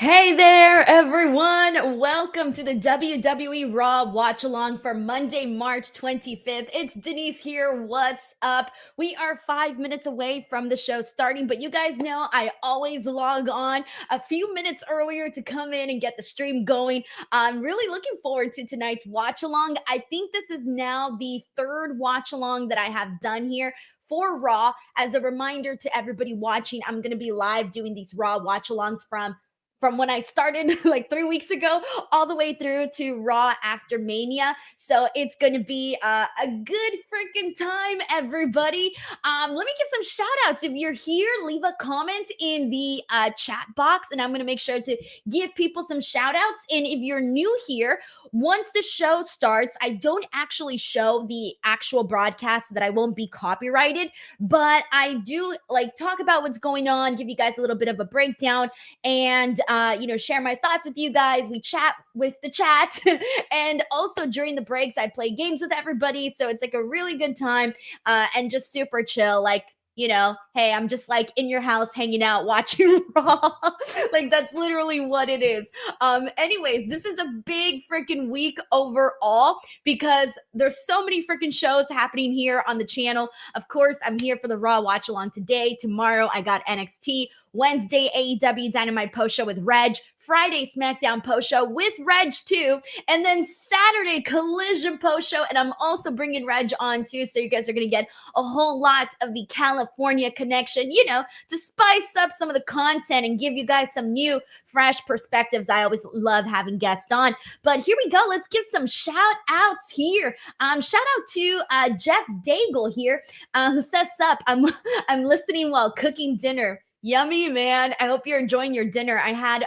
Hey there, everyone. Welcome to the WWE RAW Watchalong for Monday, March 25th. It's Denise here. What's up? We are 5 minutes away from the show starting, but you guys know I always log on a few minutes earlier to come in and get the stream going. I'm really looking forward to tonight's watchalong. I think this is now the third watchalong that I have done here for Raw. As a reminder to everybody watching, I'm going to be live doing these Raw watchalongs from when I started like 3 weeks ago all the way through to Raw after Mania. So it's going to be a good freaking time, everybody. Let me give some shout outs. If you're here, leave a comment in the chat box, and I'm going to make sure to give people some shout outs. And if you're new here, once the show starts, I don't actually show the actual broadcast so that I won't be copyrighted, but I do like talk about what's going on, give you guys a little bit of a breakdown, and share my thoughts with you guys. We chat with the chat and also during the breaks I play games with everybody, so it's like a really good time and just super chill. Like, hey, I'm just like in your house hanging out watching Raw. Like, that's literally what it is. Anyways, this is a big freaking week overall because there's so many freaking shows happening here on the channel. Of course, I'm here for the Raw Watch Along today. Tomorrow, I got NXT. Wednesday, AEW Dynamite post show with Reg. Friday, SmackDown post show with Reg too. And then Saturday, Collision post show. And I'm also bringing Reg on too. So you guys are going to get a whole lot of the California connection, to spice up some of the content and give you guys some new, fresh perspectives. I always love having guests on. But here we go. Let's give some shout outs here. Shout out to Jeff Daigle here, who says, "Sup, I'm listening while cooking dinner." Yummy, man. I hope you're enjoying your dinner. I had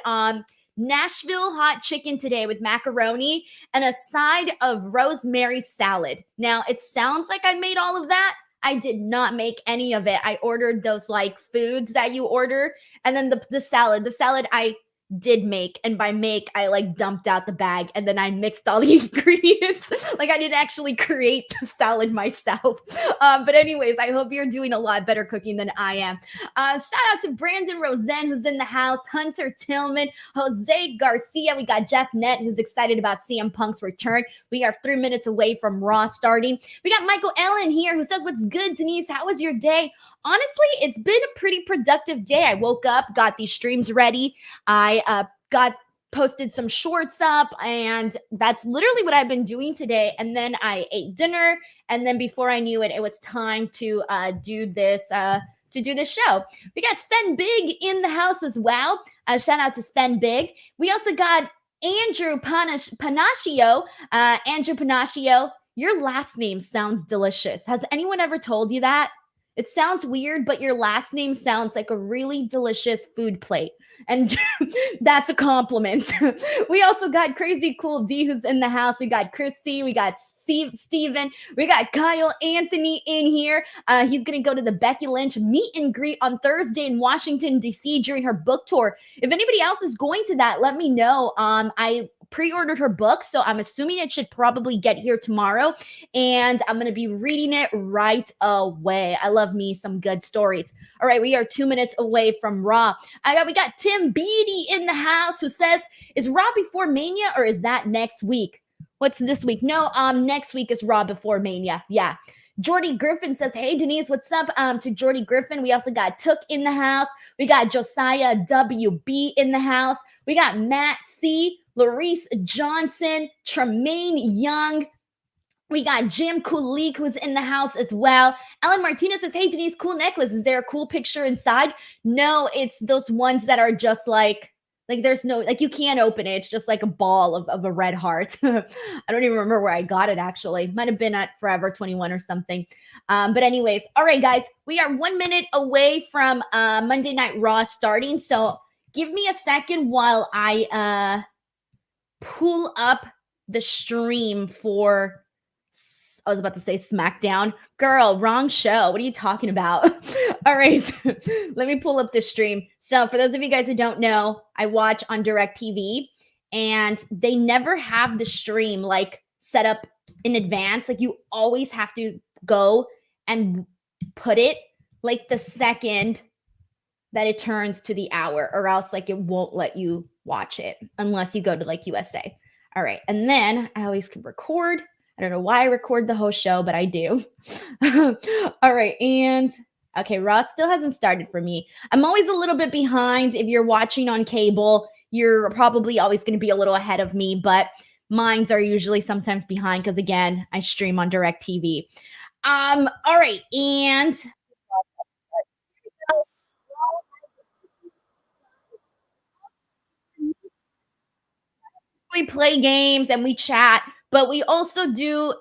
Nashville hot chicken today with macaroni and a side of rosemary salad. Now, it sounds like I made all of that. I did not make any of it. I ordered those like foods that you order, and then the salad. The salad I did make, and by make I like dumped out the bag and then I mixed all the ingredients. Like, I didn't actually create the salad myself. But anyways, I hope you're doing a lot better cooking than I am. Shout out to Brandon Rosen, who's in the house, Hunter Tillman, Jose Garcia. We got Jeff Nett, who's excited about CM Punk's return. We are 3 minutes away from Raw starting. We got Michael Ellen here, who says, "What's good, Denise? How was your day?" Honestly, it's been a pretty productive day. I woke up, got these streams ready. I got posted some shorts up, and that's literally what I've been doing today. And then I ate dinner, and then before I knew it, it was time to do this show. We got Sven Big in the house as well. Shout out to Sven Big. We also got Andrew Panaccio. Andrew Panaccio, your last name sounds delicious. Has anyone ever told you that? It sounds weird, but your last name sounds like a really delicious food plate. And that's a compliment. We also got Crazy Cool D, who's in the house. We got Chrissy. We got Steven. We got Kyle Anthony in here. He's going to go to the Becky Lynch meet and greet on Thursday in Washington, D.C. during her book tour. If anybody else is going to that, let me know. I pre-ordered her book, so I'm assuming it should probably get here tomorrow, and I'm going to be reading it right away. I love me some good stories. All right, we are 2 minutes away from Raw. We got Tim Beatty in the house, who says, "Is Raw before Mania, or is that next week?" What's this week? No, next week is Raw before Mania. Yeah. Jordy Griffin says, "Hey, Denise, what's up?" To Jordy Griffin. We also got Took in the house. We got Josiah WB in the house. We got Matt C., Larice Johnson, Tremaine Young. We got Jim Kulik, who's in the house as well. Ellen Martinez says, "Hey, Denise, cool necklace. Is there a cool picture inside?" No, it's those ones that are just like there's no, like, you can't open it. It's just like a ball of a red heart. I don't even remember where I got it, actually. Might have been at Forever 21 or something. But anyways, all right, guys, we are 1 minute away from Monday Night Raw starting. So give me a second while I pull up the stream for, I was about to say SmackDown. Girl, wrong show. What are you talking about? All right. Let me pull up the stream. So for those of you guys who don't know, I watch on DirecTV, and they never have the stream like set up in advance. Like, you always have to go and put it like the second that it turns to the hour, or else like it won't let you watch it unless you go to like USA. All right. And then I always can record. I don't know why I record the whole show, but I do. All right. And okay, Raw still hasn't started for me. I'm always a little bit behind. If you're watching on cable, you're probably always going to be a little ahead of me, but mines are usually sometimes behind because again, I stream on direct TV. All right, and we play games and we chat, but we also do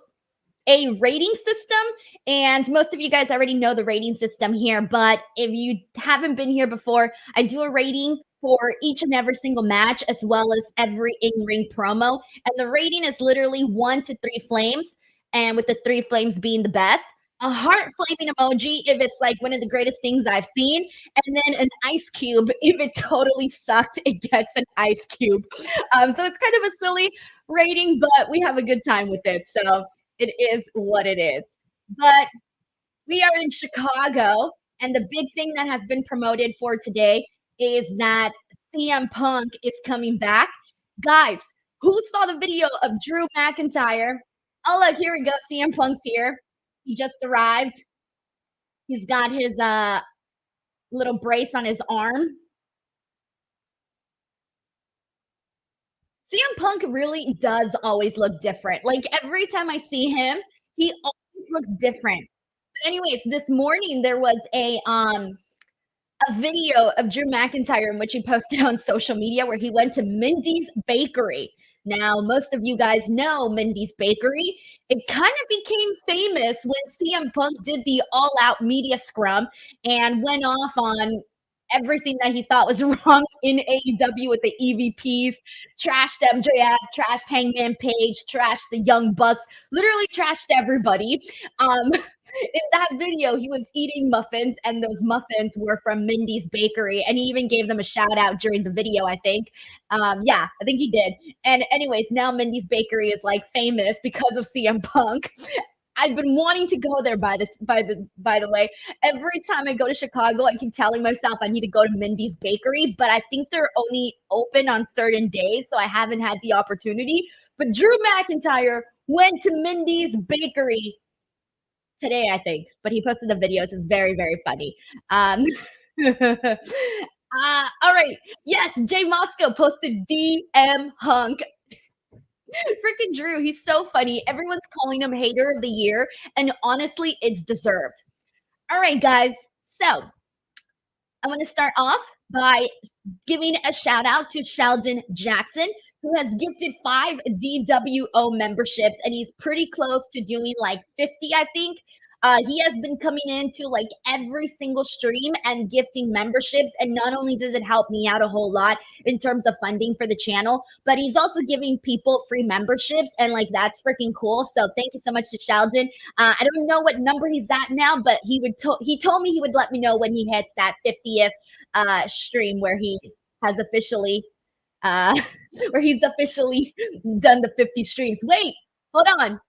a rating system. And most of you guys already know the rating system here. But if you haven't been here before, I do a rating for each and every single match, as well as every in ring promo. And the rating is literally 1 to 3 flames. And with the 3 flames being the best, a heart flaming emoji if it's like one of the greatest things I've seen, and then an ice cube if it totally sucked. It gets an ice cube. So it's kind of a silly rating, but we have a good time with it. So it is what it is. But we are in Chicago, and the big thing that has been promoted for today is that CM Punk is coming back. Guys, who saw the video of Drew McIntyre? Oh, look, here we go. CM Punk's here. He just arrived. He's got his little brace on his arm. CM Punk really does always look different. Like every time I see him, he always looks different. But anyways, this morning there was a video of Drew McIntyre in which he posted on social media where he went to Mindy's Bakery. Now, most of you guys know Mindy's Bakery. It kind of became famous when CM Punk did the all-out media scrum and went off on everything that he thought was wrong in AEW with the EVPs, trashed MJF, trashed Hangman Page, trashed the Young Bucks, literally trashed everybody. In that video, he was eating muffins, and those muffins were from Mindy's Bakery, and he even gave them a shout out during the video, I think. Yeah, I think he did. And anyways, now Mindy's Bakery is like famous because of CM Punk. I've been wanting to go there by the way. Every time I go to Chicago, I keep telling myself I need to go to Mindy's Bakery, but I think they're only open on certain days, so I haven't had the opportunity. But Drew McIntyre went to Mindy's Bakery today, I think, but he posted the video. It's very, very funny. All right. Yes, Jay Moscow posted DM Hunk. Freaking Drew, he's so funny. Everyone's calling him hater of the year, and honestly, it's deserved. All right, guys. So I want to start off by giving a shout out to Sheldon Jackson, who has gifted 5 DWO memberships, and he's pretty close to doing like 50, I think. He has been coming into like every single stream and gifting memberships. And not only does it help me out a whole lot in terms of funding for the channel, but he's also giving people free memberships. And like, that's freaking cool. So thank you so much to Sheldon. I don't know what number he's at now, but he told me he would let me know when he hits that 50th stream where he has officially done the 50 streams. Wait, hold on.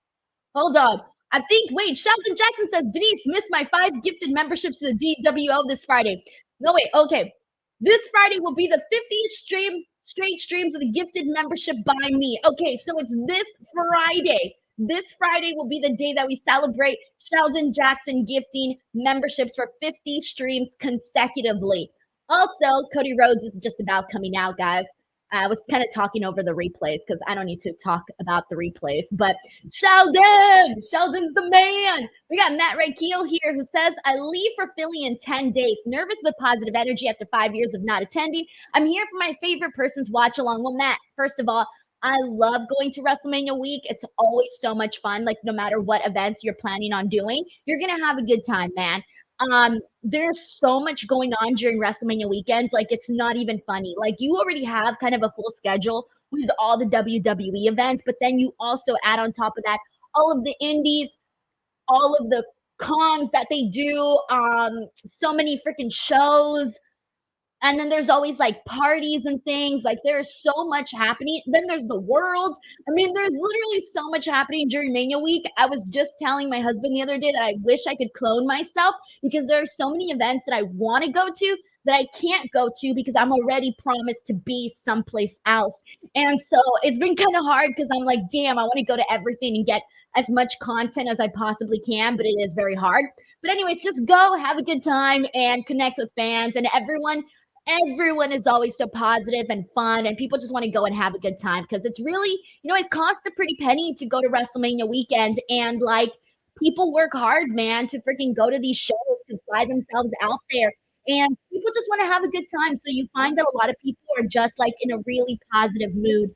Sheldon Jackson says, Denise missed my 5 gifted memberships to the DWO this Friday. No, wait, okay. This Friday will be the 50th straight streams of the gifted membership by me. Okay, so it's this Friday. This Friday will be the day that we celebrate Sheldon Jackson gifting memberships for 50 streams consecutively. Also, Cody Rhodes is just about coming out, guys. I was kind of talking over the replays because I don't need to talk about the replays. But Sheldon's the man. We got Matt Rakeel here who says, I leave for Philly in 10 days. Nervous but positive energy after 5 years of not attending. I'm here for my favorite person's watch along. Well, Matt, first of all, I love going to WrestleMania week. It's always so much fun. Like no matter what events you're planning on doing, you're going to have a good time, man. There's so much going on during WrestleMania weekends. Like, it's not even funny. Like, you already have kind of a full schedule with all the WWE events, but then you also add on top of that all of the indies, all of the cons that they do, so many freaking shows. And then there's always like parties and things. Like there's so much happening. Then there's the world. I mean, there's literally so much happening during Mania week. I was just telling my husband the other day that I wish I could clone myself because there are so many events that I want to go to, that I can't go to because I'm already promised to be someplace else. And so it's been kind of hard because I'm like, damn, I want to go to everything and get as much content as I possibly can, but it is very hard. But anyways, just go have a good time and connect with fans and everyone is always so positive and fun, and people just want to go and have a good time because it's really, it costs a pretty penny to go to WrestleMania weekend, and like people work hard, man, to freaking go to these shows, to fly themselves out there, and people just want to have a good time. So you find that a lot of people are just like in a really positive mood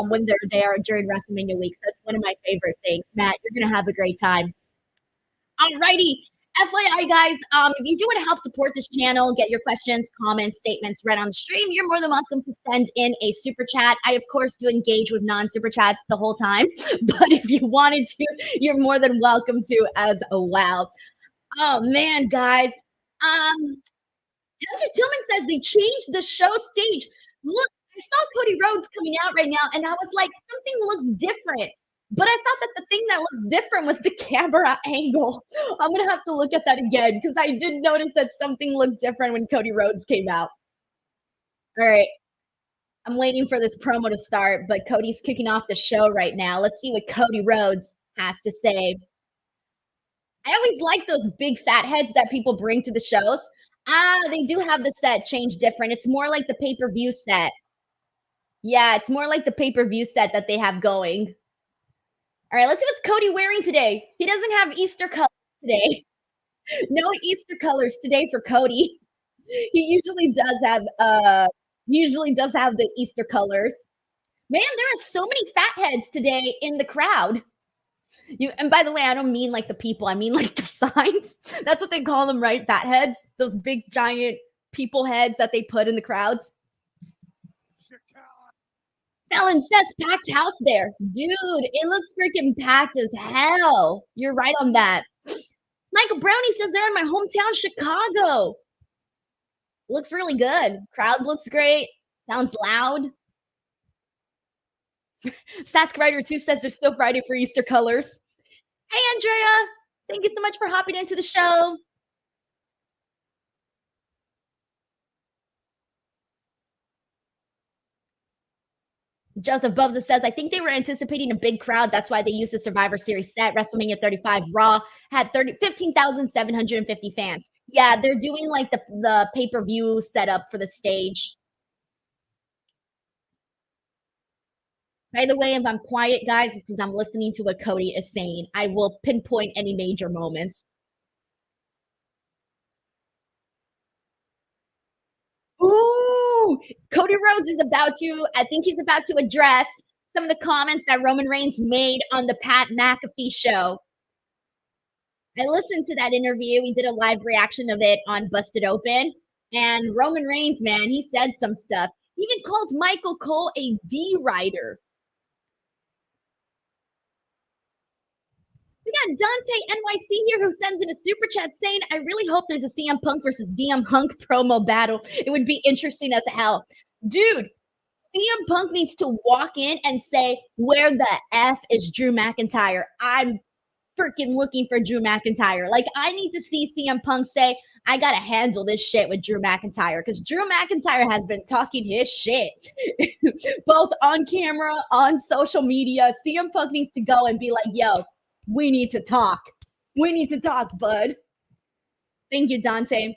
when they're there during WrestleMania week. So that's one of my favorite things. Matt, you're gonna have a great time. Alrighty. FYI, guys, if you do want to help support this channel, get your questions, comments, statements read on the stream, you're more than welcome to send in a super chat. I, of course, do engage with non-super chats the whole time, but if you wanted to, you're more than welcome to as well. Oh, man, guys. Hunter Tillman says they changed the show stage. Look, I saw Cody Rhodes coming out right now, and I was like, something looks different. But I thought that the thing that looked different was the camera angle. I'm gonna have to look at that again because I did notice that something looked different when Cody Rhodes came out. All right, I'm waiting for this promo to start, but Cody's kicking off the show right now. Let's see what Cody Rhodes has to say. I always like those big fat heads that people bring to the shows. They do have the set changed different. It's more like the pay-per-view set. Yeah, it's more like the pay-per-view set that they have going. All right, let's see what's Cody wearing today. He doesn't have Easter colors today. No Easter colors today for Cody. He usually does have the Easter colors. Man, there are so many fat heads today in the crowd. And by the way, I don't mean like the people, I mean like the signs. That's what they call them, right? Fat heads, those big giant people heads that they put in the crowds. Fallon says packed house there. Dude, it looks freaking packed as hell. You're right on that. Michael Brownie says they're in my hometown, Chicago. Looks really good. Crowd looks great. Sounds loud. Sask Rider 2 says they're still Friday for Easter colors. Hey, Andrea. Thank you so much for hopping into the show. Joseph Bubza says, I think they were anticipating a big crowd. That's why they used the Survivor Series set. WrestleMania 35 Raw had 15,750 fans. Yeah, they're doing like the pay-per-view setup for the stage. By the way, if I'm quiet, guys, it's because I'm listening to what Cody is saying. I will pinpoint any major moments. Ooh, Cody Rhodes is I think he's about to address some of the comments that Roman Reigns made on the Pat McAfee show. I listened to that interview. We did a live reaction of it on Busted Open. And Roman Reigns, man, he said some stuff. He even called Michael Cole a D rider. We got Dante NYC here who sends in a super chat saying, I really hope there's a CM Punk versus DM Hunk promo battle. It would be interesting as hell. Dude, CM Punk needs to walk in and say, where the F is Drew McIntyre? I'm freaking looking for Drew McIntyre. Like, I need to see CM Punk say, I got to handle this shit with Drew McIntyre because Drew McIntyre has been talking his shit both on camera, on social media. CM Punk needs to go and be like, yo, we need to talk. We need to talk, bud. Thank you, Dante.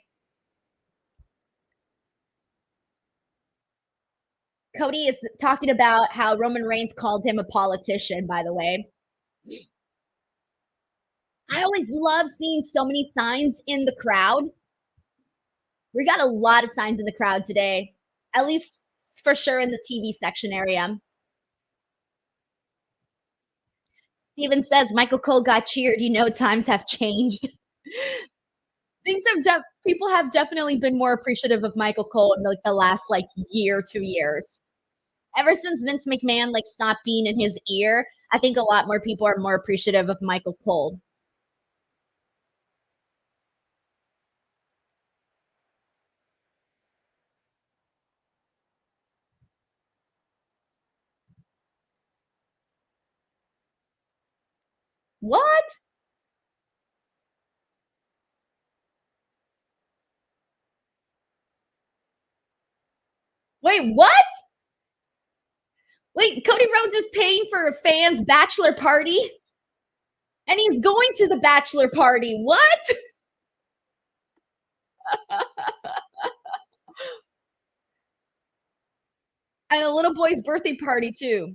Cody is talking about how Roman Reigns called him a politician, by the way. I always love seeing so many signs in the crowd. We got a lot of signs in the crowd today, at least for sure in the TV section area. Steven says Michael Cole got cheered. Times have changed. People have definitely been more appreciative of Michael Cole in like the last year, 2 years. Ever since Vince McMahon stopped being in his ear, I think a lot more people are more appreciative of Michael Cole. What? Wait, what? Wait, Cody Rhodes is paying for a fan's bachelor party? And he's going to the bachelor party. What? And a little boy's birthday party, too.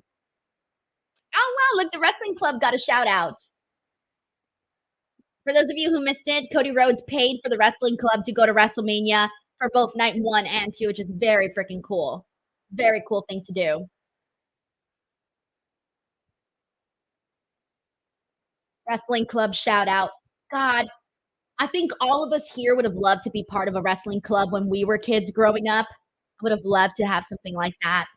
Oh, wow. Look, the wrestling club got a shout out. For those of you who missed it, Cody Rhodes paid for the wrestling club to go to WrestleMania for both night 1 and 2, which is very freaking cool. Very cool thing to do. Wrestling club shout out. God, I think all of us here would have loved to be part of a wrestling club when we were kids growing up. I would have loved to have something like that.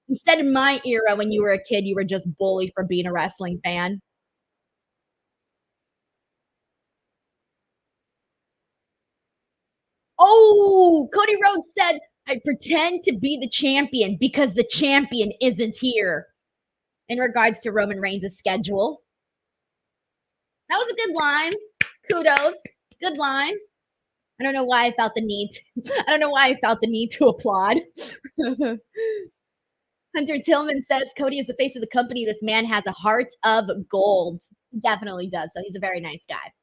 Instead, in my era, when you were a kid, you were just bullied for being a wrestling fan. Oh, Cody Rhodes said, I pretend to be the champion because the champion isn't here in regards to Roman Reigns' schedule. That was a good line. Kudos. Good line. I don't know why I felt the need. I don't know why I felt the need to applaud. Hunter Tillman says Cody is the face of the company. This man has a heart of gold. He definitely does. So he's a very nice guy.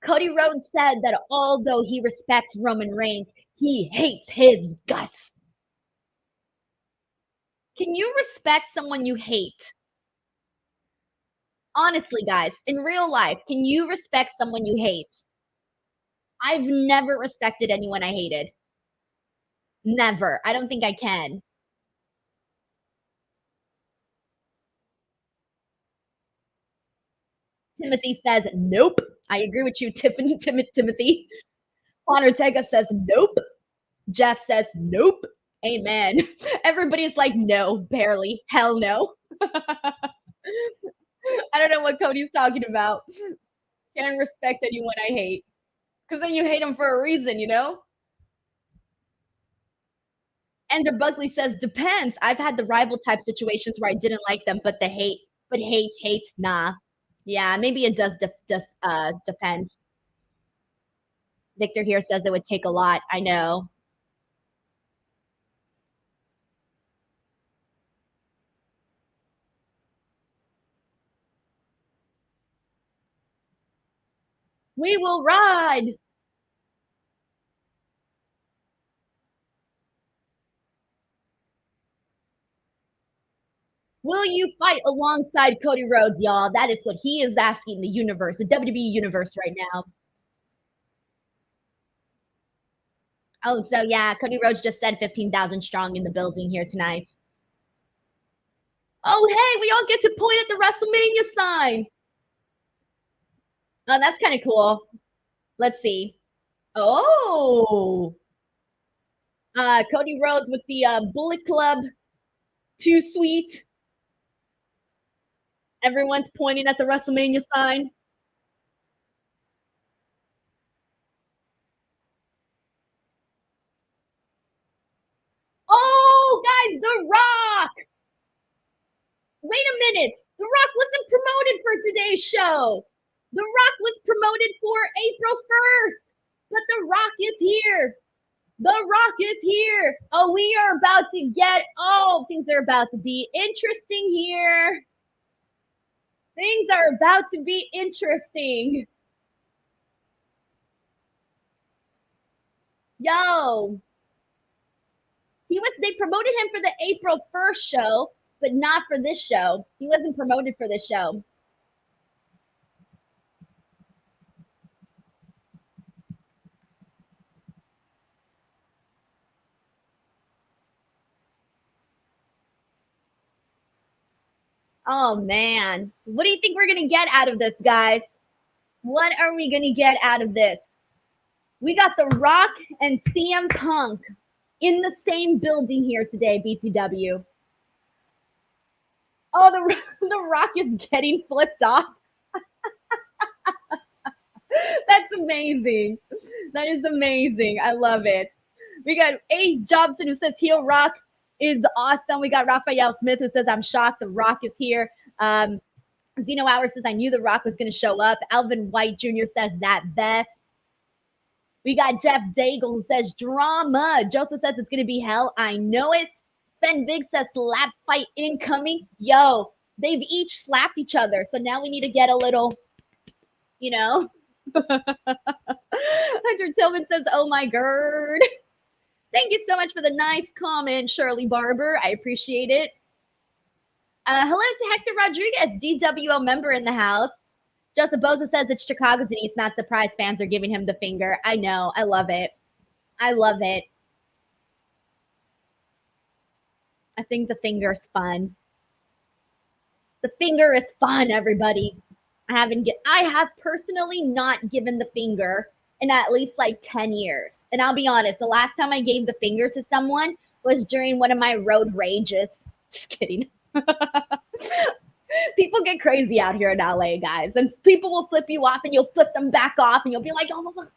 Cody Rhodes said that although he respects Roman Reigns, he hates his guts. Can you respect someone you hate? Honestly, guys, in real life, can you respect someone you hate? I've never respected anyone I hated. Never. I don't think I can. Timothy says, nope. I agree with you, Tiffany. Timothy. Juan Ortega says, nope. Jeff says, nope. Amen. Everybody's like, no, barely. Hell no. I don't know what Cody's talking about. Can't respect anyone I hate. Because then you hate them for a reason, you know? Ender Buckley says, depends. I've had the rival type situations where I didn't like them, but hate, nah. Yeah, maybe it does depend. Victor here says it would take a lot. I know. We will ride. Will you fight alongside Cody Rhodes, y'all? That is what he is asking the universe, the WWE universe right now. Oh, so yeah, Cody Rhodes just said 15,000 strong in the building here tonight. Oh, hey, we all get to point at the WrestleMania sign. Oh, that's kind of cool. Let's see. Oh, Cody Rhodes with the Bullet Club. Too sweet. Everyone's pointing at the WrestleMania sign. Oh, guys, The Rock. Wait a minute. The Rock wasn't promoted for today's show. The Rock was promoted for April 1st. But The Rock is here. The Rock is here. Oh, we are about to get, things are about to be interesting here. Things are about to be interesting. Yo. They promoted him for the April 1st show, but not for this show. He wasn't promoted for this show. Oh man. What do you think we're gonna get out of this, guys? What are we gonna get out of this? We got The Rock and CM Punk in the same building here today, BTW. Oh, the Rock is getting flipped off. That's amazing. That is amazing. I love it. We got A. Jobson who says heel Rock is awesome. We got Raphael Smith who says, I'm shocked the Rock is here. Zeno Hour says, I knew the Rock was going to show up. Alvin White Jr. says, that best. We got Jeff Daigle who says, drama. Joseph says, it's going to be hell. I know it. Sven Big says, slap fight incoming. Yo, they've each slapped each other. So now we need to get a little, you know. Hunter Tillman says, oh my God. Thank you so much for the nice comment, Shirley Barber. I appreciate it. Hello to Hector Rodriguez, DWO member in the house. Joseph Boza says it's Chicago, Denise. Not surprised fans are giving him the finger. I know. I love it. I love it. I think the finger is fun. The finger is fun, everybody. I have personally not given the finger in at least like 10 years. And I'll be honest, the last time I gave the finger to someone was during one of my road rages. Just kidding. People get crazy out here in LA, guys. And people will flip you off and you'll flip them back off and you'll be like, oh,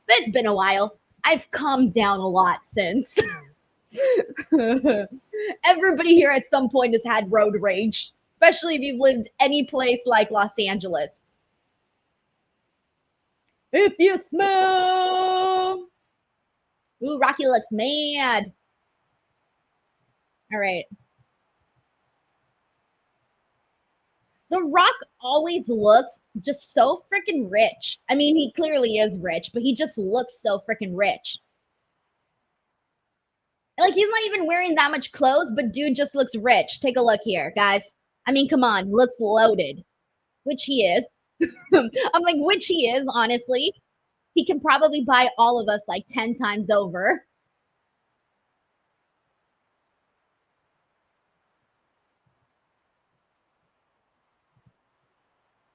it's been a while. I've calmed down a lot since. Everybody here at some point has had road rage, especially if you've lived any place like Los Angeles. If you smell. Ooh, Rocky looks mad. All right. The Rock always looks just so freaking rich. I mean, he clearly is rich, but he just looks so freaking rich. Like, he's not even wearing that much clothes, but dude just looks rich. Take a look here, guys. I mean, come on, looks loaded, which he is. I'm like, which he is, honestly. He can probably buy all of us like 10 times over.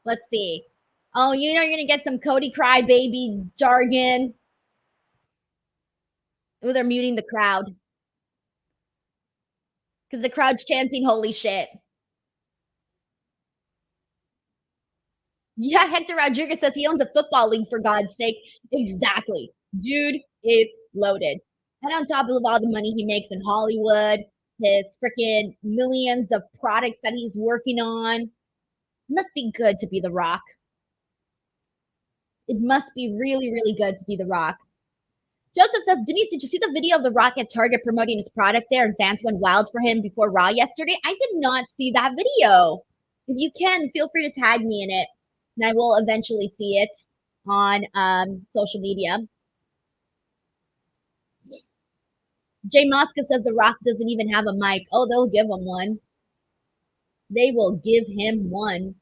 Let's see. Oh, you know you're going to get some Cody crybaby jargon. Oh, they're muting the crowd. Because the crowd's chanting, holy shit. Yeah, Hector Rodriguez says he owns a football league, for God's sake. Exactly. Dude is loaded. And on top of all the money he makes in Hollywood, his freaking millions of products that he's working on, it must be good to be The Rock. It must be really, really good to be The Rock. Joseph says, Denise, did you see the video of The Rock at Target promoting his product there and fans went wild for him before Raw yesterday? I did not see that video. If you can, feel free to tag me in it, and I will eventually see it on social media. Jay Mosca says The Rock doesn't even have a mic. Oh, they'll give him one. They will give him one.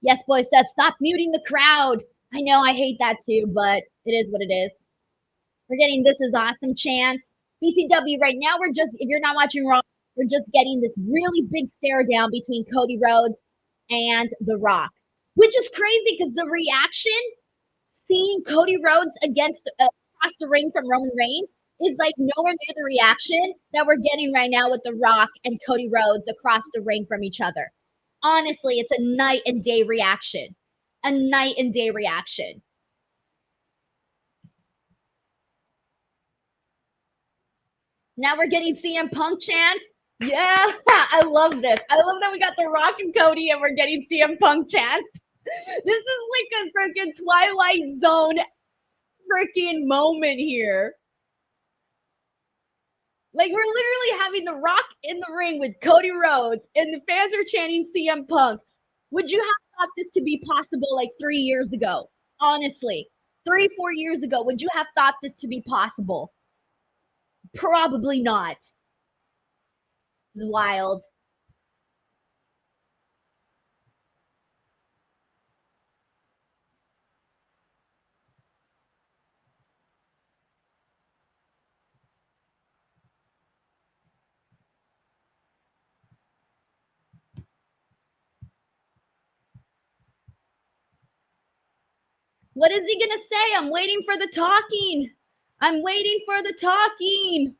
Yes, boy says, stop muting the crowd. I know, I hate that too, but it is what it is. We're getting This Is Awesome chants. BTW, right now we're just, if you're not watching Raw, we're just getting this really big stare down between Cody Rhodes and The Rock, which is crazy because the reaction seeing Cody Rhodes against across the ring from Roman Reigns is like nowhere near the reaction that we're getting right now with The Rock and Cody Rhodes across the ring from each other. Honestly, it's a night and day reaction. A night and day reaction. Now we're getting CM Punk chants. Yeah, I love this. I love that we got The Rock and Cody and we're getting CM Punk chants. This is like a freaking Twilight Zone freaking moment here. Like, we're literally having The Rock in the ring with Cody Rhodes and the fans are chanting CM Punk. Would you have thought this to be possible like 3 years ago? Honestly, 3, 4 years ago, would you have thought this to be possible? Probably not. This is wild. What is he going to say? I'm waiting for the talking. I'm waiting for the talking.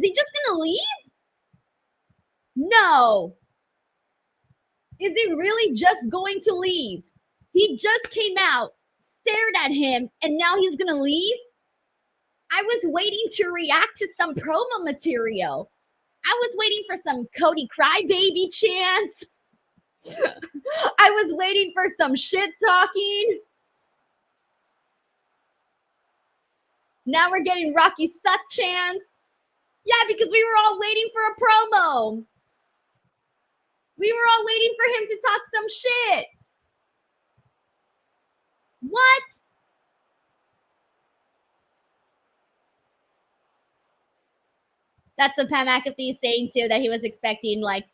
Is he just gonna leave? No. Is he really just going to leave? He just came out, stared at him, and now he's gonna leave? I was waiting to react to some promo material. I was waiting for some Cody crybaby chants. I was waiting for some shit talking. Now we're getting Rocky suck chants. Yeah, because we were all waiting for a promo. We were all waiting for him to talk some shit. What? That's what Pat McAfee is saying too, that he was expecting like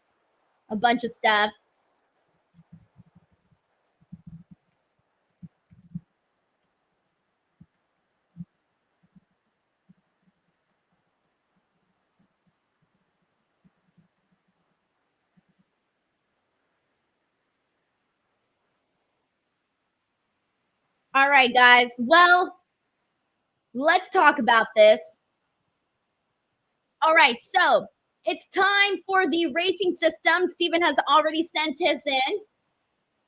a bunch of stuff. All right, guys. Well, let's talk about this. All right, so it's time for the rating system. Steven has already sent his in,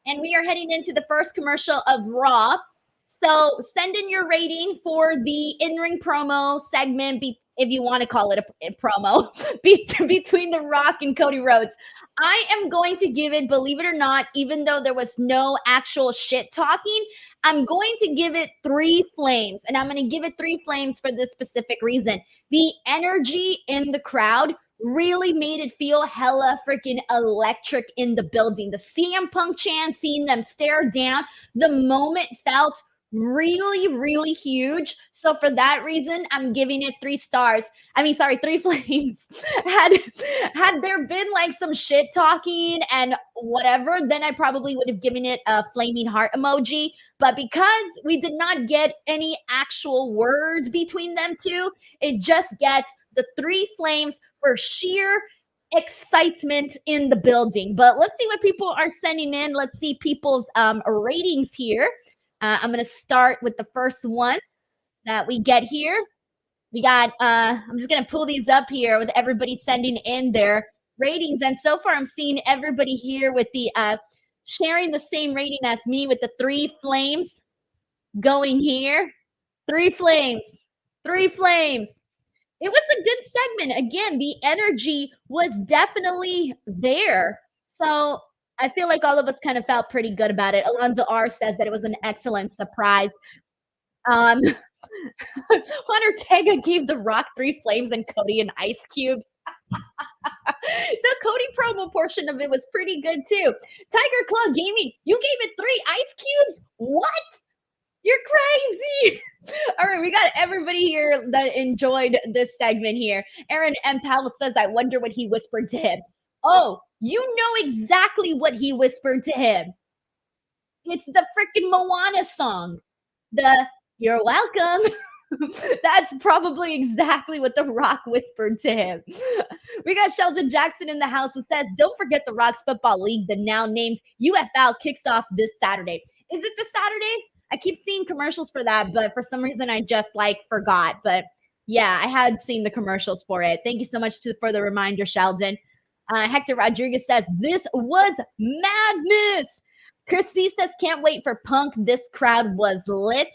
and we are heading into the first commercial of Raw. So send in your rating for the in-ring promo segment, if you want to call it a promo, between The Rock and Cody Rhodes. I am going to give it, believe it or not, even though there was no actual shit talking, I'm going to give it 3 flames. And I'm going to give it 3 flames for this specific reason. The energy in the crowd really made it feel hella freaking electric in the building. The CM Punk chant, seeing them stare down, the moment felt really, really huge. So for that reason, I'm giving it 3 stars. 3 flames. Had there been like some shit talking and whatever, then I probably would have given it a flaming heart emoji. But because we did not get any actual words between them two, it just gets the 3 flames for sheer excitement in the building. But let's see what people are sending in. Let's see people's ratings here. I'm going to start with the first one that we get here. We got, I'm just going to pull these up here with everybody sending in their ratings. And so far, I'm seeing everybody here with the sharing the same rating as me with the 3 flames going here. 3 flames. 3 flames. It was a good segment. Again, the energy was definitely there. So I feel like all of us kind of felt pretty good about it. Alonzo R says that it was an excellent surprise. Juan Ortega gave The Rock 3 flames and Cody an ice cube. The Cody promo portion of it was pretty good too. Tiger Claw Gaming, you gave it 3 ice cubes? What? You're crazy. All right, we got everybody here that enjoyed this segment here. Aaron M. Powell says, I wonder what he whispered to him. Oh, you know exactly what he whispered to him. It's the freaking Moana song. The You're Welcome. That's probably exactly what The Rock whispered to him. We got Sheldon Jackson in the house who says, don't forget The Rock's Football League, the now named UFL, kicks off this Saturday. Is it this Saturday? I keep seeing commercials for that, but for some reason I just forgot. But yeah, I had seen the commercials for it. Thank you so much for the reminder, Sheldon. Hector Rodriguez says, this was madness. Chris C says, can't wait for Punk. This crowd was lit.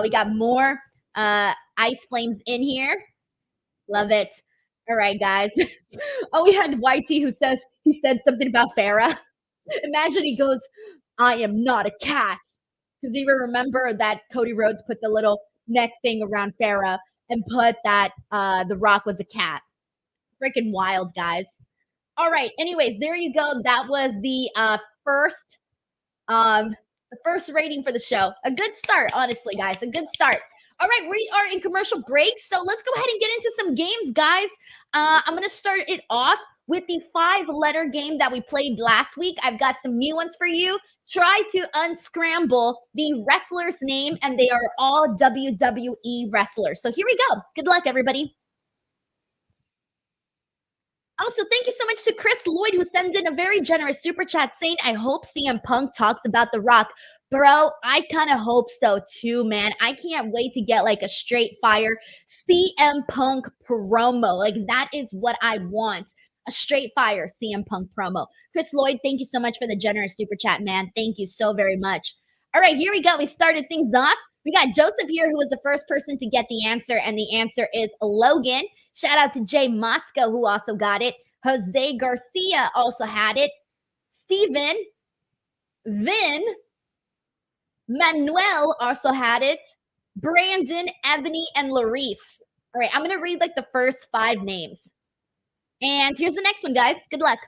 We got more ice flames in here. Love it. All right, guys. Oh, we had YT who says he said something about Farrah. Imagine he goes, I am not a cat. Because you remember that Cody Rhodes put the little neck thing around Farrah and put that The Rock was a cat. Freaking wild, guys. All right. Anyways, there you go. That was the first rating for the show. A good start, honestly, guys. A good start. All right, we are in commercial break, so let's go ahead and get into some games, guys. I'm going to start it off with the 5-letter game that we played last week. I've got some new ones for you. Try to unscramble the wrestler's name, and they are all WWE wrestlers. So here we go. Good luck, everybody. Also, thank you so much to Chris Lloyd, who sends in a very generous super chat saying, I hope CM Punk talks about The Rock. Bro, I kind of hope so too, man. I can't wait to get like a straight fire CM Punk promo. Like that is what I want. A straight fire CM Punk promo. Chris Lloyd, thank you so much for the generous super chat, man. Thank you so very much. All right, here we go. We started things off. We got Joseph here, who was the first person to get the answer, and the answer is Logan. Shout out to Jay Moscow, who also got it. Jose Garcia also had it. Steven, Vin, Manuel also had it. Brandon, Ebony, and Larice. All right, I'm going to read like the first 5 names. And here's the next one, guys. Good luck.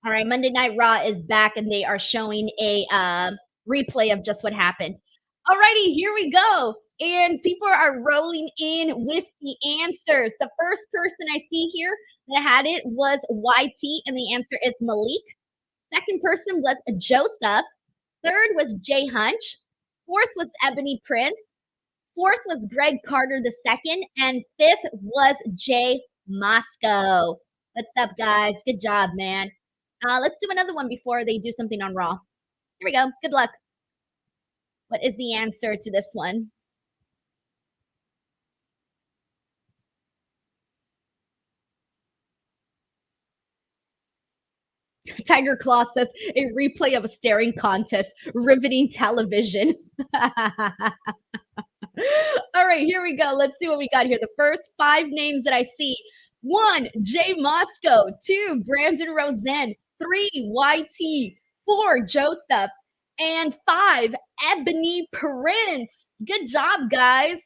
All right, Monday Night Raw is back, and they are showing a replay of just what happened. All righty, here we go. And people are rolling in with the answers. The first person I see here that had it was YT, and the answer is Malik. Second person was Joseph. Third was Jay Hunch. Fourth was Ebony Prince. Fourth was Greg Carter II. And fifth was Jay Moscow. What's up, guys? Good job, man. Let's do another one before they do something on Raw. Here we go. Good luck. What is the answer to this one? Tiger Claw says a replay of a staring contest, riveting television. All right, here we go. Let's see what we got here. The first 5 names that I see: 1, Jay Moscow; 2, Brandon Rosen; 3, YT; 4, Joseph; and 5, Ebony Prince. Good job, guys.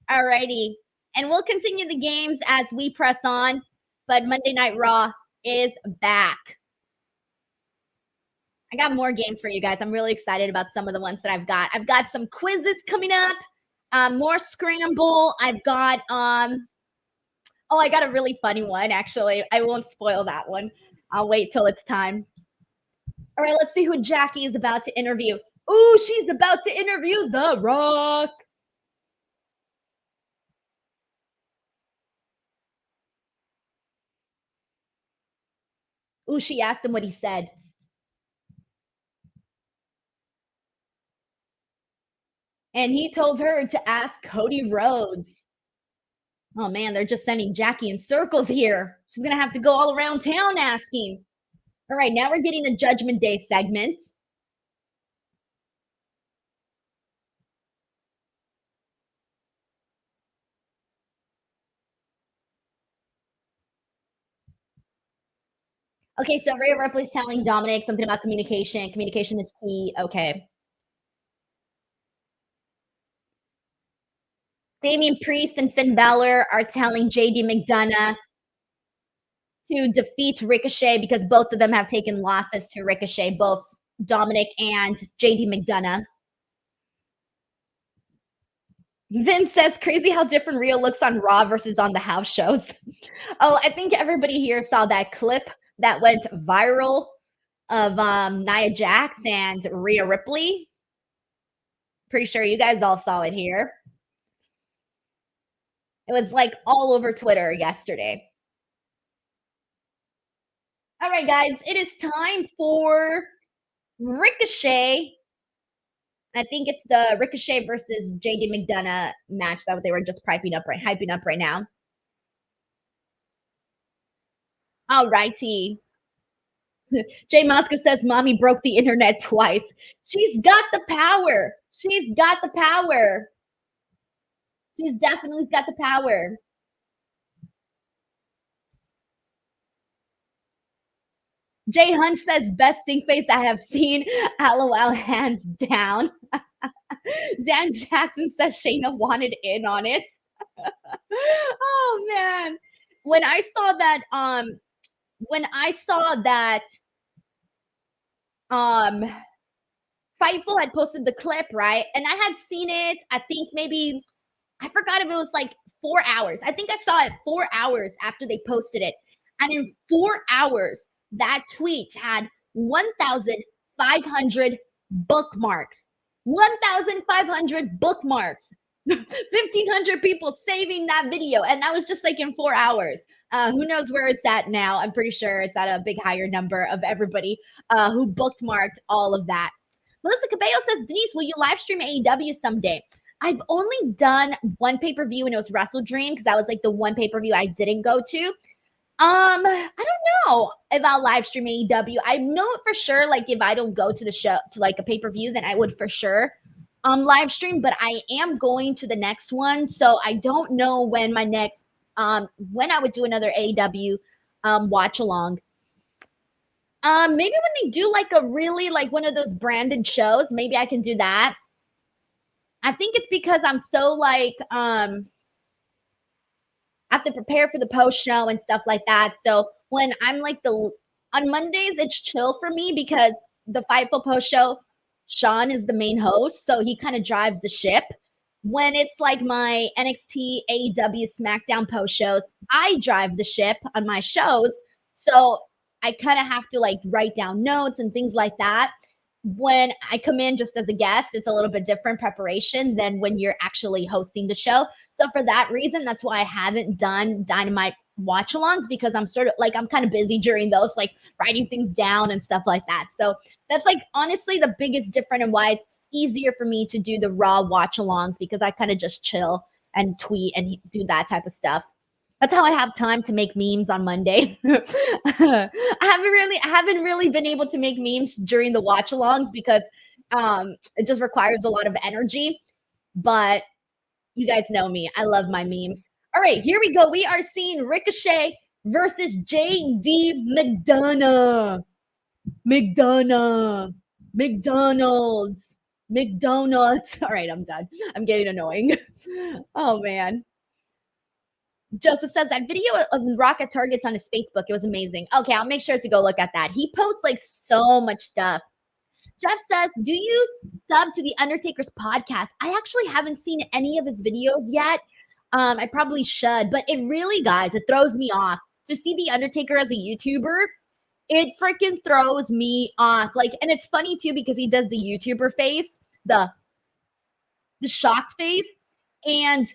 All righty. And we'll continue the games as we press on, but Monday Night Raw is back. I got more games for you guys. I'm really excited about some of the ones that I've got. I've got some quizzes coming up, more scramble. I've got I got a really funny one, actually. I won't spoil that one. I'll wait till it's time. All right, let's see who Jackie is about to interview. Ooh, she's about to interview The Rock. Ooh, she asked him what he said. And he told her to ask Cody Rhodes. Oh man, they're just sending Jackie in circles here. She's going to have to go all around town asking. All right, now we're getting a Judgment Day segment. Okay, so Rhea Ripley's telling Dominic something about communication. Communication is key. Okay. Damian Priest and Finn Balor are telling JD McDonagh to defeat Ricochet because both of them have taken losses to Ricochet, both Dominic and JD McDonagh. Vince says, crazy how different Rhea looks on Raw versus on the house shows. Oh, I think everybody here saw that clip that went viral of Nia Jax and Rhea Ripley. Pretty sure you guys all saw it here. It was like all over Twitter yesterday. All right, guys, it is time for Ricochet. I think it's the Ricochet versus JD McDonagh match that they were just hyping up right now. All righty. Jay Mosca says, Mommy broke the internet twice. She's got the power. She's got the power. She's definitely got the power. Jay Hunch says, best stink face I have seen. LOL, hands down. Dan Jackson says Shayna wanted in on it. Oh man. When I saw that Fightful had posted the clip, right? And I had seen it, I think maybe, I forgot if it was like 4 hours. I think I saw it 4 hours after they posted it. And in 4 hours, that tweet had 1,500 bookmarks. 1,500 bookmarks. 1,500 people saving that video. And that was just like in 4 hours. Who knows where it's at now? I'm pretty sure it's at a big higher number of everybody who bookmarked all of that. Melissa Cabello says, Denise, will you live stream AEW someday? I've only done one pay-per-view and it was Wrestle Dream because that was like the one pay-per-view I didn't go to. I don't know if I'll live stream AEW. I know for sure, like if I don't go to the show to like a pay-per-view, then I would for sure live stream, but I am going to the next one. So I don't know when my next when I would do another AEW watch along. Maybe when they do like a really like one of those branded shows, maybe I can do that. I think it's because I'm so like I have to prepare for the post show and stuff like that. So when I'm like on Mondays, it's chill for me because the Fightful post show, Sean is the main host, so he kind of drives the ship. When it's like my NXT, AEW, SmackDown post shows, I drive the ship on my shows. So I kind of have to like write down notes and things like that. When I come in just as a guest, it's a little bit different preparation than when you're actually hosting the show. So for that reason, that's why I haven't done Dynamite watch alongs, because I'm sort of like, I'm kind of busy during those, like writing things down and stuff like that. So that's like honestly the biggest difference and why it's easier for me to do the Raw watch alongs, because I kind of just chill and tweet and do that type of stuff. That's how I have time to make memes on Monday. I haven't really been able to make memes during the watch alongs because it just requires a lot of energy. But you guys know me. I love my memes. All right, here we go. We are seeing Ricochet versus JD McDonagh. McDonald's. All right, I'm done. I'm getting annoying. Oh, man. Joseph says that video of rocket targets on his Facebook, it was amazing. Okay, I'll make sure to go look at that. He posts like so much stuff. Jeff says, do you sub to the Undertaker's podcast? I actually haven't seen any of his videos yet. I probably should, but it really, guys, it throws me off to see the Undertaker as a YouTuber. It freaking throws me off. Like, and it's funny too because he does the YouTuber face, the shocked face, and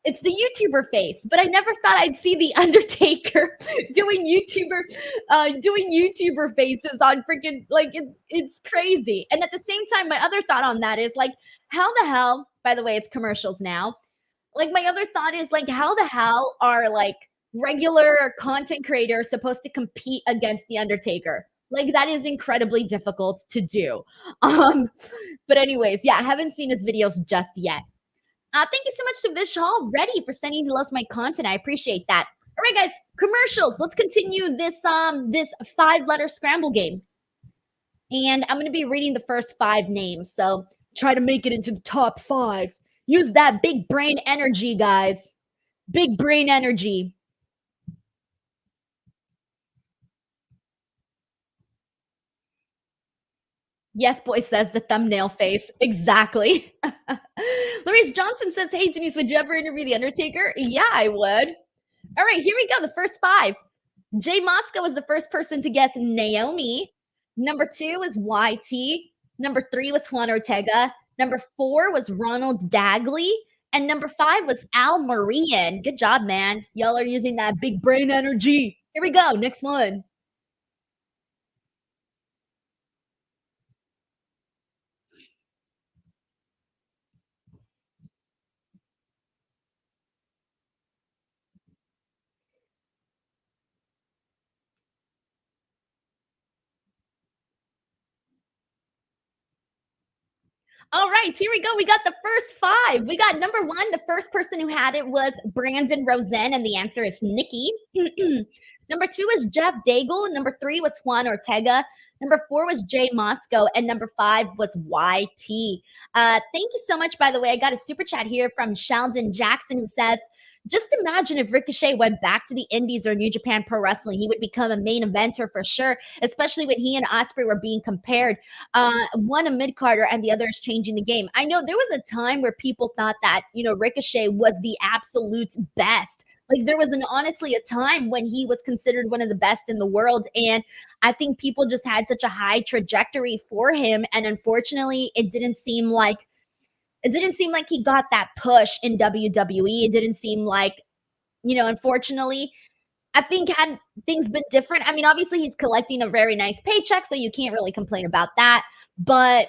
it's the YouTuber face, but I never thought I'd see the Undertaker doing YouTuber faces on freaking, like, it's crazy. And at the same time, my other thought on that is like, how the hell, by the way, it's commercials now. Like, my other thought is like, how the hell are like regular content creators supposed to compete against the Undertaker? Like, that is incredibly difficult to do. But anyways, yeah, I haven't seen his videos just yet. Thank you so much to Vish Hall Ready for sending to us my content. I appreciate that. All right, guys, commercials. Let's continue this 5-letter scramble game. And I'm going to be reading the first 5 names. So try to make it into the top 5. Use that big brain energy, guys. Big brain energy. Yes, boy, says the thumbnail face. Exactly. Louise Johnson says, hey, Denise, would you ever interview The Undertaker? Yeah, I would. All right, here we go. The first 5. Jay Moscow was the first person to guess Naomi. Number 2 was YT. Number 3 was Juan Ortega. Number 4 was Ronald Dagley. And number 5 was Al Marian. Good job, man. Y'all are using that big brain energy. Here we go. Next one. All right, here we go. We got the first 5. We got number 1. The first person who had it was Brandon Rosen, and the answer is Nikki. Number 2 was Jeff Daigle. Number 3 was Juan Ortega. Number 4 was Jay Moscow, and number 5 was YT. Thank you so much, by the way. I got a super chat here from Sheldon Jackson who says, Just imagine if Ricochet went back to the Indies or New Japan Pro Wrestling, he would become a main eventer for sure, especially when he and Osprey were being compared. One a mid Carter and the other is changing the game. I know there was a time where people thought that, Ricochet was the absolute best. Like there was honestly a time when he was considered one of the best in the world. And I think people just had such a high trajectory for him. And unfortunately, it didn't seem like he got that push in WWE. It didn't seem like, unfortunately, I think had things been different, I mean, obviously he's collecting a very nice paycheck, so you can't really complain about that. But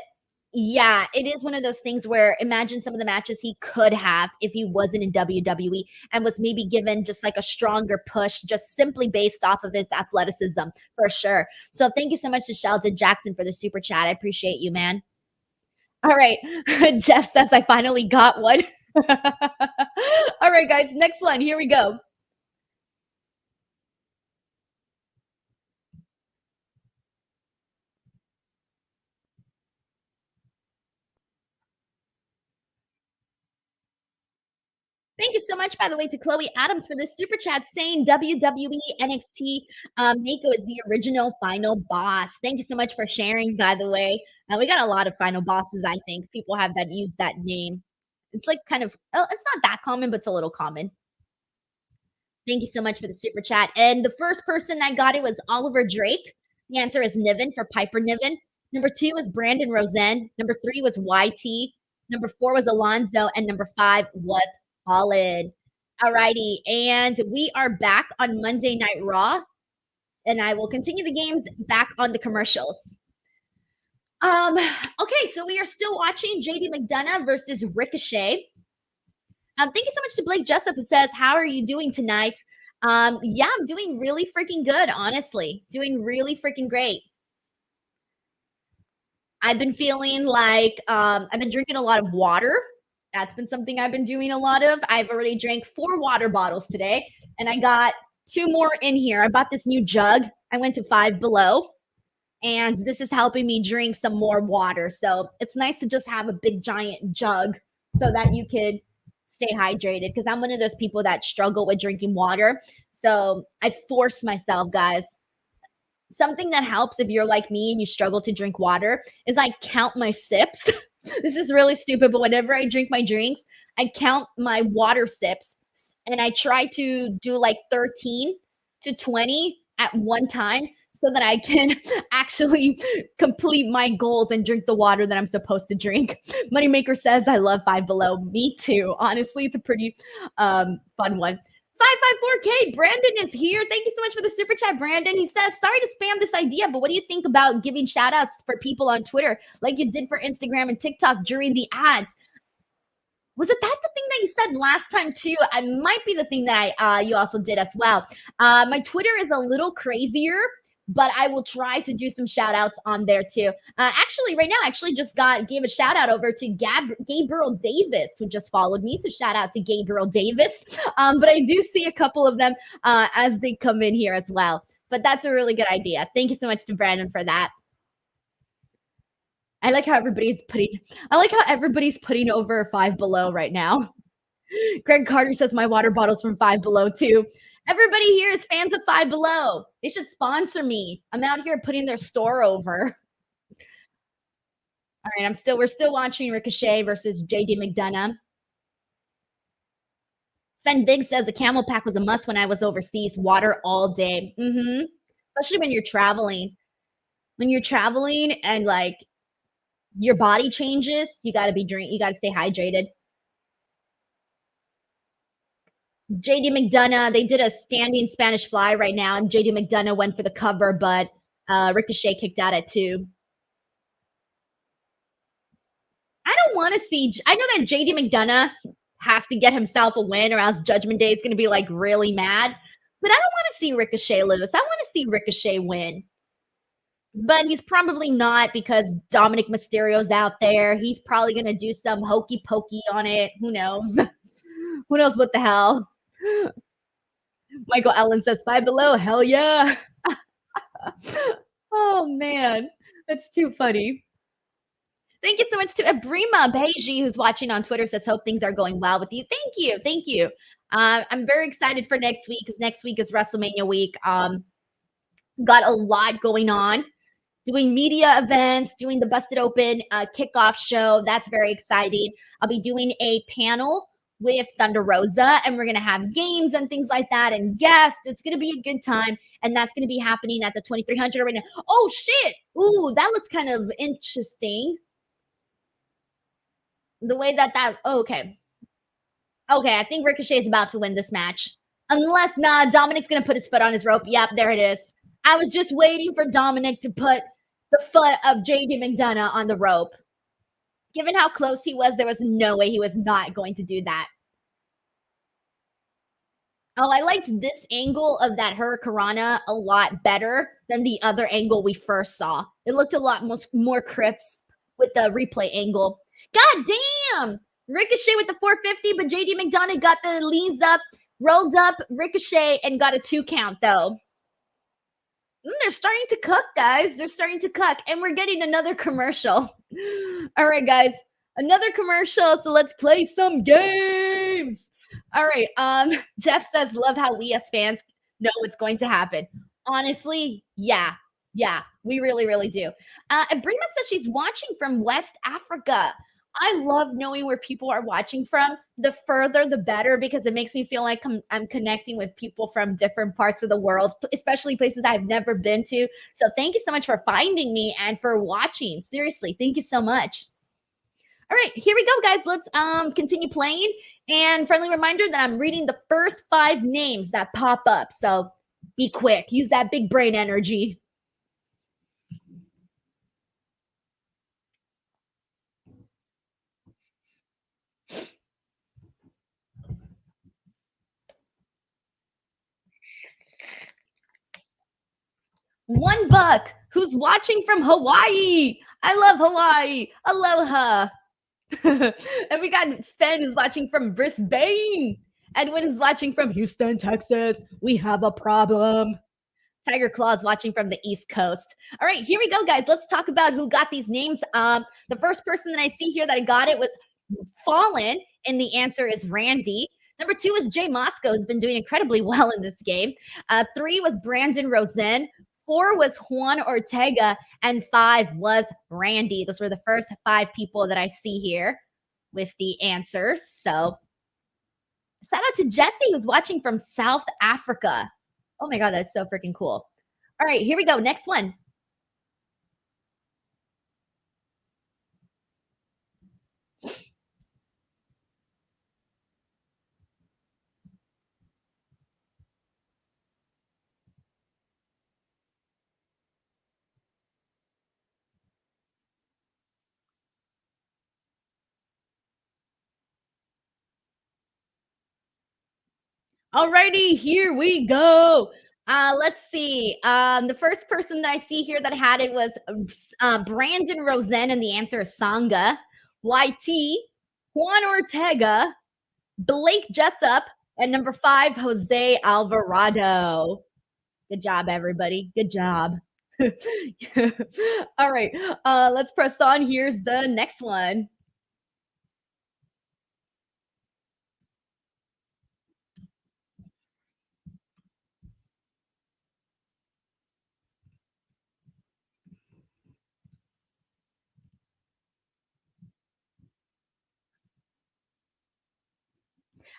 yeah, it is one of those things where imagine some of the matches he could have if he wasn't in WWE and was maybe given just like a stronger push, just simply based off of his athleticism for sure. So thank you so much to Sheldon Jackson for the super chat. I appreciate you, man. All right. Jeff says I finally got one. All right, guys. Next one. Here we go. Thank you so much, by the way, to Chloe Adams for this super chat saying WWE NXT Mako is the original final boss. Thank you so much for sharing, by the way. We got a lot of final bosses, I think. People have that use that name. It's like kind of, it's not that common, but it's a little common. Thank you so much for the super chat. And the first person that got it was Oliver Drake. The answer is Niven for Piper Niven. Number 2 was Brandon Rosen. Number 3 was YT. Number 4 was Alonzo. And number 5 was Holland. All righty. And we are back on Monday Night Raw. And I will continue the games back on the commercials. Okay, so we are still watching JD McDonagh versus Ricochet. Thank you so much to Blake Jessup who says, how are you doing tonight? Yeah, I'm doing really freaking good, honestly. Doing really freaking great. I've been feeling like I've been drinking a lot of water. That's been something I've been doing a lot of. I've already drank 4 water bottles today, and I got 2 more in here. I bought this new jug. I went to Five Below, and this is helping me drink some more water. So it's nice to just have a big giant jug so that you could stay hydrated, because I'm one of those people that struggle with drinking water. So I force myself, guys. Something that helps if you're like me and you struggle to drink water is I count my sips. This is really stupid, but whenever I drink my drinks, I count my water sips and I try to do like 13 to 20 at one time so that I can actually complete my goals and drink the water that I'm supposed to drink. Moneymaker says, I love Five Below. Me too. Honestly, it's a pretty fun one. 554K, Brandon is here. Thank you so much for the super chat, Brandon. He says, sorry to spam this idea, but what do you think about giving shout outs for people on Twitter like you did for Instagram and TikTok during the ads? Was it that the thing that you said last time too? I might be the thing that you also did as well. My Twitter is a little crazier, but I will try to do some shout outs on there too. Actually, right now, I actually just gave a shout out over to Gabriel Davis, who just followed me. So shout out to Gabriel Davis. But I do see a couple of them as they come in here as well. But that's a really good idea. Thank you so much to Brandon for that. I like how everybody's putting over Five Below right now. Greg Carter says my water bottle's from Five Below too. Everybody here is fans of Five Below. They should sponsor me. I'm out here putting their store over. All right, we're still watching Ricochet versus JD McDonagh. Sven Big says the camel pack was a must when I was overseas. Water all day. Especially when you're traveling. When you're traveling and like your body changes, you gotta stay hydrated. JD McDonagh, they did a standing Spanish fly right now, and JD McDonagh went for the cover, but Ricochet kicked out at 2. I don't want to see. I know that JD McDonagh has to get himself a win, or else Judgment Day is going to be like really mad. But I don't want to see Ricochet lose. I want to see Ricochet win. But he's probably not, because Dominic Mysterio's out there. He's probably going to do some hokey pokey on it. Who knows? Who knows what the hell? Michael Allen says Five Below. Hell yeah. Oh, man. That's too funny. Thank you so much to Abrima Beiji, who's watching on Twitter, says, hope things are going well with you. Thank you. Thank you. I'm very excited for next week because next week is WrestleMania week. Got a lot going on. Doing media events, doing the Busted Open kickoff show. That's very exciting. I'll be doing a panel with Thunder Rosa, and we're going to have games and things like that and guests. It's going to be a good time, and that's going to be happening at the 2300 arena. Oh, shit. Ooh, that looks kind of interesting. The way oh, okay. Okay, I think Ricochet is about to win this match. Unless, Dominic's going to put his foot on his rope. Yep, there it is. I was just waiting for Dominic to put the foot of JD McDonagh on the rope. Given how close he was, there was no way he was not going to do that. Oh, I liked this angle of that Hurricanrana a lot better than the other angle we first saw. It looked a lot more crisp with the replay angle. God damn! Ricochet with the 450, but JD McDonagh got the leans up, rolled up Ricochet, and got a 2 count, though. They're starting to cook, guys. They're starting to cook. And we're getting another commercial. All right, guys. Another commercial. So let's play some games. All right. Jeff says, love how we as fans know what's going to happen. Honestly, yeah. Yeah, we really, really do. And Brima says she's watching from West Africa. I love knowing where people are watching from. The further, the better, because it makes me feel like I'm connecting with people from different parts of the world, especially places I've never been to. So thank you so much for finding me and for watching. Seriously, thank you so much. All right, here we go, guys. Let's continue playing. And friendly reminder that I'm reading the first 5 names that pop up. So be quick. Use that big brain energy. $1 who's watching from Hawaii. I love Hawaii. Aloha. And we got Sven who's watching from Brisbane. Edwin is watching from Houston, Texas. We have a problem. Tiger Claw's watching from the East Coast. All right, here we go, guys. Let's talk about who got these names. The first person that I see here that I got it was Fallen, and the answer is Randy. Number 2 is Jay Moscow, who's been doing incredibly well in this game. 3 was Brandon Rosen. 4 was Juan Ortega, and 5 was Randy. Those were the first 5 people that I see here with the answers. So shout out to Jesse, who's watching from South Africa. Oh my God, that's so freaking cool. All right, here we go. Next one. Alrighty, here we go. Let's see. The first person that I see here that had it was Brandon Rosen, and the answer is Sangha. YT, Juan Ortega, Blake Jessup, and number 5, Jose Alvarado. Good job, everybody. Good job. All right, let's press on. Here's the next one.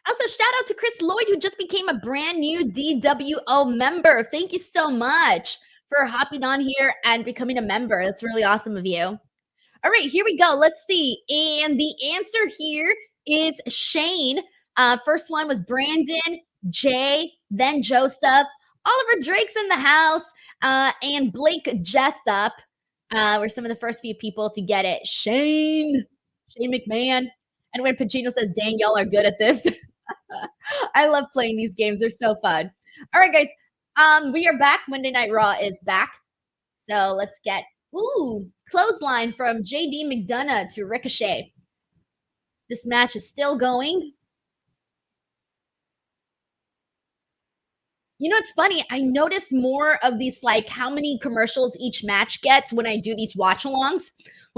Also, shout out to Chris Lloyd, who just became a brand new DWO member. Thank you so much for hopping on here and becoming a member. That's really awesome of you. All right, here we go. Let's see. And the answer here is Shane. First one was Brandon, Jay, then Joseph. Oliver Drake's in the house, and Blake Jessup were some of the first few people to get it. Shane McMahon. And when Pacino says, dang, y'all are good at this. I love playing these games. They're so fun. All right, guys. We are back. Monday Night Raw is back. So let's get clothesline from JD McDonagh to Ricochet. This match is still going. You know, it's funny. I notice more of these, like how many commercials each match gets when I do these watch alongs.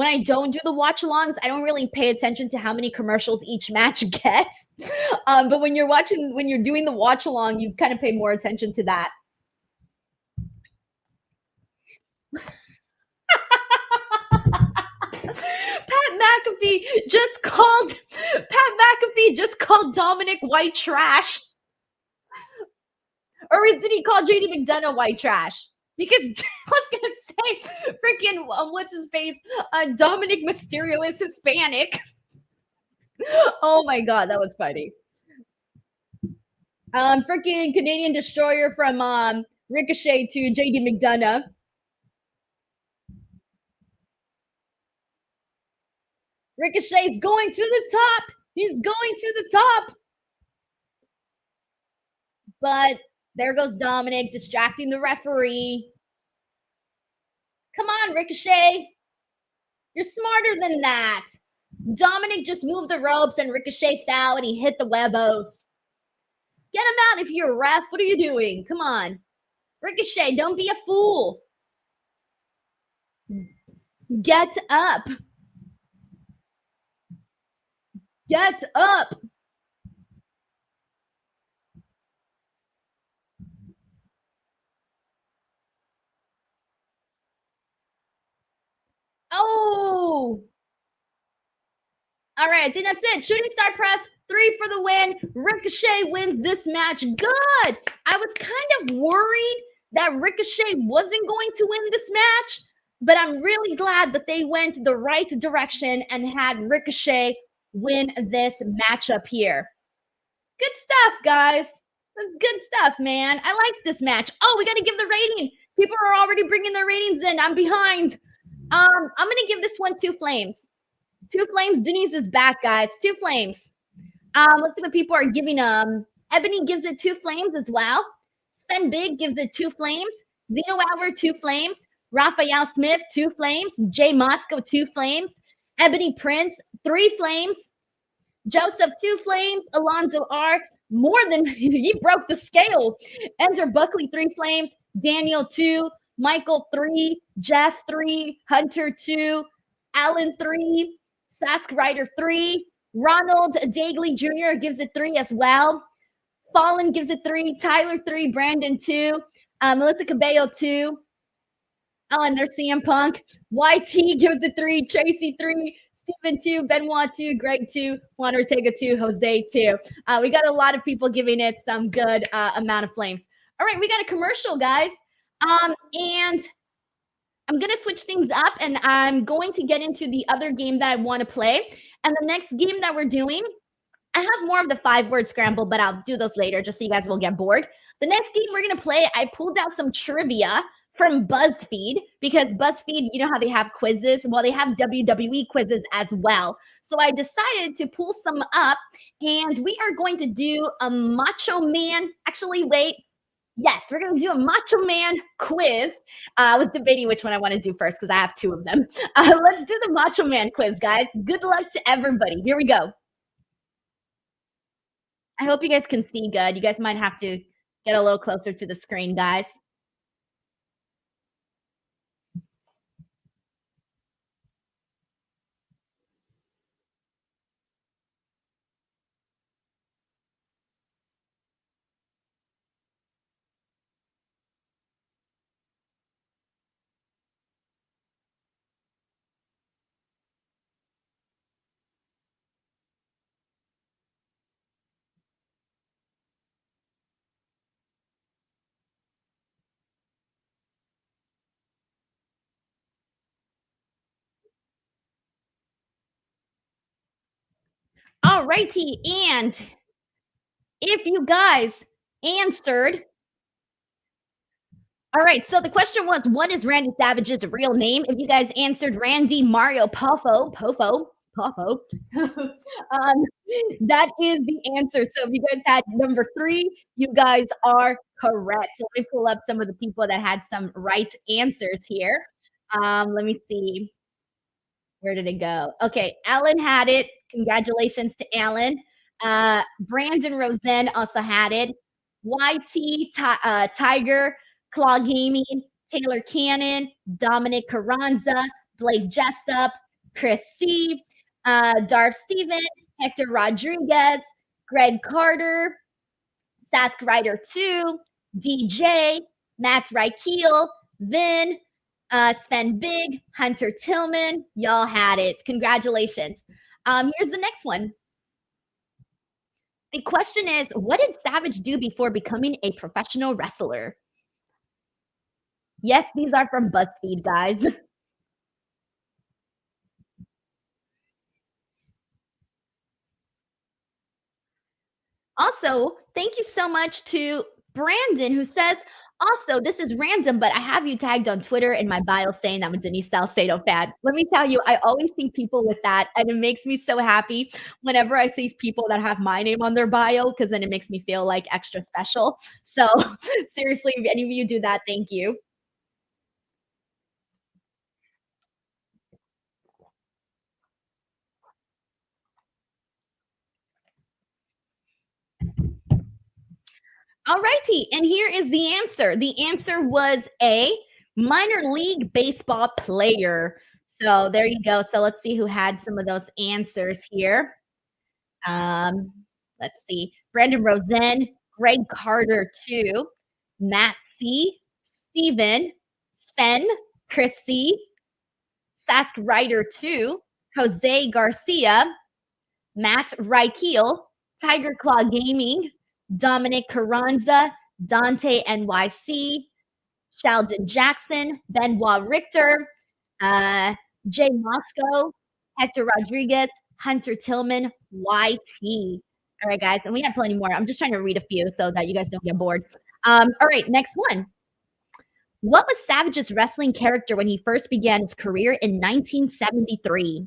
when I don't do the watch alongs, I don't really pay attention to how many commercials each match gets. But when you're doing the watch along, you kind of pay more attention to that. Pat McAfee just called Dominic white trash. Or did he call JD McDonagh white trash? Because I was gonna say, freaking what's his face? Dominic Mysterio is Hispanic. Oh my god, that was funny. Freaking Canadian Destroyer from Ricochet to JD McDonagh. Ricochet's going to the top. He's going to the top. But there goes Dominic distracting the referee. Come on, Ricochet. You're smarter than that. Dominic just moved the ropes and Ricochet fell and he hit the webos. Get him out if you're a ref. What are you doing? Come on. Ricochet, don't be a fool. Get up. Get up. Oh. All right, I think that's it. Shooting star press, 3 for the win. Ricochet wins this match. Good. I was kind of worried that Ricochet wasn't going to win this match, but I'm really glad that they went the right direction and had Ricochet win this matchup here. Good stuff, guys. That's good stuff, man. I liked this match. Oh, we got to give the rating. People are already bringing their ratings in. I'm behind. I'm going to give this one 2 flames. 2 flames. Denise is back, guys. 2 flames. Let's see what people are giving. Ebony gives it 2 flames as well. Sven Big gives it 2 flames. Zeno Hour, 2 flames. Raphael Smith, 2 flames. Jay Moscow, 2 flames. Ebony Prince, 3 flames. Joseph, 2 flames. Alonzo R, more than he broke the scale. Ender Buckley, 3 flames. Daniel, 2. Michael, 3. Jeff, 3. Hunter, 2. Alan, 3. Sask Ryder, 3. Ronald Dagley Jr. gives it 3 as well. Fallen gives it 3. Tyler, 3. Brandon, 2. Melissa Cabello, 2. Oh, and there's CM Punk. YT gives it 3. Tracy, 3. Stephen, 2. Benoit, 2. Greg, 2. Juan Ortega, 2. Jose, 2. We got a lot of people giving it some good amount of flames. All right, we got a commercial, guys. And I'm going to switch things up, and I'm going to get into the other game that I want to play. And the next game that we're doing, I have more of the 5-word scramble, but I'll do those later just so you guys won't get bored. The next game we're going to play, I pulled out some trivia from BuzzFeed, because BuzzFeed, you know how they have quizzes? Well, they have WWE quizzes as well. So I decided to pull some up, and we are going to do a Macho Man. Actually, wait. Yes, we're going to do a Macho Man quiz. I was debating which one I want to do first because I have 2 of them. Let's do the Macho Man quiz, guys. Good luck to everybody. Here we go. I hope you guys can see good. You guys might have to get a little closer to the screen, guys. All righty. And if you guys answered, all right, so the question was, what is Randy Savage's real name? If you guys answered Randy Mario Poffo, that is the answer. So if you guys had number 3, you guys are correct. So let me pull up some of the people that had some right answers here. Let me see. Where did it go? Okay, Alan had it. Congratulations to Alan. Brandon Rosen also had it. YT Tiger, Claw Gaming, Taylor Cannon, Dominic Carranza, Blake Jessup, Chris C, Darth Steven, Hector Rodriguez, Greg Carter, Sask Rider 2, DJ, Matt Reichel, Vin, Sven Big, Hunter Tillman. Y'all had it. Congratulations. Here's the next one. The question is, what did Savage do before becoming a professional wrestler? Yes, these are from BuzzFeed, guys. Also, thank you so much to Brandon, who says, also, this is random, but I have you tagged on Twitter in my bio saying I'm a Denise Salcedo fan. Let me tell you, I always see people with that, and it makes me so happy whenever I see people that have my name on their bio, because then it makes me feel like extra special. So, seriously, if any of you do that, thank you. All righty. And here is the answer. The answer was A, minor league baseball player. So there you go. So let's see who had some of those answers here. Um, let's see. Brandon Rosen, Greg Carter, too. Matt C, Steven, Sven, Chris C, Sask Ryder, too. Jose Garcia, Matt Reichel, Tiger Claw Gaming, Dominic Carranza, Dante NYC, Sheldon Jackson, Benoit Richter, uh, Jay Moscow, Hector Rodriguez, Hunter Tillman, YT. All right, guys, and we have plenty more. I'm just trying to read a few so that you guys don't get bored. All right, next one. What was Savage's wrestling character when he first began his career in 1973?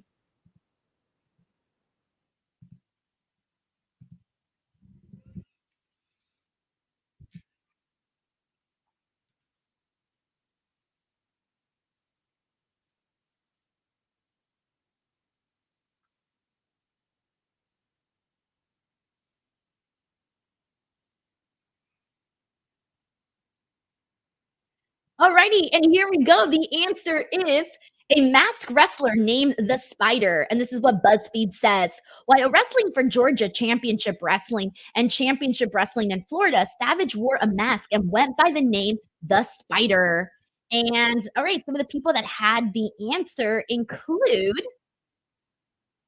Alrighty, and here we go. The answer is a masked wrestler named the Spider. And this is what BuzzFeed says. While wrestling for Georgia Championship Wrestling and Championship Wrestling in Florida, Savage wore a mask and went by the name the Spider. And all right, some of the people that had the answer include,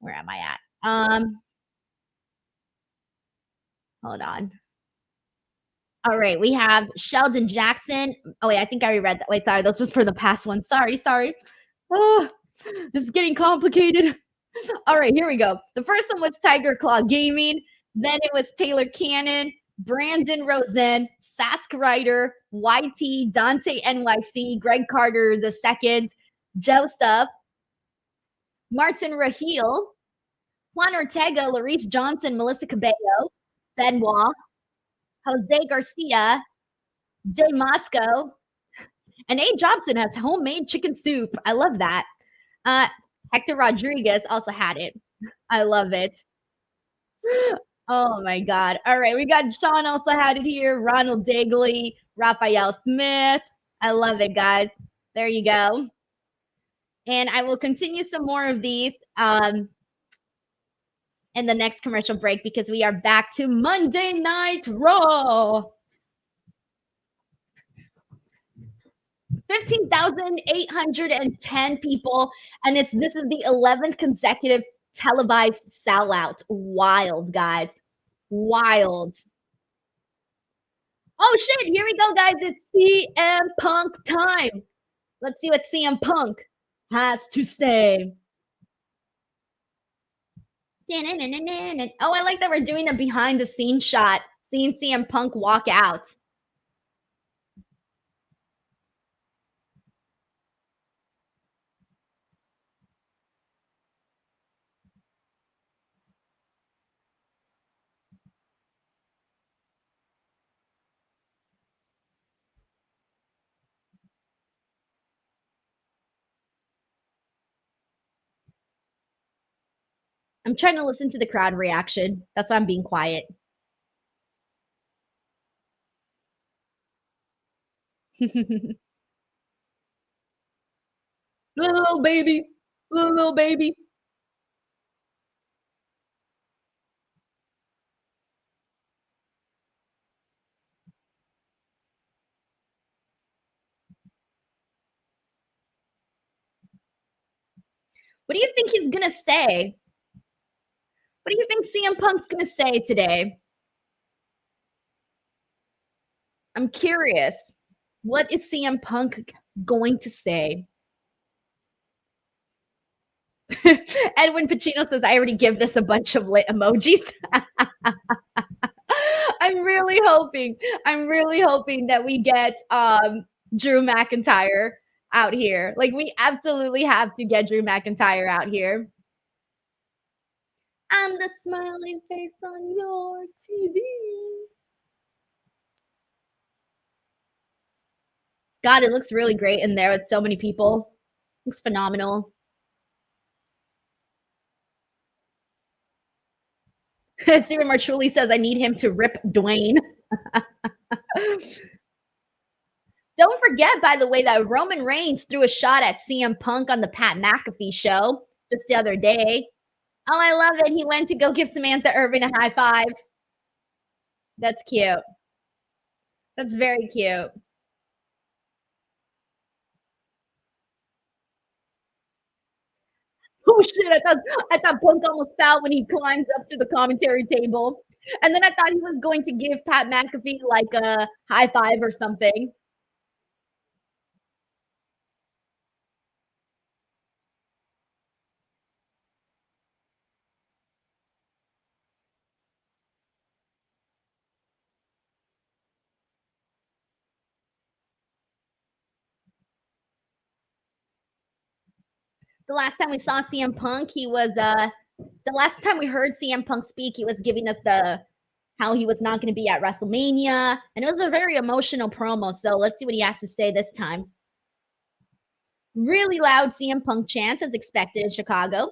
where am I at? Hold on. All right, we have Sheldon Jackson. Oh wait, I think I already read that. Wait, sorry, this was for the past one. Sorry. Oh, this is getting complicated. All right, here we go. The first one was Tiger Claw Gaming. Then it was Taylor Cannon, Brandon Rosen, Sask Ryder, YT, Dante NYC, Greg Carter the second, Joseph, Martin Raheel, Juan Ortega, Larice Johnson, Melissa Cabello, Benoit, Jose Garcia, Jay Moscow, and A. Jobson has homemade chicken soup. I love that. Hector Rodriguez also had it. I love it. Oh my God. All right. We got Sean also had it here. Ronald Dagley, Raphael Smith. I love it, guys. There you go. And I will continue some more of these in the next commercial break because we are back to Monday Night Raw. 15,810 people, and this is the 11th consecutive televised sellout. Wild, guys. Wild. Oh shit, here we go, guys. It's CM Punk time. Let's see what CM Punk has to say. Oh, I like that we're doing a behind the scenes shot, seeing CM Punk walk out. I'm trying to listen to the crowd reaction. That's why I'm being quiet. Oh, baby. Little baby. What do you think he's gonna say? What do you think CM Punk's gonna say today? I'm curious. What is CM Punk going to say? Edwin Pacino says, I already give this a bunch of lit emojis. I'm really hoping, I'm really hoping that we get Drew McIntyre out here. Like we absolutely have to get Drew McIntyre out here. I'm the smiling face on your TV. God, it looks really great in there with so many people. Looks phenomenal. Stephen Marchulli says, I need him to rip Dwayne. Don't forget, by the way, that Roman Reigns threw a shot at CM Punk on the Pat McAfee show just the other day. Oh, I love it. He went to go give Samantha Irvin a high five. That's cute. That's very cute. Oh shit, I thought Punk almost fell when he climbed up to the commentary table. And then I thought he was going to give Pat McAfee like a high five or something. The last time we saw CM Punk, he was the last time we heard CM Punk speak, he was giving us the how he was not going to be at WrestleMania, and it was a very emotional promo. So let's see what he has to say this time. Really loud CM Punk chants as expected in Chicago.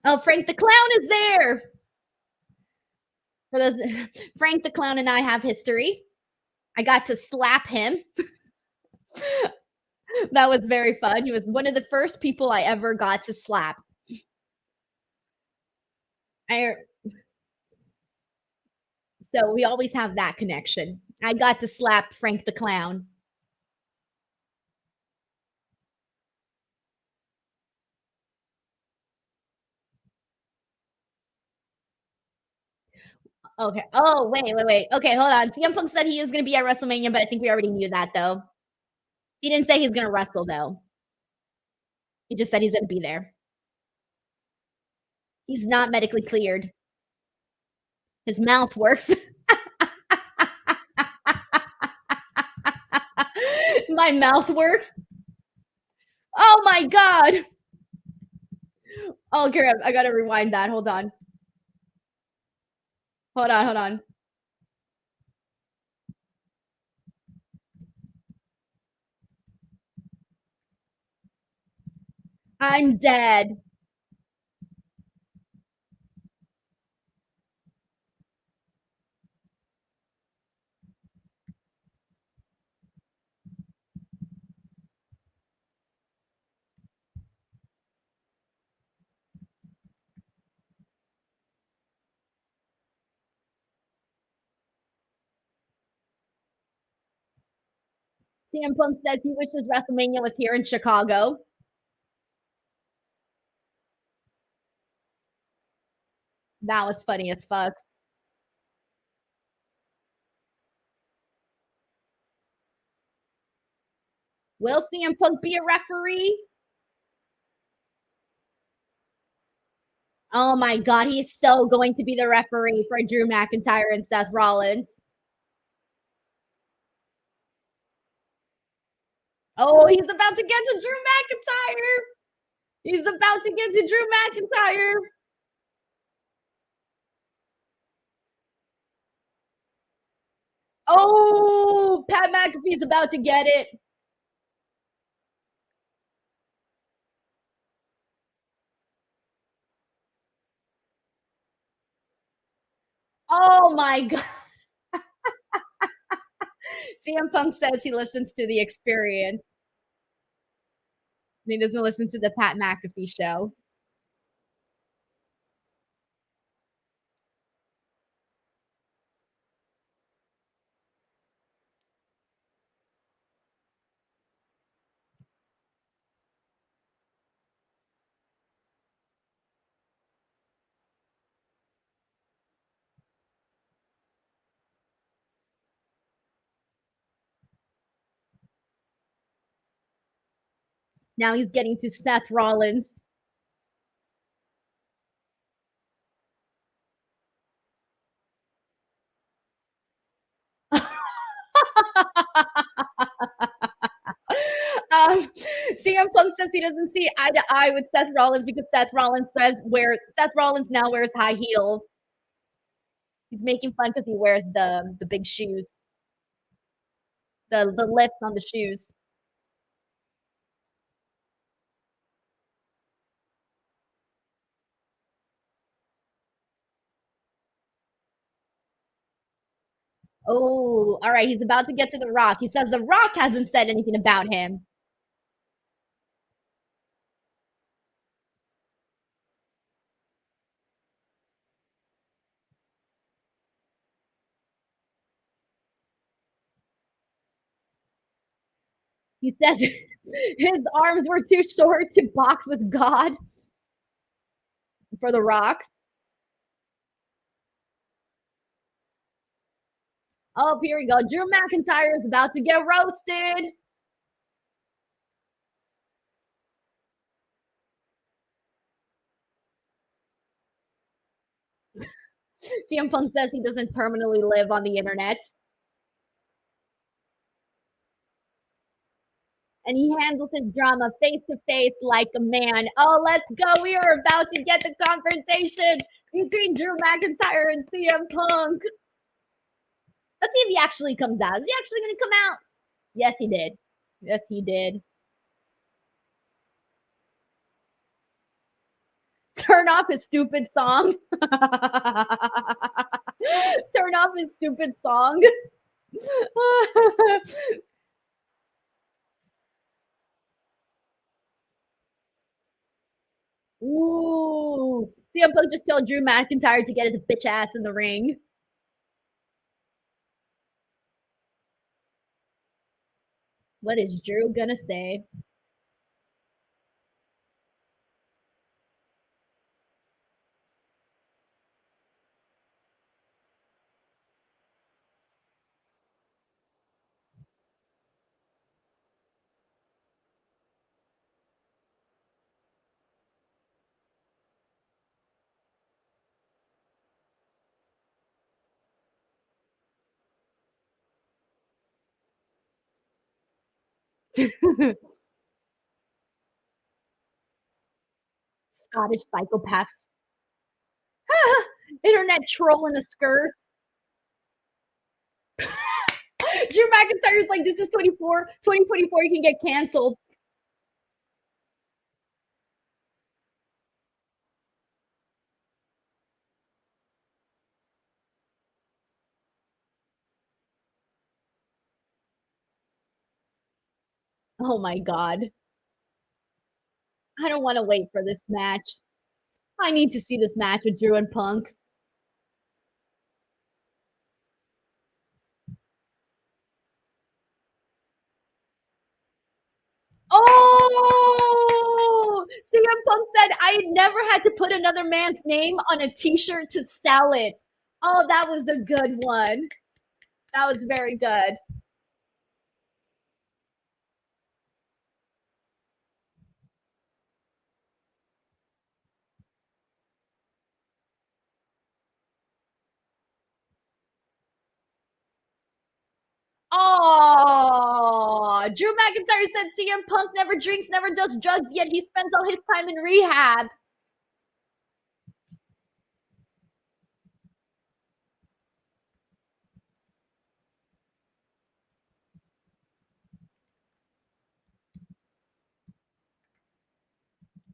Oh, Frank the Clown is there. For those, Frank the Clown and I have history. I got to slap him. That was very fun. He was one of the first people I ever got to slap. I So we always have that connection. I got to slap Frank the Clown. Okay. Oh, wait. Okay, hold on. CM Punk said he is going to be at WrestleMania, but I think we already knew that, though. He didn't say he's going to wrestle, though. He just said he's going to be there. He's not medically cleared. His mouth works. My mouth works. Oh my god. Oh, okay, I gotta rewind that. Hold on. Hold on. I'm dead. CM Punk says he wishes WrestleMania was here in Chicago. That was funny as fuck. Will CM Punk be a referee? Oh my god, he's so going to be the referee for Drew McIntyre and Seth Rollins. Oh, he's about to get to Drew McIntyre. He's about to get to Drew McIntyre. Oh, Pat McAfee's about to get it. Oh my god. CM Punk says he listens to the experience. He doesn't listen to the Pat McAfee show. Now he's getting to Seth Rollins. CM Punk says he doesn't see eye to eye with Seth Rollins because Seth Rollins now wears high heels. He's making fun because he wears the big shoes, the lips on the shoes. Oh, all right. He's about to get to The Rock. He says The Rock hasn't said anything about him. He says his arms were too short to box with God for The Rock. Oh, here we go. Drew McIntyre is about to get roasted. CM Punk says he doesn't terminally live on the internet. And he handles his drama face to face like a man. Oh, let's go. We are about to get the confrontation between Drew McIntyre and CM Punk. Let's see if he actually comes out. Is he actually going to come out? Yes, he did. Yes, he did. Turn off his stupid song. Turn off his stupid song. Ooh. CM Punk just told Drew McIntyre to get his bitch ass in the ring. What is Drew gonna say? Scottish psychopaths. Internet troll in a skirt. Drew McIntyre's like, this is 2024, you can get canceled. Oh my God. I don't want to wait for this match. I need to see this match with Drew and Punk. Oh, CM Punk said I never had to put another man's name on a t-shirt to sell it. Oh, that was a good one. That was very good. Oh, Drew McIntyre said CM Punk never drinks, never does drugs, yet he spends all his time in rehab.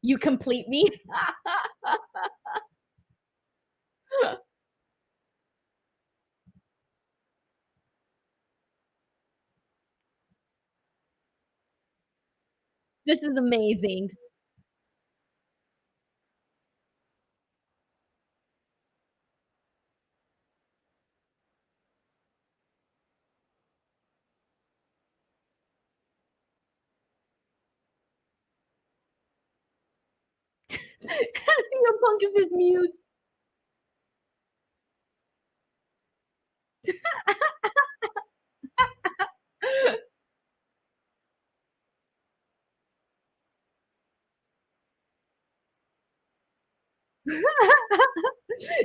You complete me. This is amazing. CM Punk is his muse.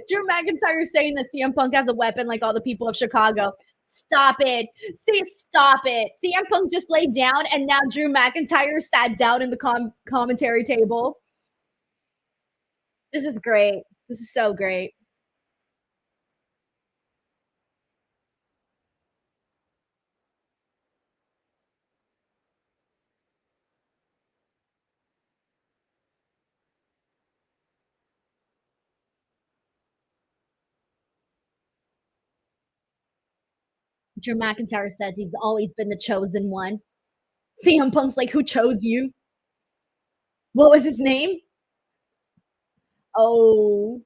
Drew McIntyre saying that CM Punk has a weapon like all the people of Chicago. Stop it. See, stop it. CM Punk just laid down, and now Drew McIntyre sat down in the commentary table. This is great. This is so great. Drew McIntyre says he's always been the chosen one. CM Punk's like, who chose you? What was his name? Oh,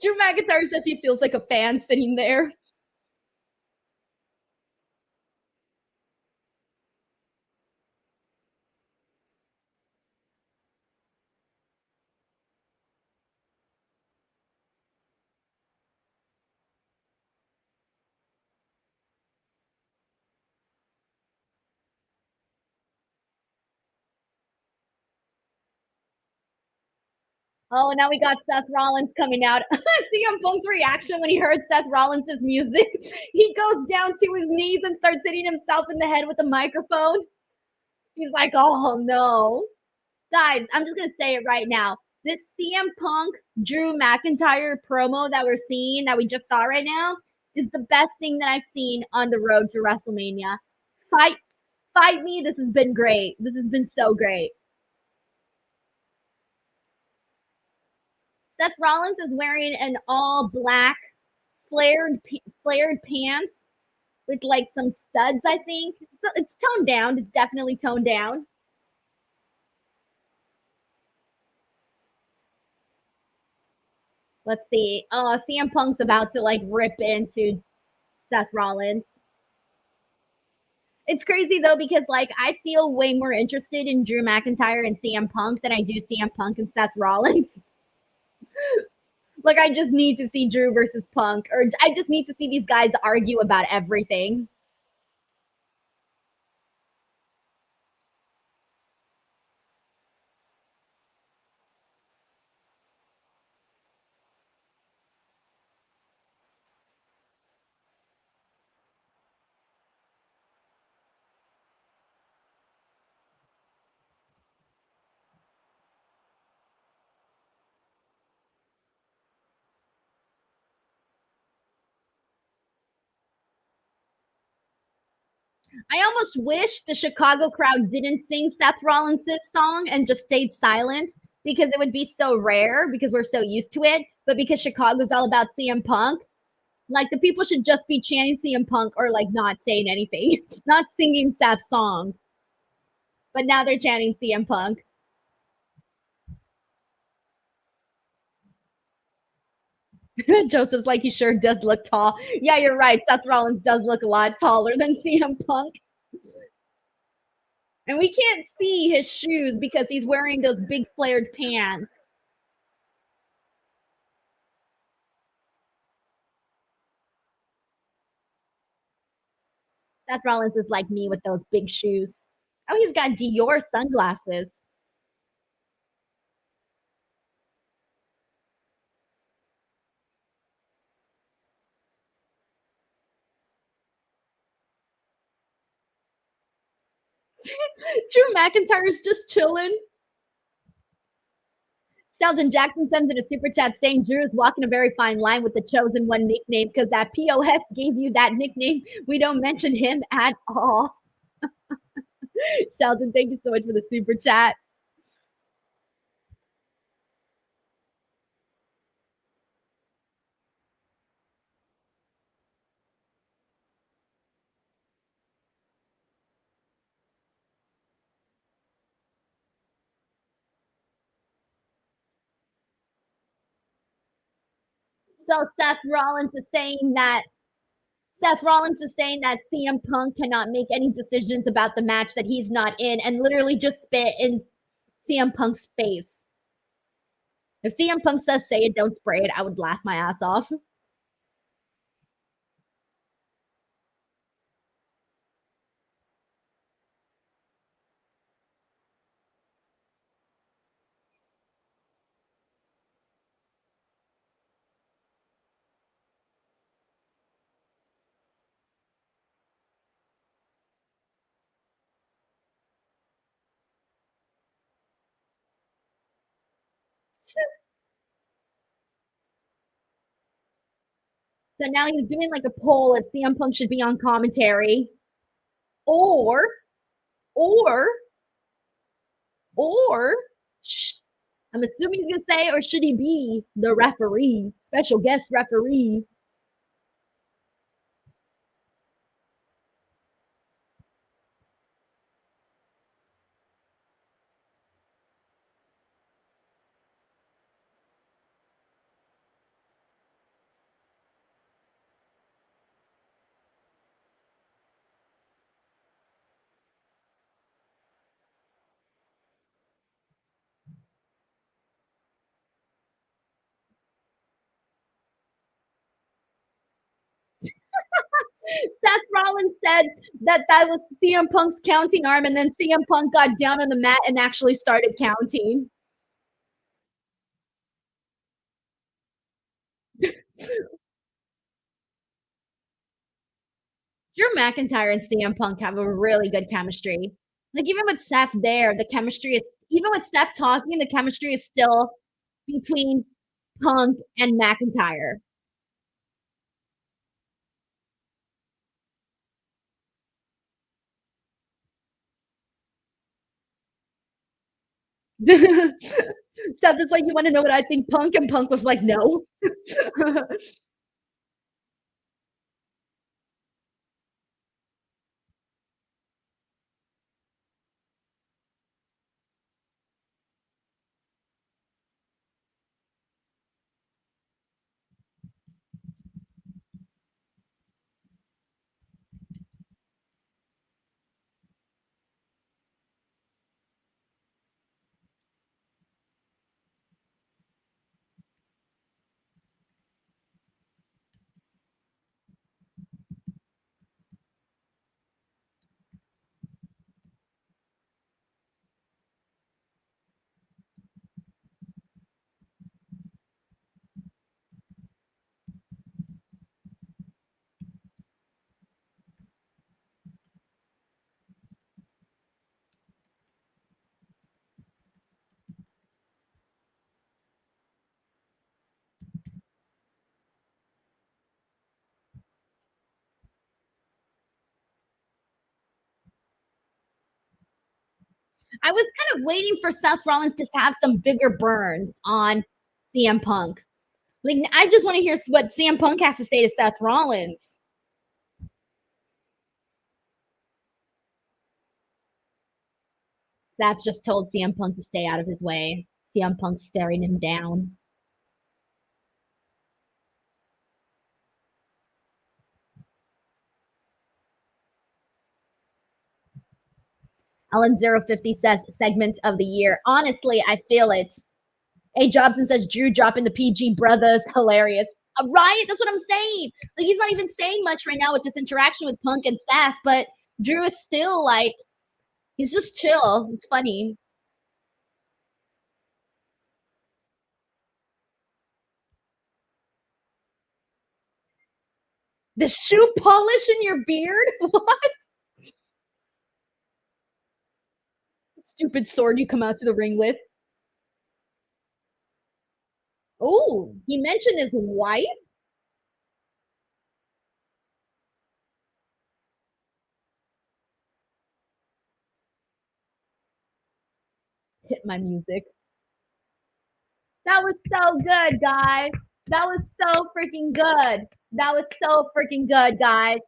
Drew McIntyre says he feels like a fan sitting there. Oh, now we got Seth Rollins coming out. CM Punk's reaction when he heard Seth Rollins' music. He goes down to his knees and starts hitting himself in the head with a microphone. He's like, oh no. Guys, I'm just going to say it right now. This CM Punk Drew McIntyre promo that we're seeing, that we just saw right now, is the best thing that I've seen on the road to WrestleMania. Fight, fight me. This has been great. This has been so great. Seth Rollins is wearing an all black flared pants with like some studs, I think. So it's toned down. It's definitely toned down. Let's see. Oh, CM Punk's about to like rip into Seth Rollins. It's crazy though because like I feel way more interested in Drew McIntyre and CM Punk than I do CM Punk and Seth Rollins. Like I just need to see Drew versus Punk, or I just need to see these guys argue about everything. I almost wish the Chicago crowd didn't sing Seth Rollins' song and just stayed silent because it would be so rare because we're so used to it. But because Chicago's all about CM Punk, like the people should just be chanting CM Punk or like not saying anything, not singing Seth's song. But now they're chanting CM Punk. Joseph's like, he sure does look tall. Yeah, you're right. Seth Rollins does look a lot taller than CM Punk. And we can't see his shoes because he's wearing those big flared pants. Seth Rollins is like me with those big shoes. Oh, he's got Dior sunglasses. Drew McIntyre's just chilling. Sheldon Jackson sends in a super chat saying Drew is walking a very fine line with the chosen one nickname because that POS gave you that nickname. We don't mention him at all. Sheldon, thank you so much for the super chat. So Seth Rollins is saying that CM Punk cannot make any decisions about the match that he's not in, and literally just spit in CM Punk's face. If CM Punk says say it, don't spray it, I would laugh my ass off. So now he's doing like a poll if CM Punk should be on commentary, or or or I'm assuming he's gonna say, or should he be the referee, special guest referee? Seth Rollins said that was CM Punk's counting arm, and then CM Punk got down on the mat and actually started counting. Drew McIntyre and CM Punk have a really good chemistry. Like even with Seth there, the chemistry is even with Seth talking, the chemistry is still between Punk and McIntyre. Seth is like, you want to know what I think, Punk? And Punk was like, no. I was kind of waiting for Seth Rollins to have some bigger burns on CM Punk. Like, I just want to hear what CM Punk has to say to Seth Rollins. Seth just told CM Punk to stay out of his way. CM Punk staring him down. Ellen050 says segment of the year. Honestly, I feel it. A Jobson says Drew dropping the PG brothers. Hilarious. Right? That's what I'm saying. Like he's not even saying much right now with this interaction with Punk and Seth, but Drew is still like he's just chill. It's funny. The shoe polish in your beard? What? stupid sword you come out to the ring with. Oh, he mentioned his wife? Hit my music. That was so good, guys. That was so freaking good. That was so freaking good, guys.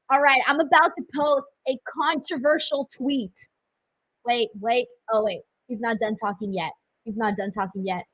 All right, I'm about to post a controversial tweet. Wait, wait. Oh, wait. He's not done talking yet. He's not done talking yet.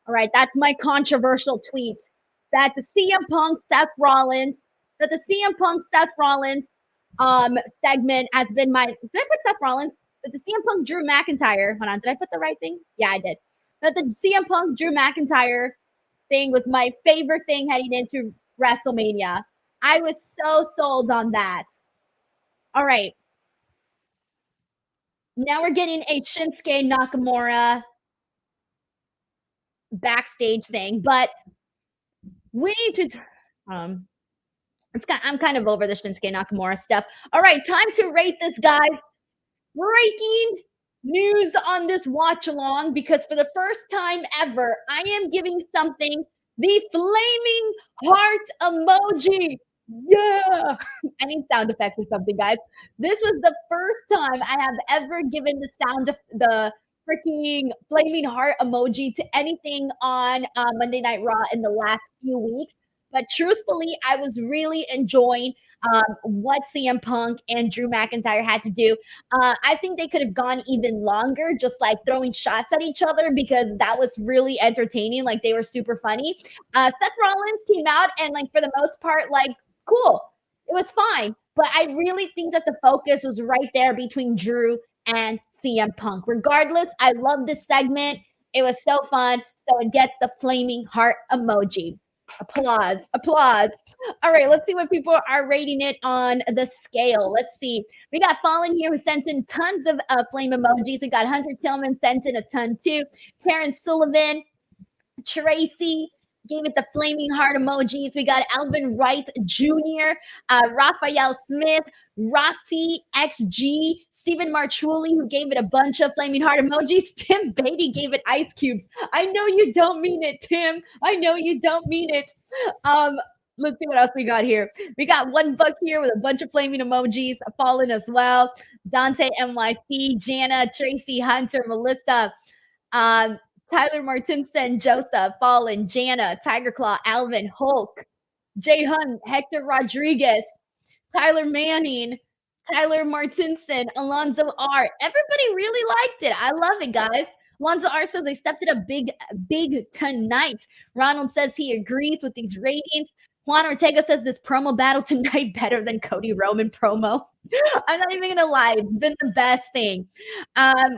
All right, that's my controversial tweet. That the CM Punk Seth Rollins, that the CM Punk Seth Rollins segment has been my. Did I put Seth Rollins? That the CM Punk Drew McIntyre. Hold on, did I put the right thing? Yeah, I did. That the CM Punk Drew McIntyre thing was my favorite thing heading into WrestleMania. I was so sold on that. All right, now we're getting a Shinsuke Nakamura backstage thing, but we need to. Um, I'm kind of over the Shinsuke Nakamura stuff. All right, time to rate this, guys. Breaking news on this watch along because for the first time ever, I am giving something the flaming heart emoji. Yeah. I need sound effects or something, guys. This was the first time I have ever given the sound of the freaking flaming heart emoji to anything on Monday Night Raw in the last few weeks. But truthfully, I was really enjoying what CM Punk and Drew McIntyre had to do. I think they could have gone even longer, just like throwing shots at each other because that was really entertaining. Like they were super funny. Seth Rollins came out and, like, for the most part, like, cool. It was fine. But I really think that the focus was right there between Drew and CM Punk. Regardless, I love this segment. It was so fun. So it gets the flaming heart emoji. Applause. Applause. All right, let's see what people are rating it on the scale. Let's see. We got Fallen here who sent in tons of flame emojis. We got Hunter Tillman sent in a ton too. Terrence Sullivan, Tracy gave it the flaming heart emojis. We got Alvin Wright Jr., Raphael Smith, Rotti XG, Stephen Marchuli, who gave it a bunch of flaming heart emojis. Tim Beatty gave it ice cubes. I know you don't mean it, Tim. I know you don't mean it. Let's see what else we got here. We got One Buck here with a bunch of flaming emojis, Fallen as well. Dante NYC, Jana, Tracy Hunter, Melissa, um, Tyler Martinson, Joseph, Fallen, Jana, Tiger Claw, Alvin, Hulk, Jay Hunt, Hector Rodriguez, Tyler Manning, Tyler Martinson, Alonzo R. Everybody really liked it. I love it, guys. Alonzo R says they stepped it up big tonight. Ronald says he agrees with these ratings. Juan Ortega says this promo battle tonight better than Cody Roman promo. I'm not even gonna lie, it's been the best thing.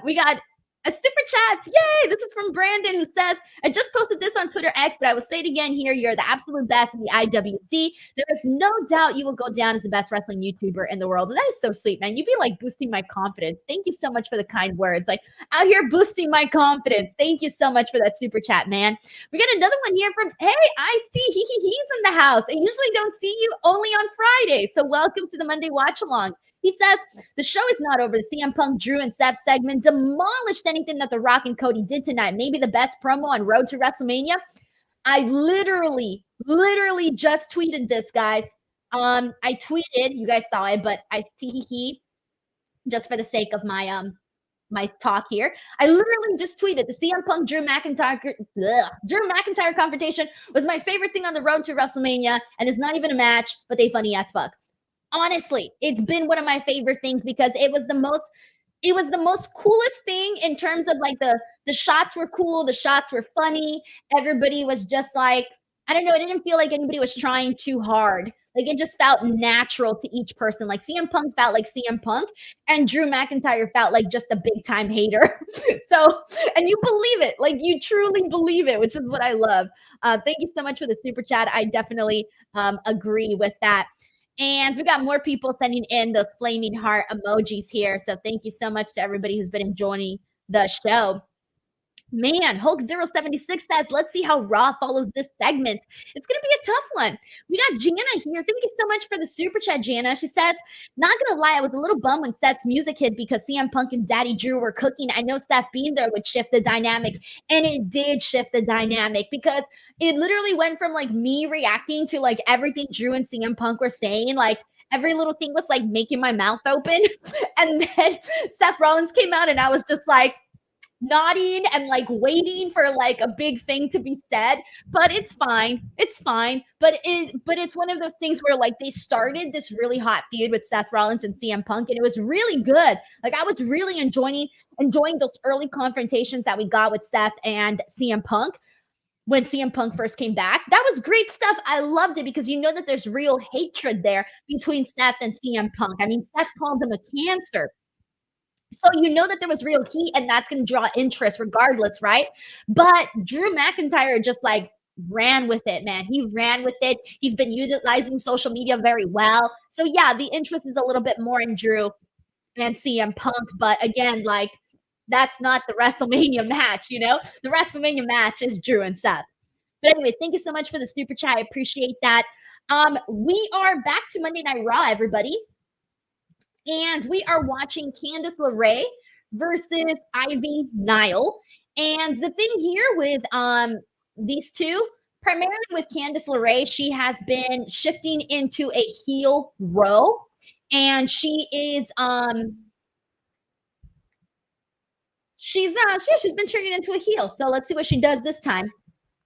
We got a super chat. Yay! This is from Brandon who says, I just posted this on Twitter X, but I will say it again here. You're the absolute best in the IWC. There is no doubt you will go down as the best wrestling YouTuber in the world. And that is so sweet, man. You'd be like boosting my confidence. Thank you so much for the kind words. Like out here boosting my confidence. Thank you so much for that super chat, man. We got another one here from, hey, Ice-T. He's in the house. I usually don't see you only on Friday. So welcome to the Monday Watch Along. He says, the show is not over. The CM Punk, Drew, and Seth segment demolished anything that The Rock and Cody did tonight. Maybe the best promo on Road to WrestleMania. I literally just tweeted this, guys. I tweeted, you guys saw it, but I he just for the sake of my talk here. I literally just tweeted the CM Punk Drew McIntyre confrontation was my favorite thing on the road to WrestleMania, and it's not even a match, but they funny as fuck. Honestly, it's been one of my favorite things because it was the most coolest thing in terms of like the shots were cool, the shots were funny. Everybody was just like, I don't know, it didn't feel like anybody was trying too hard. Like it just felt natural to each person. Like CM Punk felt like CM Punk, and Drew McIntyre felt like just a big time hater. So, and you believe it, like you truly believe it, which is what I love. Thank you so much for the super chat. I definitely agree with that. And we got more people sending in those flaming heart emojis here. So thank you so much to everybody who's been enjoying the show. Man, Hulk076 says, let's see how Raw follows this segment. It's going to be a tough one. We got Jana here. Thank you so much for the super chat, Jana. She says, not going to lie, I was a little bummed when Seth's music hit because CM Punk and Daddy Drew were cooking. I know Seth being there would shift the dynamic, and it did shift the dynamic because it literally went from like me reacting to like everything Drew and CM Punk were saying, like every little thing was like making my mouth open. And then Seth Rollins came out and I was just like, nodding and like waiting for like a big thing to be said, but it's fine. It's fine. But it's one of those things where like they started this really hot feud with Seth Rollins and CM Punk, and it was really good. Like I was really enjoying those early confrontations that we got with Seth and CM Punk when CM Punk first came back. That was great stuff. I loved it because you know that there's real hatred there between Seth and CM Punk. I mean, Seth called him a cancer. So you know that there was real heat, and that's going to draw interest regardless, right? But Drew McIntyre just like ran with it, man. He ran with it. He's been utilizing social media very well. So yeah, the interest is a little bit more in Drew and CM Punk. But again, like that's not the WrestleMania match, you know? The WrestleMania match is Drew and Seth. But anyway, thank you so much for the super chat. I appreciate that. We are back to Monday Night Raw, everybody. And we are watching Candice LeRae versus Ivy Nile. And the thing here with these two, primarily with Candice LeRae, she has been shifting into a heel role, and she's been turning into a heel. So let's see what she does this time.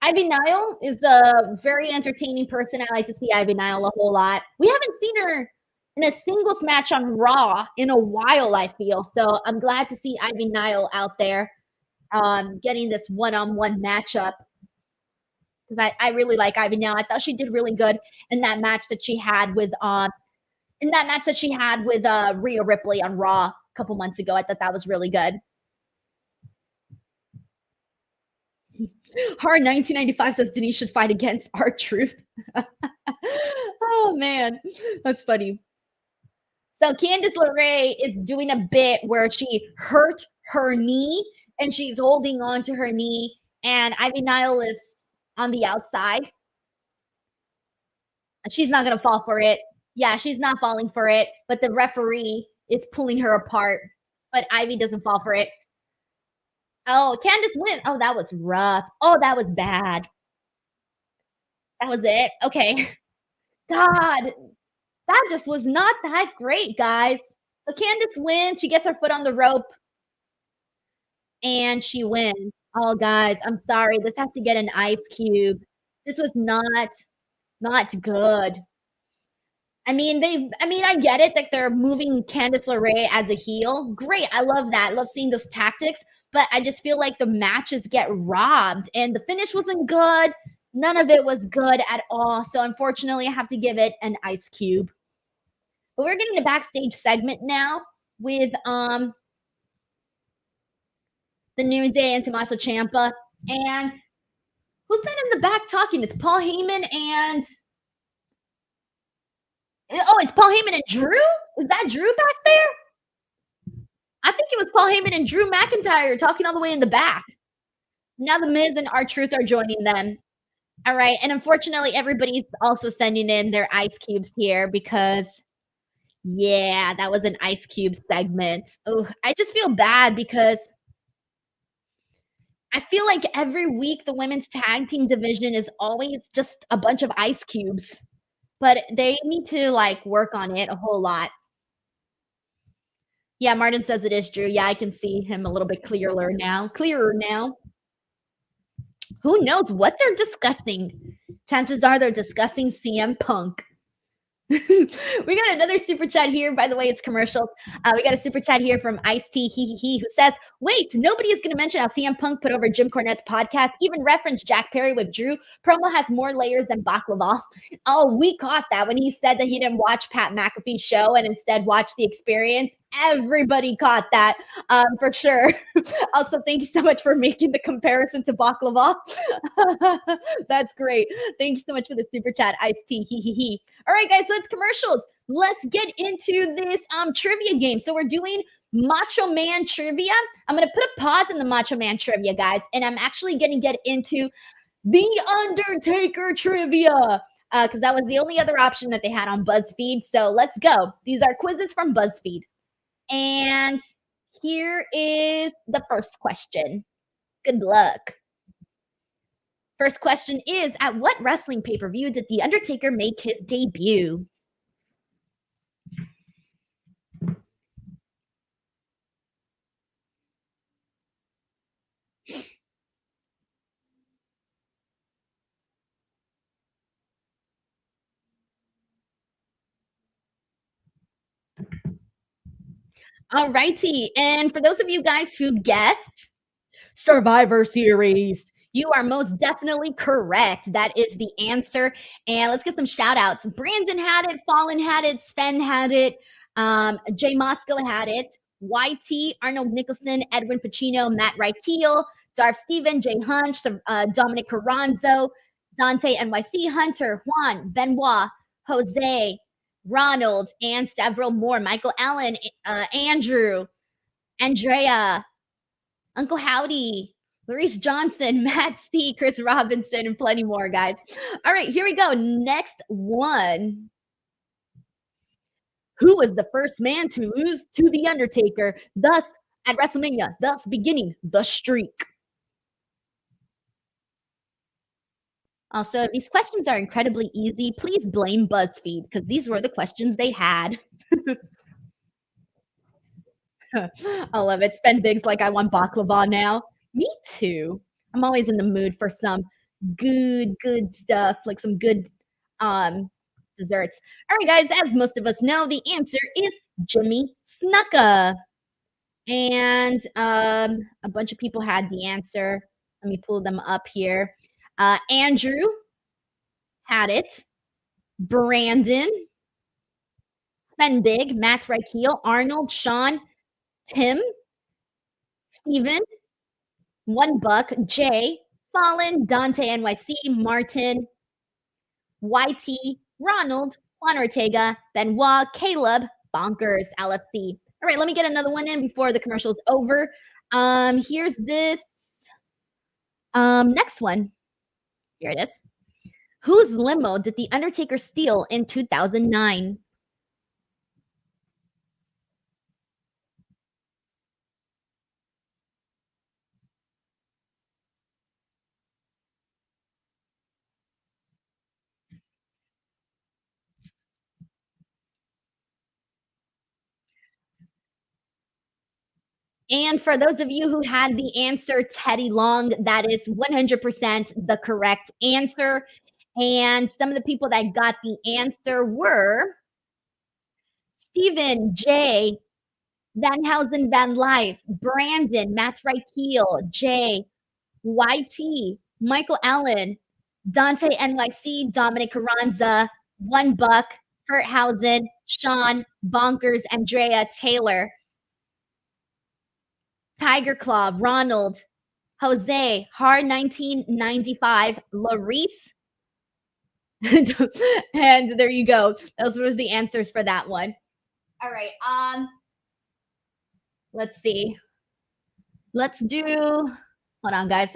Ivy Nile is a very entertaining person. I like to see Ivy Nile a whole lot. We haven't seen her in a singles match on Raw in a while, I feel. So I'm glad to see Ivy Nile out there getting this one-on-one matchup. Because I really like Ivy Nile. I thought she did really good in that match that she had with Rhea Ripley on Raw a couple months ago. I thought that was really good. Hard 1995 says Denise should fight against R-Truth. Oh man, that's funny. So Candice LeRae is doing a bit where she hurt her knee and she's holding on to her knee, and Ivy Nile is on the outside. She's not going to fall for it. Yeah, she's not falling for it, but the referee is pulling her apart, but Ivy doesn't fall for it. Oh, Candice wins. Oh, that was rough. Oh, that was bad. That was it. Okay. God, that just was not that great, guys. So Candice wins. She gets her foot on the rope, and she wins. Oh, guys, I'm sorry. This has to get an ice cube. This was not good. I mean, I get it that they're moving Candice LeRae as a heel. Great. I love that. I love seeing those tactics, but I just feel like the matches get robbed, and the finish wasn't good. None of it was good at all. So unfortunately, I have to give it an ice cube. But we're getting a backstage segment now with the New Day and Tommaso Ciampa. And who's that in the back talking? It's Paul Heyman and it's Paul Heyman and Drew? Is that Drew back there? I think it was Paul Heyman and Drew McIntyre talking all the way in the back. Now the Miz and R-Truth are joining them. All right. And unfortunately, everybody's also sending in their ice cubes here because, yeah, that was an ice cube segment. Oh, I just feel bad because I feel like every week the women's tag team division is always just a bunch of ice cubes, but they need to like work on it a whole lot. Yeah, Martin says it is Drew. Yeah, I can see him a little bit clearer now. Who knows what they're discussing? Chances are they're discussing CM Punk. We got another super chat here. By the way, it's commercials. We got a super chat here from Ice T he who says, "Wait, nobody is going to mention how CM Punk put over Jim Cornette's podcast. Even referenced Jack Perry with Drew. Promo has more layers than baklava." Oh, we caught that when he said that he didn't watch Pat McAfee's show and instead watched The Experience. Everybody caught that for sure. Also, thank you so much for making the comparison to baklava. That's great. Thank you so much for the super chat, Ice T he. All right, guys, so it's commercials. Let's get into this trivia game. So we're doing Macho Man trivia. I'm going to put a pause in the Macho Man trivia, guys, and I'm actually going to get into the Undertaker trivia because that was the only other option that they had on BuzzFeed. So let's go. These are quizzes from BuzzFeed. And here is the first question. Good luck. First question is, at what wrestling pay-per-view did The Undertaker make his debut? All righty. And for those of you guys who guessed Survivor Series, you are most definitely correct. That is the answer. And let's get some shout outs. Brandon had it, Fallen had it, Sven had it, Jay Moscow had it, YT, Arnold Nicholson, Edwin Pacino, Matt Reichel, Darth Steven, Jay Hunch, Dominic Carranzo, Dante NYC, Hunter, Juan, Benoit, Jose, Ronald, and several more. Michael Allen, Andrew, Andrea, Uncle Howdy, Maurice Johnson, Matt C, Chris Robinson, and plenty more, guys. All right, here we go. Next one. Who was the first man to lose to The Undertaker, thus at WrestleMania, thus beginning the streak? Also, these questions are incredibly easy. Please blame BuzzFeed because these were the questions they had. I love it. Spend bigs like I want baklava now. Me too. I'm always in the mood for some good stuff, like some good desserts. All right, guys, as most of us know, the answer is Jimmy Snuka. And a bunch of people had the answer. Let me pull them up here. Andrew had it. Brandon, Sven Big, Matt Reichel, Arnold, Sean, Tim, Steven, One Buck, Jay, Fallen, Dante NYC, Martin, YT, Ronald, Juan Ortega, Benoit, Caleb, Bonkers, LFC. All right, let me get another one in before the commercial's over. Here's this next one. Here it is. Whose limo did The Undertaker steal in 2009? And for those of you who had the answer, Teddy Long, that is 100% the correct answer. And some of the people that got the answer were Stephen, Jay, Van Housen, Van Life, Brandon, Matt Reichel, Jay, YT, Michael Allen, Dante NYC, Dominic Carranza, One Buck, Hurthausen, Sean, Bonkers, Andrea, Taylor, Tiger Claw, Ronald, Jose, Hard 1995, Larice. And there you go. Those were the answers for that one. All right. Let's see. Let's do, hold on, guys.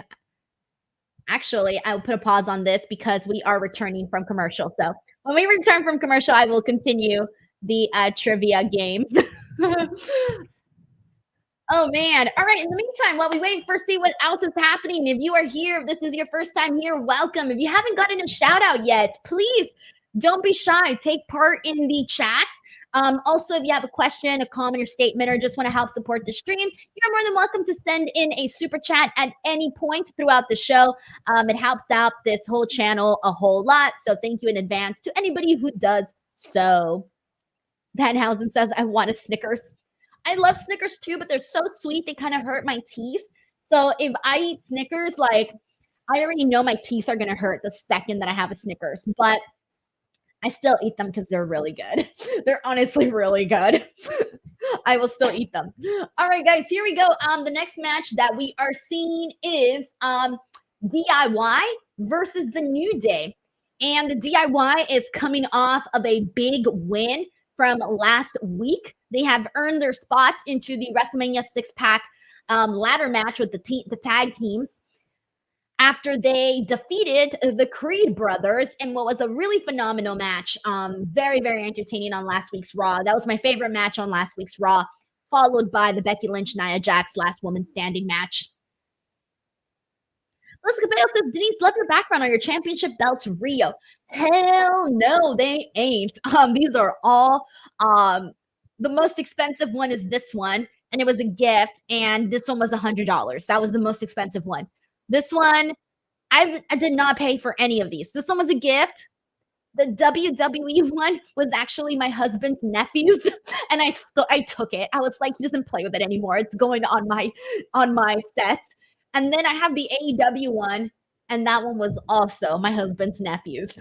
Actually, I'll put a pause on this because we are returning from commercial. So when we return from commercial, I will continue the trivia games. Oh man. All right. In the meantime, while we wait for see what else is happening, if you are here, if this is your first time here, welcome. If you haven't gotten a shout out yet, please don't be shy. Take part in the chat. Also, if you have a question, a comment, or statement, or just want to help support the stream, you're more than welcome to send in a super chat at any point throughout the show. It helps out this whole channel a whole lot. So thank you in advance to anybody who does So Danhausen says, I want a Snickers. I love Snickers too, but they're so sweet, they kind of hurt my teeth. So if I eat Snickers, like, I already know my teeth are going to hurt the second that I have a Snickers, but I still eat them because they're really good. They're honestly really good. I will still eat them. All right, guys, here we go. The next match that we are seeing is DIY versus the New Day. And the DIY is coming off of a big win from last week. They have earned their spot into the WrestleMania 6-pack ladder match with the tag teams after they defeated the Creed brothers in what was a really phenomenal match. Very, very entertaining on last week's Raw. That was my favorite match on last week's Raw, followed by the Becky Lynch, Nia Jax last woman standing match. Let's Cabello says, Denise, love your background on your championship belts, Rio. Hell no, they ain't. These are all the most expensive one is this one, and it was a gift, and this one was $100. That was the most expensive one. This one, I did not pay for any of these. This one was a gift. The WWE one was actually my husband's nephew's, and I took it. I was like, he doesn't play with it anymore. It's going on my set. And then I have the AEW one, and that one was also my husband's nephew's.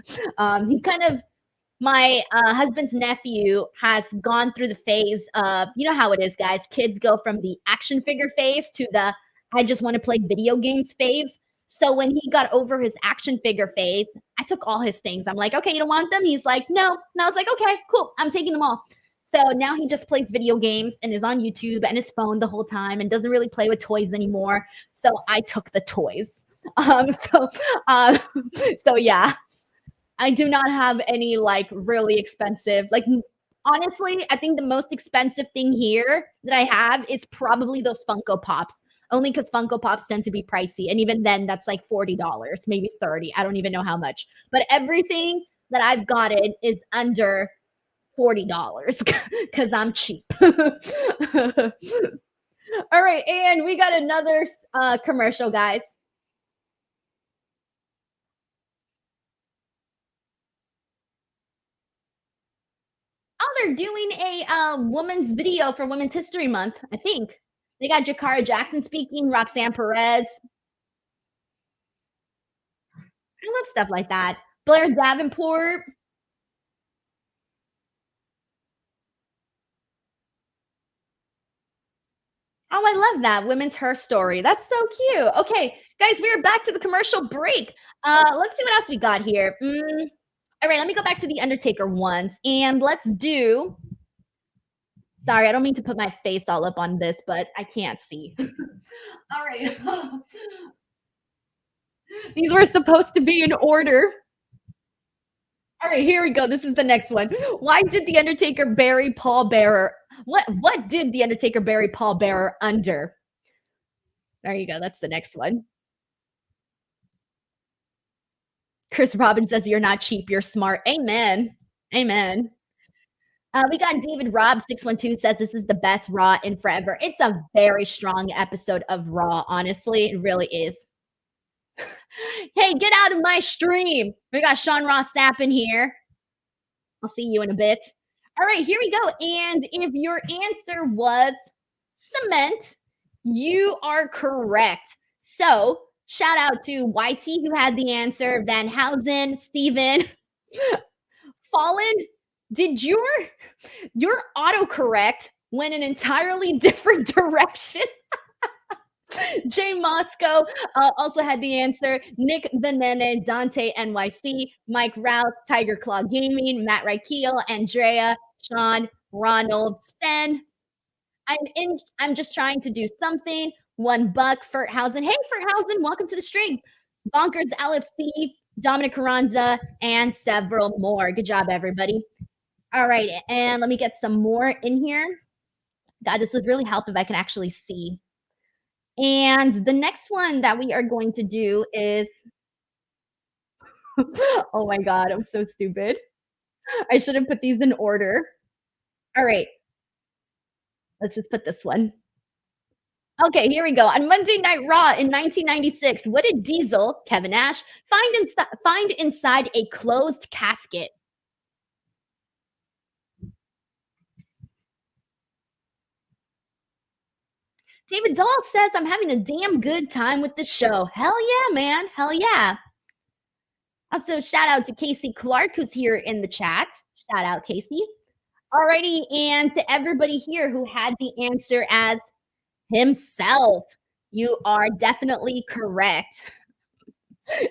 My husband's nephew has gone through the phase of, you know how it is, guys. Kids go from the action figure phase to the I just want to play video games phase. So when he got over his action figure phase, I took all his things. I'm like, okay, you don't want them? He's like, no. And I was like, okay, cool. I'm taking them all. So now he just plays video games and is on YouTube and his phone the whole time and doesn't really play with toys anymore. So I took the toys. So yeah, I do not have any like really expensive, like honestly, I think the most expensive thing here that I have is probably those Funko Pops. Only because Funko Pops tend to be pricey. And even then, that's like $40, maybe $30. I don't even know how much. But everything that I've gotten is under $40 because I'm cheap. All right. And we got another commercial, guys. Oh, they're doing a woman's video for Women's History Month, I think. They got Jakara Jackson speaking, Roxanne Perez. I love stuff like that. Blair Davenport. Oh, I love that. Women's Her Story. That's so cute. Okay, guys, we are back to the commercial break. Let's see what else we got here. All right, let me go back to the Undertaker ones, and let's do. Sorry, I don't mean to put my face all up on this, but I can't see. All right. These were supposed to be in order. All right, here we go. This is the next one. Why did the Undertaker bury Paul Bearer? What did the Undertaker bury Paul Bearer under? There you go. That's the next one. Chris Robbins says you're not cheap, you're smart. Amen. Amen. We got David Robb 612 says this is the best Raw in forever. It's a very strong episode of Raw. Honestly, it really is. Hey, get out of my stream. We got Sean Ross Sapp in here. I'll see you in a bit. All right, here we go. And if your answer was cement, you are correct. So shout out to YT who had the answer, Van Housen, Steven. Fallen, did your autocorrect went an entirely different direction? Jay Mosco also had the answer. Nick the Nene, Dante NYC, Mike Rouse, Tiger Claw Gaming, Matt Reichel, Andrea, Sean, Ronald, Sven. I'm just trying to do something. $1 Furthausen. Hey, Furthausen, welcome to the stream. Bonkers LFC, Dominic Carranza, and several more. Good job, everybody. All right, and let me get some more in here. God, this would really help if I can actually see. And the next one that we are going to do is, oh my God, I'm so stupid. I should have put these in order. All right. Let's just put this one. Okay, here we go. On Monday Night Raw in 1996, what did Diesel, Kevin Nash, find inside a closed casket? David Dahl says, I'm having a damn good time with the show. Hell yeah, man. Hell yeah. Also, shout out to Casey Clark, who's here in the chat. Shout out, Casey. Alrighty, and to everybody here who had the answer as himself, you are definitely correct.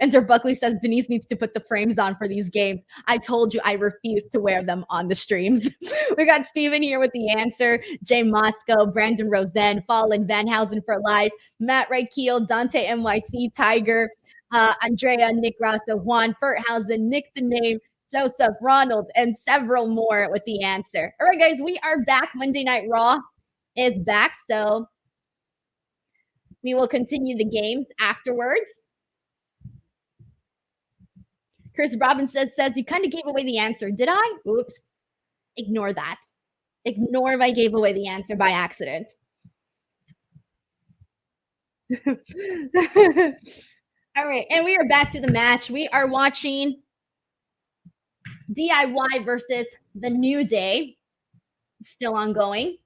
Enter Buckley says Denise needs to put the frames on for these games. I told you I refuse to wear them on the streams. We got Steven here with the answer. Jay Moscow, Brandon Rosen, Fallen Van Housen for life, Matt Keel, Dante NYC, Tiger, Andrea, Nick Rasa, Juan Furthausen, Nick the Name, Joseph, Ronald, and several more with the answer. All right, guys, we are back. Monday Night Raw is back, so we will continue the games afterwards. Chris Robbins says you kind of gave away the answer. Did I? Oops. Ignore that. Ignore if I gave away the answer by accident. All right, and we are back to the match. We are watching DIY versus the New Day. Still ongoing.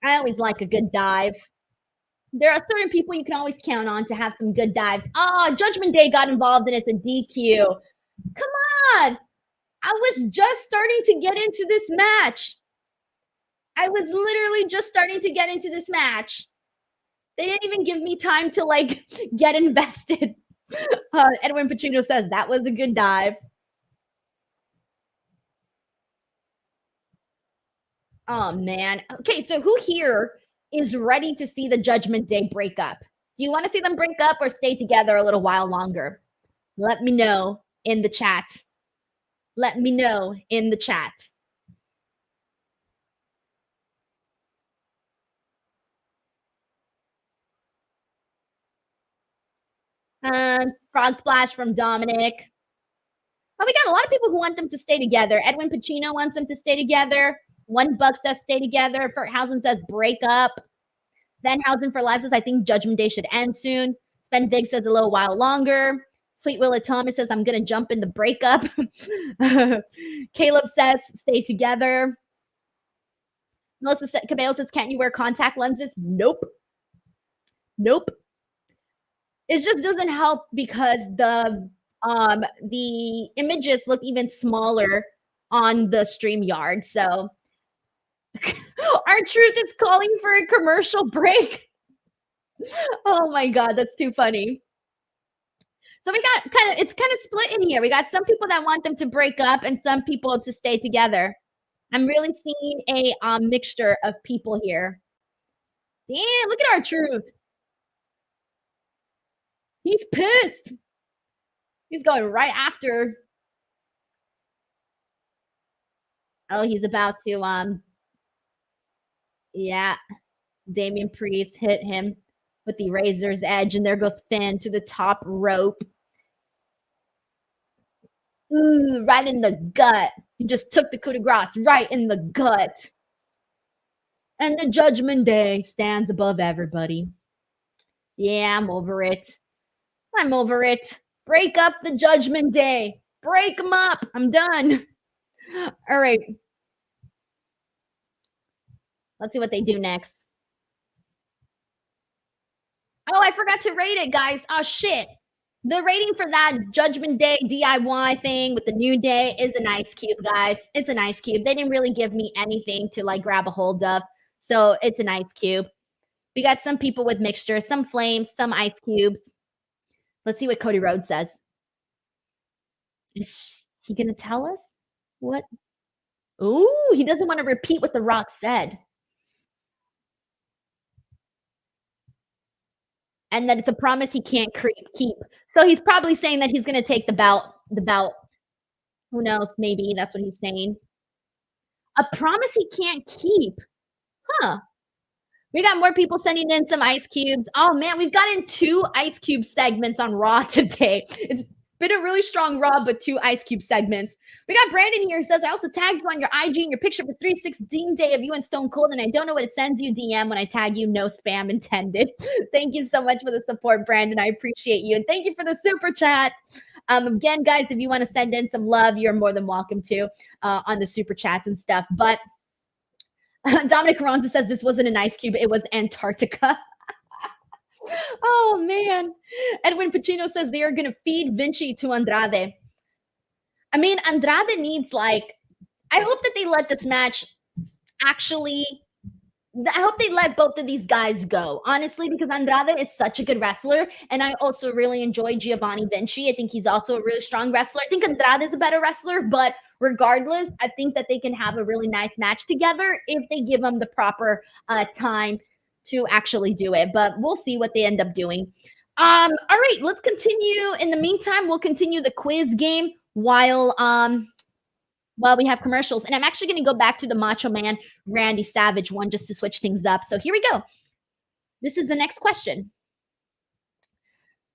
I always like a good dive. There are certain people you can always count on to have some good dives. Oh, Judgment Day got involved and it's a DQ. Come on. I was just starting to get into this match. I was literally just starting to get into this match. They didn't even give me time to like get invested. Edwin Pacino says that was a good dive. Oh, man. Okay, so who here is ready to see the Judgment Day break up? Do you want to see them break up or stay together a little while longer? Let me know in the chat. Let me know in the chat. Frog Splash from Dominic. Oh, we got a lot of people who want them to stay together. Edwin Pacino wants them to stay together. One Buck says stay together. Furthausen says break up. Van Housen for Life says I think Judgment Day should end soon. Sven Big says a little while longer. Sweet Willa Thomas says I'm going to jump in the breakup. Caleb says stay together. Melissa Cabello says can't you wear contact lenses? Nope. Nope. It just doesn't help because the images look even smaller on the StreamYard. So our truth is calling for a commercial break. Oh my God, that's too funny. So we got it's kind of split in here. We got some people that want them to break up and some people to stay together. I'm really seeing a mixture of people here. Damn, look at our truth. He's pissed. He's going right after. Oh, he's about to yeah. Damian Priest hit him with the razor's edge, and there goes Finn to the top rope. Ooh, right in the gut. He just took the coup de grace right in the gut. And the Judgment Day stands above everybody. Yeah, I'm over it. I'm over it. Break up the Judgment Day. Break them up. I'm done. All right. Let's see what they do next. Oh, I forgot to rate it, guys. Oh, shit. The rating for that Judgment Day DIY thing with the New Day is an ice cube, guys. It's an ice cube. They didn't really give me anything to like grab a hold of. So it's an ice cube. We got some people with mixtures, some flames, some ice cubes. Let's see what Cody Rhodes says. Is he going to tell us what? Ooh, he doesn't want to repeat what The Rock said. And that it's a promise he can't keep. So he's probably saying that he's going to take the belt. Who knows? Maybe that's what he's saying. A promise he can't keep. Huh. We got more people sending in some ice cubes. Oh, man, we've gotten 2 ice cube segments on Raw today. It's been a really strong Raw, but 2 ice cube segments. We got Brandon here who says, I also tagged you on your IG and your picture for 316 day of you and Stone Cold, and I don't know what it sends you DM when I tag you. No spam intended. Thank you so much for the support, Brandon. I appreciate you. And thank you for the super chat. Again, guys, if you want to send in some love, you're more than welcome to on the super chats and stuff. But Dominic Carranza says this wasn't an ice cube, it was Antarctica. Oh man. Edwin Pacino says they are gonna feed Vinci to Andrade. I mean, Andrade needs like I hope that they let this match actually I hope they let both of these guys go, honestly, because Andrade is such a good wrestler. And I also really enjoy Giovanni Vinci. I think he's also a really strong wrestler. I think Andrade is a better wrestler, but regardless, I think that they can have a really nice match together if they give them the proper time to actually do it. But we'll see what they end up doing. All right, let's continue. In the meantime, we'll continue the quiz game while we have commercials. And I'm actually going to go back to the Macho Man Randy Savage one just to switch things up. So here we go. This is the next question.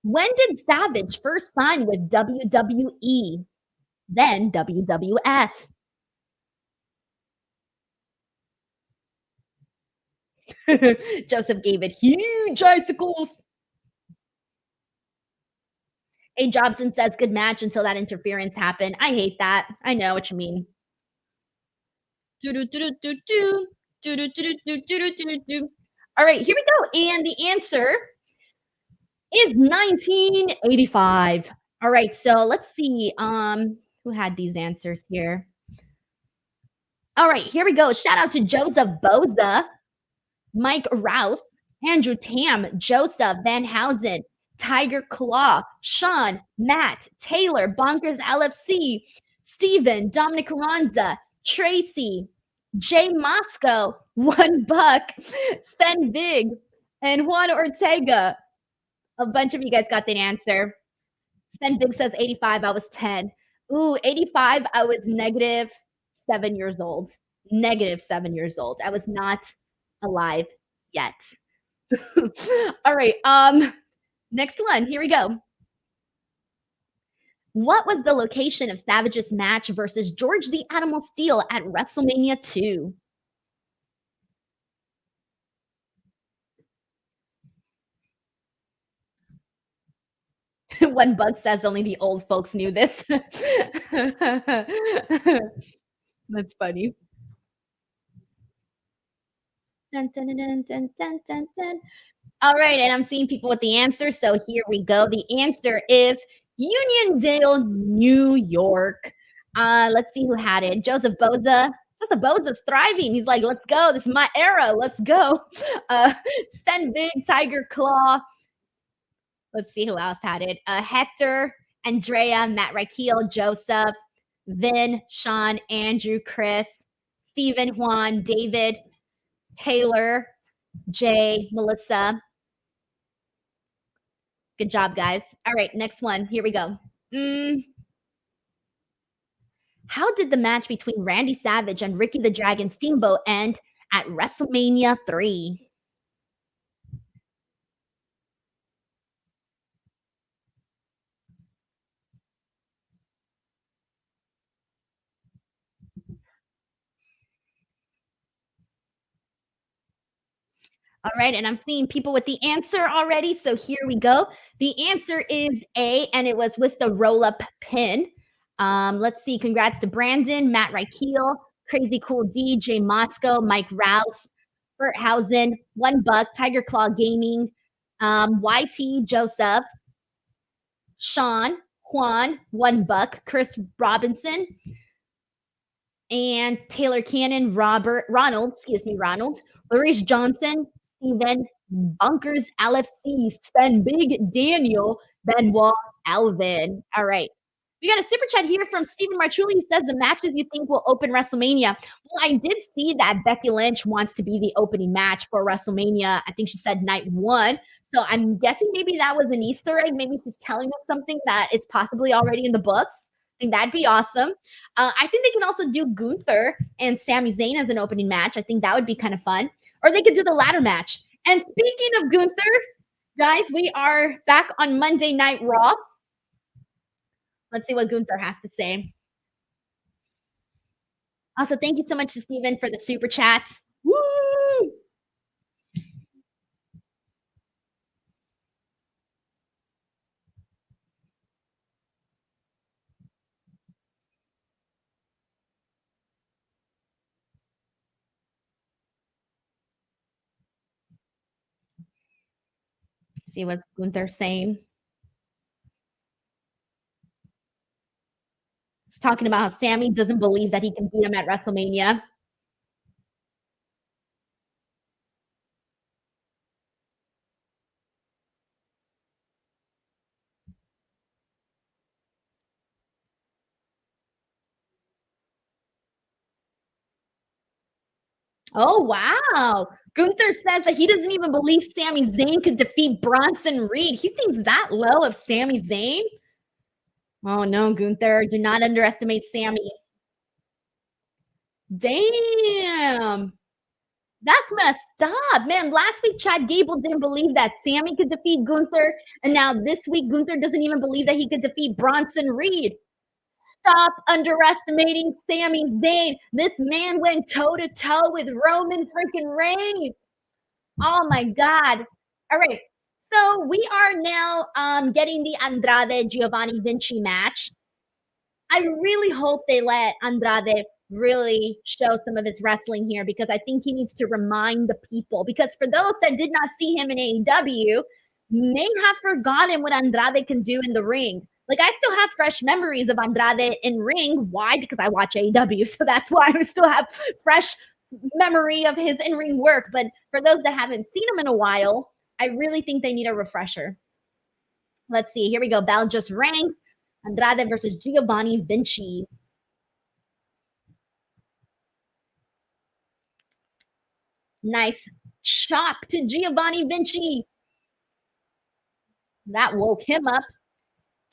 When did Savage first sign with WWE, then WWF? Joseph gave it huge icicles. A. Jobson says, good match until that interference happened. I hate that. I know what you mean. All right, here we go. And the answer is 1985. All right, so let's see. Who had these answers here? All right, here we go. Shout out to Joseph Boza, Mike Rouse, Andrew Tam, Joseph Van Housen, Tiger Claw, Sean, Matt, Taylor, Bonkers LFC, Steven, Dominic Carranza, Tracy, Jay Moscow, $1, Spend Big, and Juan Ortega. A bunch of you guys got the answer. Spend Big says 85. I was 10. Ooh, 85. I was -7 years old. -7 years old. I was not alive yet. All right. Next one. Here we go. What was the location of Savage's match versus George the Animal Steel at WrestleMania 2? $1 says only the old folks knew this. That's funny. Dun, dun, dun, dun, dun, dun, dun. All right, and I'm seeing people with the answer. So here we go. The answer is Uniondale, New York. Let's see who had it. Joseph Boza. Joseph Boza's thriving. He's like, let's go. This is my era. Let's go. Spend Big, Tiger Claw. Let's see who else had it. Hector, Andrea, Matt Raquel, Joseph, Vin, Sean, Andrew, Chris, Stephen, Juan, David, Taylor, Jay, Melissa. Good job, guys. All right, next one. Here we go. How did the match between Randy Savage and Ricky the Dragon Steamboat end at WrestleMania 3? All right, and I'm seeing people with the answer already. So here we go. The answer is A, and it was with the roll-up pin. Let's see. Congrats to Brandon, Matt Raquel, Crazy Cool D, Jay Moscow, Mike Rouse, Bert Housen, $1, Tiger Claw Gaming, YT Joseph, Sean, Juan, $1, Chris Robinson, and Taylor Cannon, Ronald, Larice Johnson, Steven, Bunkers LFC, Spend Big, Daniel, Benoit, Alvin. All right. We got a super chat here from Stephen Marchulli. He says the matches you think will open WrestleMania. Well, I did see that Becky Lynch wants to be the opening match for WrestleMania. I think she said night 1. So I'm guessing maybe that was an Easter egg. Maybe she's telling us something that is possibly already in the books. I think that'd be awesome. I think they can also do Gunther and Sami Zayn as an opening match. I think that would be kind of fun. Or they could do the ladder match. And speaking of Gunther, guys, we are back on Monday Night Raw. Let's see what Gunther has to say. Also, thank you so much to Steven for the super chat. Woo! See what Gunther's saying. He's talking about how Sami doesn't believe that he can beat him at WrestleMania. Oh, wow. Gunther says that he doesn't even believe Sami Zayn could defeat Bronson Reed. He thinks that low of Sami Zayn? Oh, no, Gunther. Do not underestimate Sami. Damn. That's messed up. Man, last week Chad Gable didn't believe that Sami could defeat Gunther. And now this week, Gunther doesn't even believe that he could defeat Bronson Reed. Stop underestimating Sami Zayn. This man went toe to toe with Roman freaking Reigns. Oh my God. All right. So we are now getting the Andrade Giovanni Vinci match. I really hope they let Andrade really show some of his wrestling here because I think he needs to remind the people. Because for those that did not see him in AEW, may have forgotten what Andrade can do in the ring. Like I still have fresh memories of Andrade in ring. Why? Because I watch AEW, so that's why I still have fresh memory of his in-ring work. But for those that haven't seen him in a while, I really think they need a refresher. Let's see. Here we go. Bell just rang. Andrade versus Giovanni Vinci. Nice chop to Giovanni Vinci. That woke him up.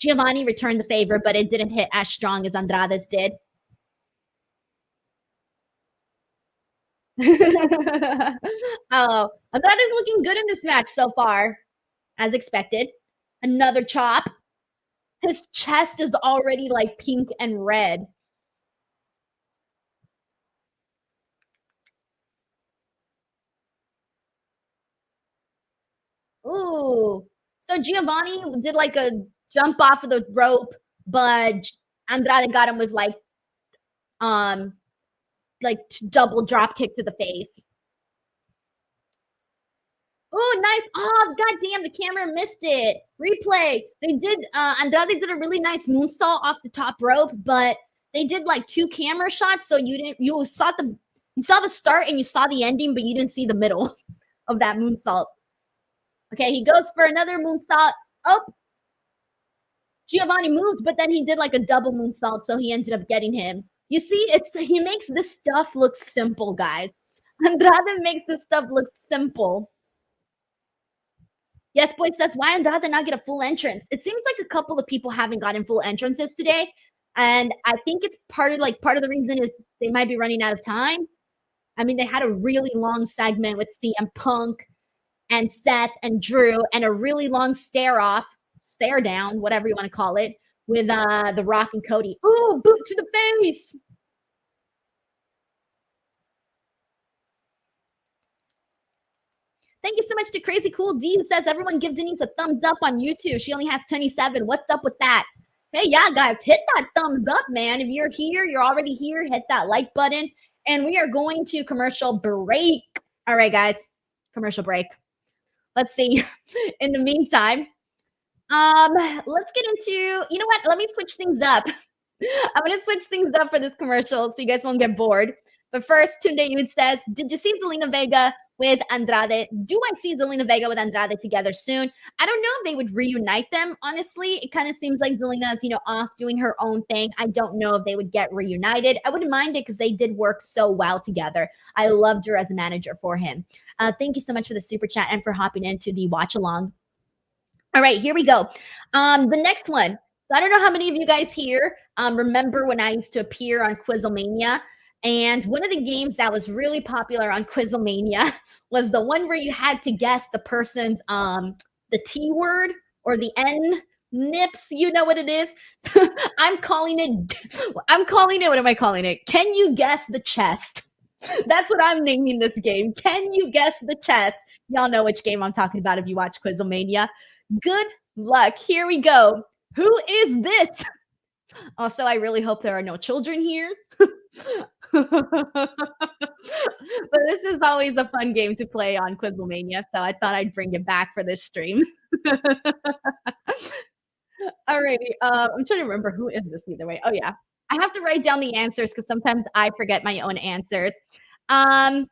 Giovanni returned the favor, but it didn't hit as strong as Andrade's did. Oh, Andrade's looking good in this match so far, as expected. Another chop. His chest is already like pink and red. Ooh. So Giovanni did like a jump off of the rope, but Andrade got him with um like double drop kick to the face. Oh, nice. Oh, god damn, the camera missed it. Replay. They did Andrade did a really nice moonsault off the top rope, but they did like two camera shots, so you saw the start and you saw the ending, but you didn't see the middle of that moonsault. Okay, he goes for another moonsault. Oh, Giovanni moved, but then he did like a double moonsault, so he ended up getting him. You see, he makes this stuff look simple, guys. Andrade makes this stuff look simple. Yes, boy says, why Andrade not get a full entrance? It seems like a couple of people haven't gotten full entrances today. And I think it's part of the reason is they might be running out of time. I mean, they had a really long segment with CM Punk and Seth and Drew and a really long stare down, whatever you want to call it, with The Rock and Cody. Ooh, boot to the face. Thank you so much to Crazy Cool D, who says, everyone give Denise a thumbs up on YouTube. She only has 27. What's up with that? Hey, yeah, guys, hit that thumbs up, man. If you're here, you're already here, hit that like button. And we are going to commercial break. All right, guys, commercial break. Let's see. In the meantime, let's get into, you know what? Let me switch things up. I'm going to switch things up for this commercial so you guys won't get bored. But first, Tunde Yud says, did you see Zelina Vega with Andrade? Do I see Zelina Vega with Andrade together soon? I don't know if they would reunite them, honestly. It kind of seems like Zelina is, off doing her own thing. I don't know if they would get reunited. I wouldn't mind it because they did work so well together. I loved her as a manager for him. Thank you so much for the super chat and for hopping into the watch along. All right, here we go. The next one. So I don't know how many of you guys here remember when I used to appear on Quizlemania. And one of the games that was really popular on Quizlemania was the one where you had to guess the person's the T word or the N nips. You know what it is? I'm calling it, what am I calling it? Can you guess the chest? That's what I'm naming this game. Can you guess the chest? Y'all know which game I'm talking about if you watch Quizlemania. Good luck. Here we go. Who is this? Also, I really hope there are no children here. But this is always a fun game to play on Quizlemania, so I thought I'd bring it back for this stream. Alrighty. I'm trying to remember who is this either way. Oh yeah. I have to write down the answers because sometimes I forget my own answers. Um,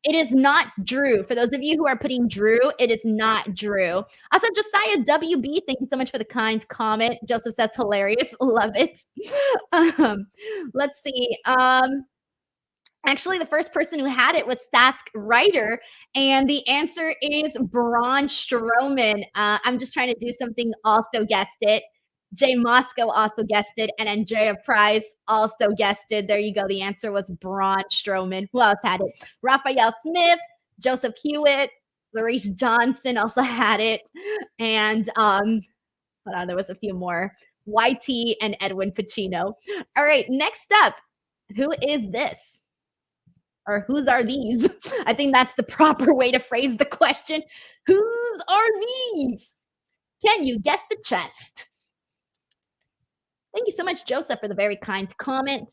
it is not Drew. For those of you who are putting Drew, it is not Drew. Also, Josiah WB, thank you so much for the kind comment. Joseph says hilarious. Love it. Let's see. Actually, the first person who had it was Sask Ryder, and the answer is Braun Strowman. I'm just trying to do something. Also guessed it. Jay Moscow also guessed it, and Andrea Price also guessed it. There you go. The answer was Braun Strowman. Who else had it? Raphael Smith, Joseph Hewitt, Larice Johnson also had it, and hold on, there was a few more. YT and Edwin Pacino. All right, next up, who is this? Or whose are these? I think that's the proper way to phrase the question. Whose are these? Can you guess the chest? Thank you so much, Joseph, for the very kind comment.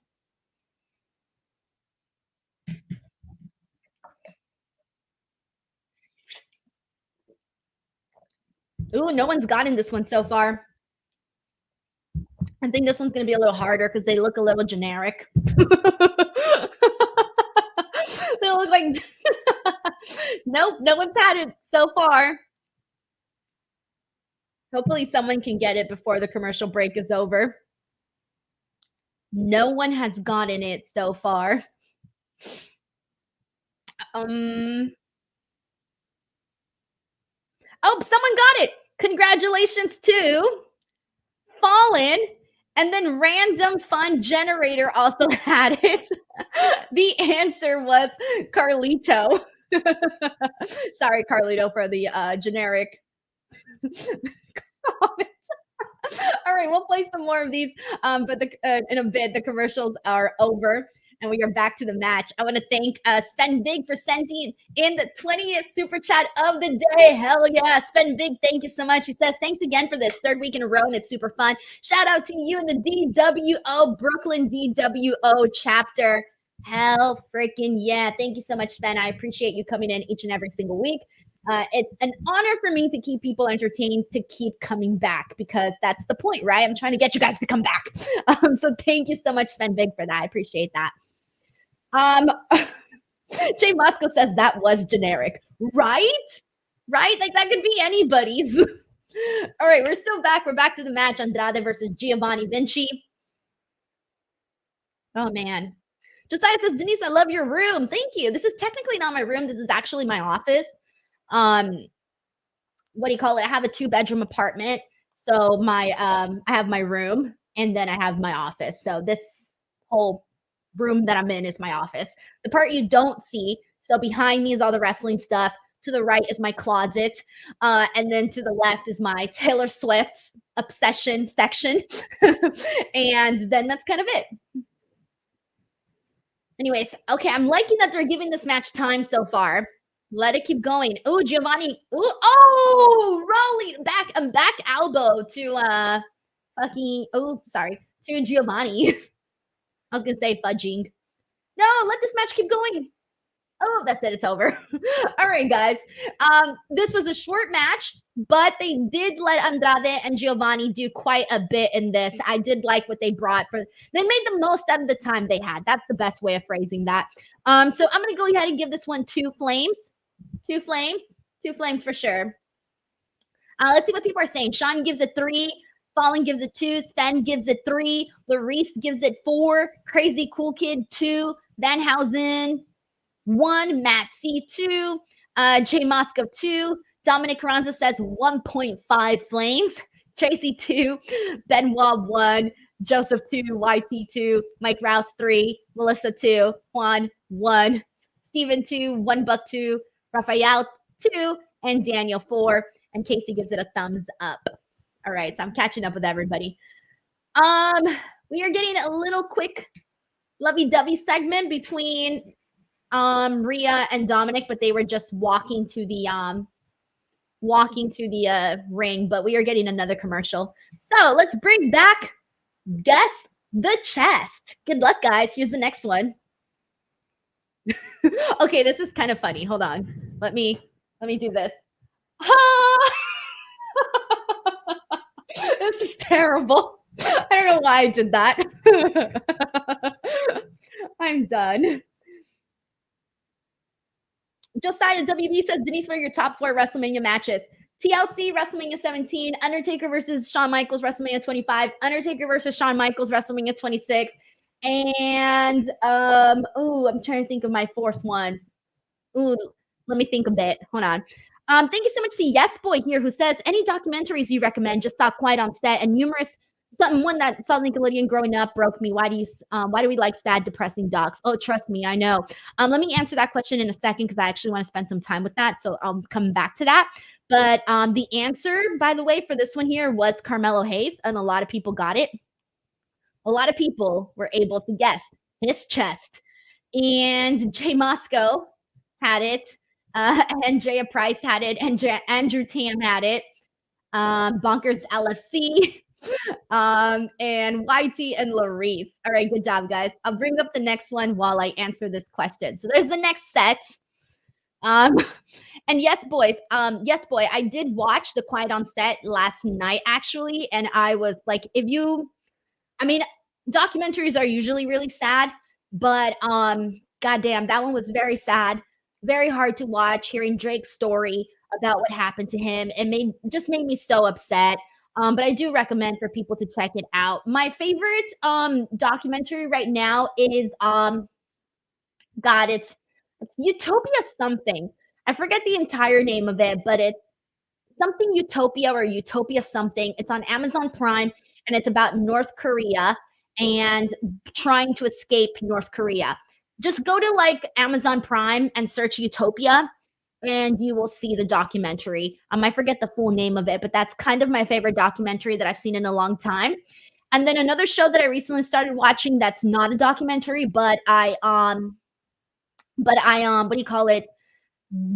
Ooh, no one's gotten this one so far. I think this one's going to be a little harder because they look a little generic. They look like nope, no one's had it so far. Hopefully someone can get it before the commercial break is over. No one has gotten it so far. Oh, someone got it. Congratulations to Fallen. And then Random Fun Generator also had it. The answer was Carlito. Sorry, Carlito, for the generic comment. All right, we'll play some more of these, but in a bit, the commercials are over. And we are back to the match. I want to thank Spend Big for sending in the 20th super chat of the day. Hell yeah. Spend Big, thank you so much. He says, thanks again for this third week in a row, and it's super fun. Shout out to you in the DWO, Brooklyn DWO chapter. Hell freaking yeah. Thank you so much, Sven. I appreciate you coming in each and every single week. It's an honor for me to keep people entertained, to keep coming back, because that's the point, right? I'm trying to get you guys to come back. So thank you so much, Sven Big, for that. I appreciate that. Jay Moscow says that was generic, right? Right? Like that could be anybody's. All right, we're still back. We're back to the match. Andrade versus Giovanni Vinci. Oh man. Josiah says, Denise, I love your room. Thank you. This is technically not my room. This is actually my office. What do you call it? I have a 2-bedroom apartment. So I have my room and then I have my office. So this whole room that I'm in is my office. The part you don't see, so behind me is all the wrestling stuff. To the right is my closet. And then to the left is my Taylor Swift obsession section. And then that's kind of it. Anyways, okay, I'm liking that they're giving this match time so far. Let it keep going. Oh, Giovanni. Ooh, oh, rolling back elbow to to Giovanni. I was gonna say fudging. No, let this match keep going. Oh, that's it. It's over. All right, guys. This was a short match, but they did let Andrade and Giovanni do quite a bit in this. I did like what they brought. They made the most out of the time they had. That's the best way of phrasing that. So I'm gonna go ahead and give this one 2 flames. 2 flames. 2 flames for sure. Let's see what people are saying. Sean gives it 3. Fallen gives it 2. Sven gives it 3. Larice gives it 4. Crazy Cool Kid 2. Vanhausen 1. Matt C 2. Jay Moscow 2. Dominic Carranza says 1.5 flames. Tracy 2. Benoit 1. Joseph 2. YT 2. Mike Rouse 3. Melissa 2. Juan 1. Steven 2. 1 Buck 2. Raphael 2. And Daniel 4. And Casey gives it a thumbs up. All right, so I'm catching up with everybody. We are getting a little quick lovey-dovey segment between Rhea and Dominic, but they were just walking to the ring, but we are getting another commercial. So let's bring back Guess the Chest. Good luck, guys. Here's the next one. Okay, this is kind of funny. Hold on. Let me do this. This is terrible. I don't know why I did that. I'm done. Josiah WB says, Denise, what are your top 4 WrestleMania matches? TLC, WrestleMania 17, Undertaker versus Shawn Michaels, WrestleMania 25, Undertaker versus Shawn Michaels, WrestleMania 26, and I'm trying to think of my 4th one. Ooh, let me think a bit. Hold on. Thank you so much to Yes Boy here, who says, any documentaries you recommend? Just saw Quiet on Set and numerous. One that saw Nickelodeon growing up broke me. Why do we like sad, depressing docs? Oh, trust me, I know. Let me answer that question in a second because I actually want to spend some time with that. So I'll come back to that. But the answer, by the way, for this one here was Carmelo Hayes, and a lot of people got it. A lot of people were able to guess his chest. And Jay Moscow had it. And Jaya Price had it. And Andrew Tam had it. Bonkers LFC. And YT and Larice. All right, good job, guys. I'll bring up the next one while I answer this question. So there's the next set. And yes, boys, I did watch the Quiet on Set last night, actually. And I was like, documentaries are usually really sad, but goddamn, that one was very sad, very hard to watch, hearing Drake's story about what happened to him. It made me so upset. But I do recommend for people to check it out. My favorite documentary right now is it's Utopia something. I forget the entire name of it, but it's something Utopia or Utopia something. It's on Amazon Prime, and it's about North Korea and trying to escape North Korea. Just go to like Amazon Prime and search Utopia, and you will see the documentary. I forget the full name of it, but that's kind of my favorite documentary that I've seen in a long time. And then another show that I recently started watching that's not a documentary, but I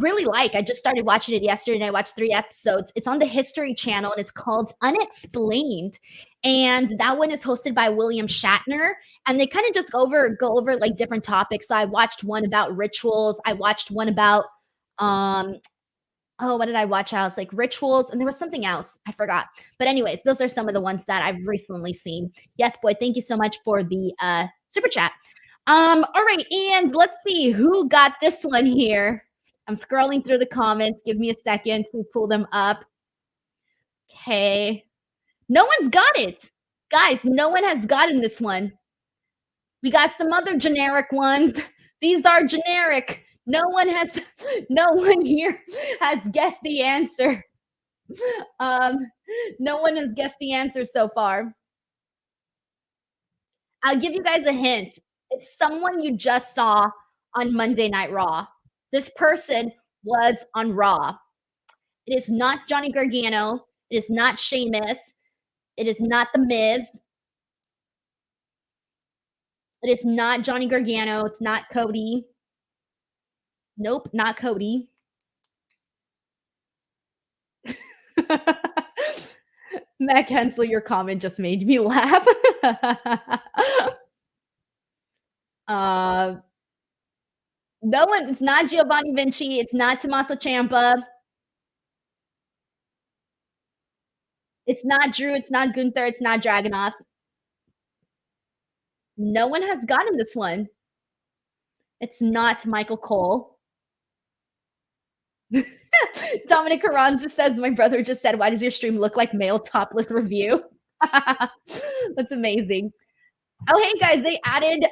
really like. I just started watching it yesterday and I watched 3 episodes. It's on the History Channel and it's called Unexplained. And that one is hosted by William Shatner. And they kind of just go over like different topics. So I watched one about rituals. I watched one about what did I watch? I was like rituals, and there was something else. I forgot. But anyways, those are some of the ones that I've recently seen. Yes, boy, thank you so much for the super chat. All right, and let's see who got this one here. I'm scrolling through the comments. Give me a second to pull them up. Okay. No one's got it. Guys, no one has gotten this one. We got some other generic ones. These are generic. No one here has guessed the answer. No one has guessed the answer so far. I'll give you guys a hint. It's someone you just saw on Monday Night Raw. This person was on Raw. It is not Johnny Gargano. It is not Sheamus. It is not The Miz. It is not Johnny Gargano. It's not Cody. Nope, not Cody. Matt Hensel, your comment just made me laugh. No one, it's not Giovanni Vinci. It's not Tommaso Ciampa. It's not Drew. It's not Gunther. It's not Dragunov. No one has gotten this one. It's not Michael Cole. Dominic Carranza says, my brother just said, why does your stream look like male topless review? That's amazing. Oh, hey, guys, they added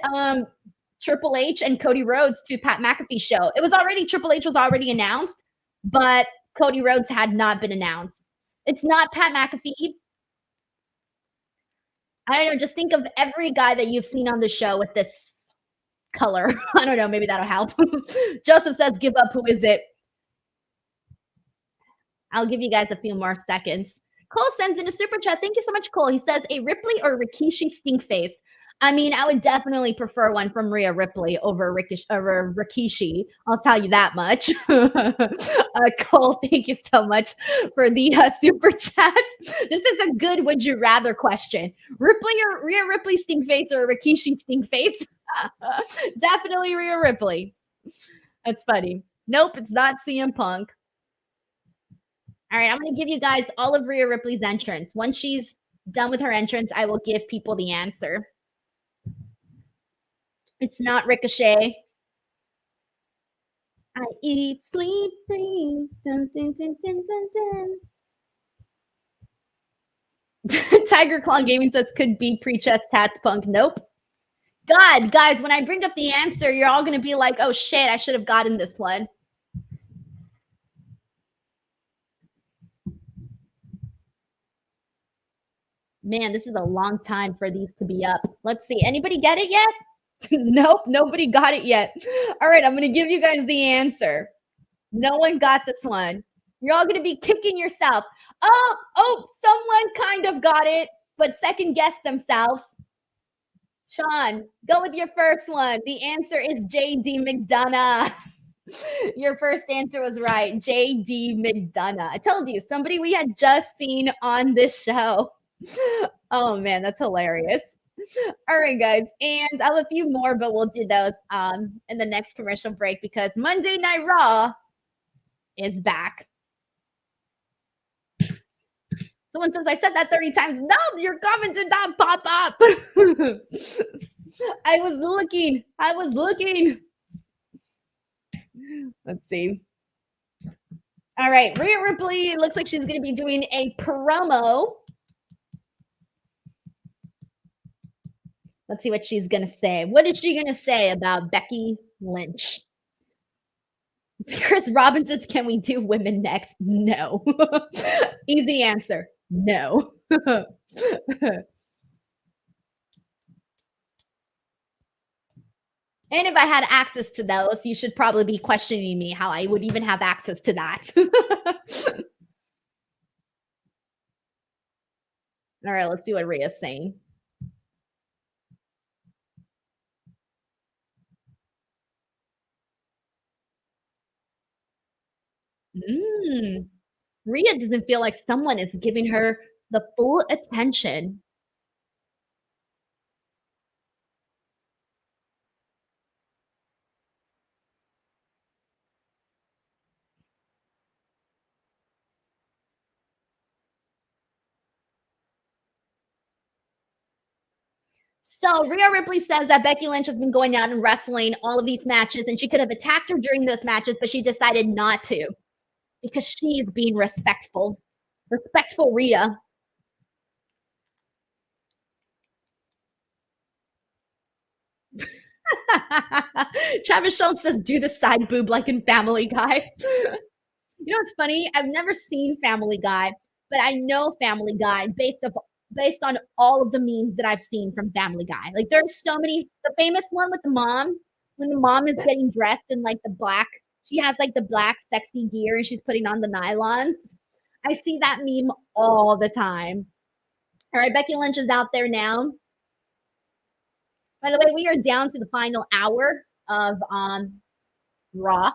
Triple H and Cody Rhodes to Pat McAfee's show. Triple H was already announced, but Cody Rhodes had not been announced. It's not Pat McAfee. I don't know. Just think of every guy that you've seen on the show with this color. I don't know. Maybe that'll help. Joseph says, give up. Who is it? I'll give you guys a few more seconds. Cole sends in a super chat. Thank you so much, Cole. He says, a Ripley or Rikishi stink face? I mean, I would definitely prefer one from Rhea Ripley over Rikishi. I'll tell you that much. Cole, thank you so much for the super chat. This is a good would you rather question. Rhea Ripley stink face or Rikishi stink face? Definitely Rhea Ripley. That's funny. Nope, it's not CM Punk. All right, I'm going to give you guys all of Rhea Ripley's entrance. Once she's Done with her entrance, I will give people the answer. It's not Ricochet. I eat, sleep, breathe. Dun, dun, dun, dun, dun, dun. Tiger Claw Gaming says could be pre-chess tats punk. Nope. God, guys, when I bring up the answer, you're all going to be like, oh shit, I should have gotten this one. Man, this is a long time for these to be up. Let's see. Anybody get it yet? Nope, nobody got it yet. All right, I'm going to give you guys the answer. No one got this one. You're all going to be kicking yourself. Oh, someone kind of got it, but second guessed themselves. Sean, go with your first one. The answer is JD McDonagh. Your first answer was right. JD McDonagh. I told you, somebody we had just seen on this show. Oh man, that's hilarious. All right, guys. And I'll have a few more, but we'll do those in the next commercial break because Monday Night Raw is back. Someone says, I said that 30 times. No, your comments did not pop up. I was looking. Let's see. All right. Rhea Ripley looks like she's going to be doing a promo. Let's see what she's going to say. What is she going to say about Becky Lynch? Chris Robbins says, can we do women next? No. Easy answer. No. And if I had access to those, you should probably be questioning me how I would even have access to that. All right, let's see what Rhea's saying. Rhea doesn't feel like someone is giving her the full attention. So Rhea Ripley says that Becky Lynch has been going out and wrestling all of these matches, and she could have attacked her during those matches, but she decided not to because she's being respectful. Respectful Rhea. Travis Schultz says, do the side boob like in Family Guy. You know what's funny? I've never seen Family Guy, but I know Family Guy based on all of the memes that I've seen from Family Guy. Like there's so many. The famous one with the mom, when the mom is getting dressed in like the black, she has like the black sexy gear and she's putting on the nylons. I see that meme all the time. All right, Becky Lynch is out there now. By the way, we are down to the final hour of Raw.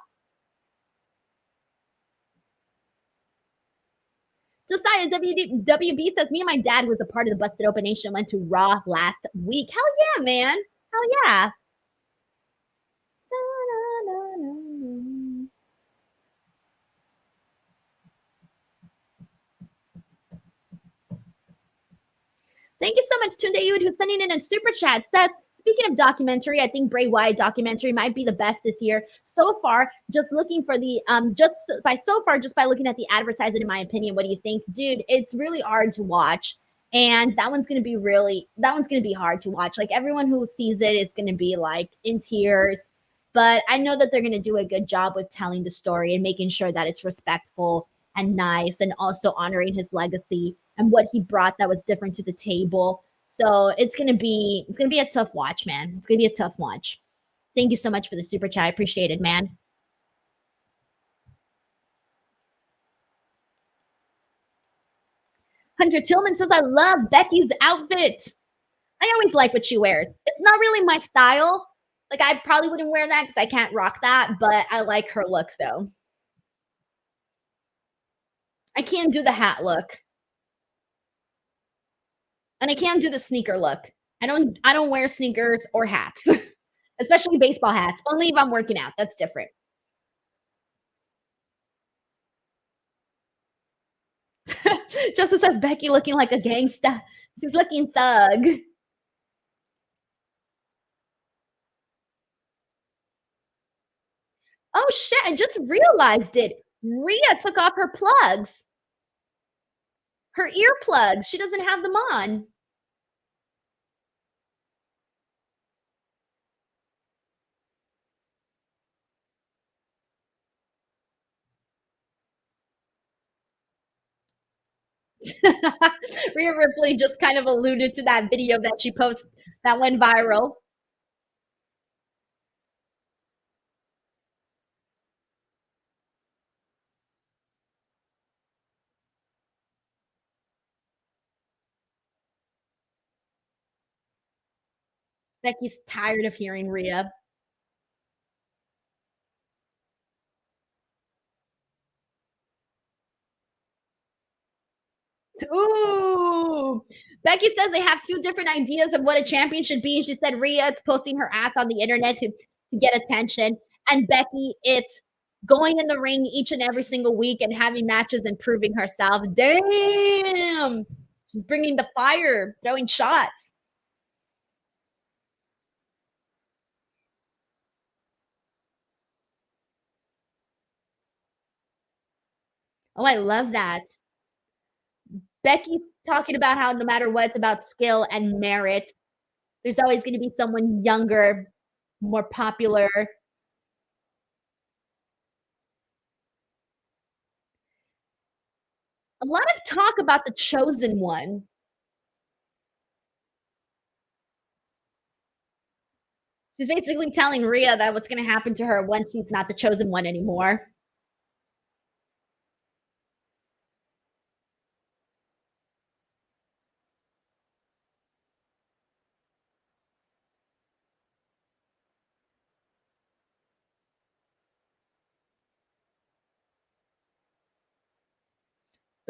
Josiah WB says, me and my dad was a part of the Busted Open Nation, went to Raw last week. Hell yeah, man. Hell yeah. Thank you so much, Tunde Yud, who's sending in a super chat. Says, speaking of documentary, I think Bray Wyatt documentary might be the best this year. So far, just looking for the just by looking at the advertisement, in my opinion, what do you think? Dude, it's really hard to watch. And that one's gonna be hard to watch. Like everyone who sees it is gonna be like in tears. But I know that they're gonna do a good job with telling the story and making sure that it's respectful and nice and also honoring his legacy and what he brought that was different to the table. So it's gonna be a tough watch, man. It's gonna be a tough watch. Thank you so much for the super chat. I appreciate it, man. Hunter Tillman says, I love Becky's outfit. I always like what she wears. It's not really my style. Like I probably wouldn't wear that because I can't rock that, but I like her look though. I can't do the hat look. And I can't do the sneaker look. I don't wear sneakers or hats, especially baseball hats. Only if I'm working out. That's different. Joseph says Becky looking like a gangsta. She's looking thug. Oh shit, I just realized it. Rhea took off her plugs. Her earplugs. She doesn't have them on. Rhea Ripley just kind of alluded to that video that she posted that went viral. Becky's tired of hearing Rhea. Ooh. Becky says they have two different ideas of what a champion should be. She said Rhea, it's posting her ass on the internet to get attention. And Becky, it's going in the ring each and every single week and having matches and proving herself. Damn. She's bringing the fire, throwing shots. Oh, I love that. Becky's talking about how no matter what, it's about skill and merit. There's always going to be someone younger, more popular. A lot of talk about the chosen one. She's basically telling Rhea that what's going to happen to her when she's not the chosen one anymore.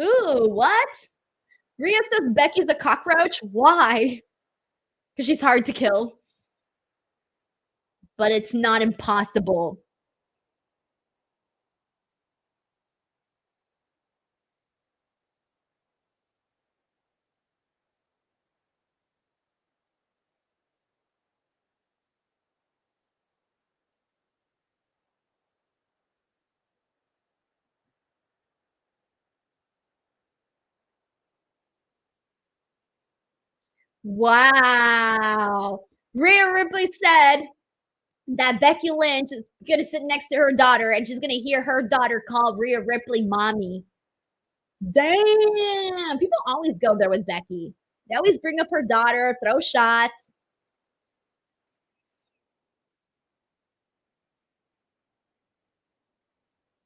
Ooh, what? Rhea says Becky's a cockroach. Why? Because she's hard to kill. But it's not impossible. Wow. Rhea Ripley said that Becky Lynch is going to sit next to her daughter and she's going to hear her daughter call Rhea Ripley mommy. Damn. People always go there with Becky. They always bring up her daughter, throw shots.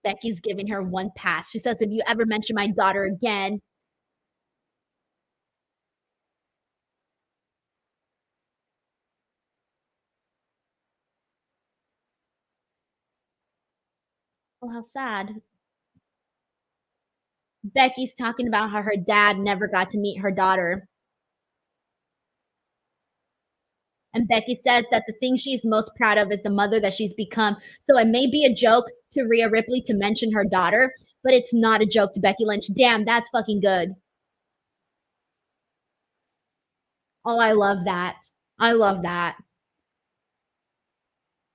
Becky's giving her one pass. She says, if you ever mention my daughter again, oh, how sad. Becky's talking about how her dad never got to meet her daughter. And Becky says that the thing she's most proud of is the mother that she's become. So it may be a joke to Rhea Ripley to mention her daughter, but it's not a joke to Becky Lynch. Damn, that's fucking good. Oh, I love that. I love that.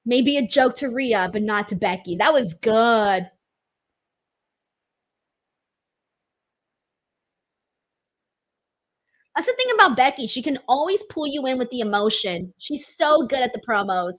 Maybe a joke to Rhea, but not to Becky. That was good. That's the thing about Becky. She can always pull you in with the emotion. She's so good at the promos.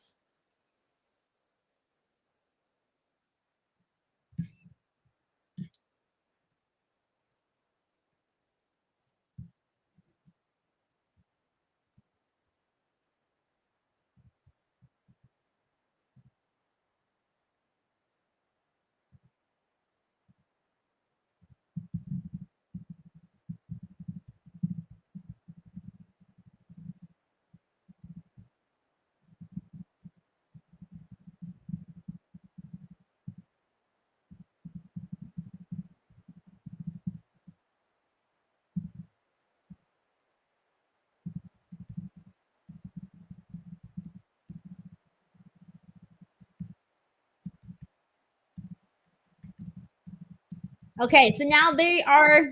Okay, so now they are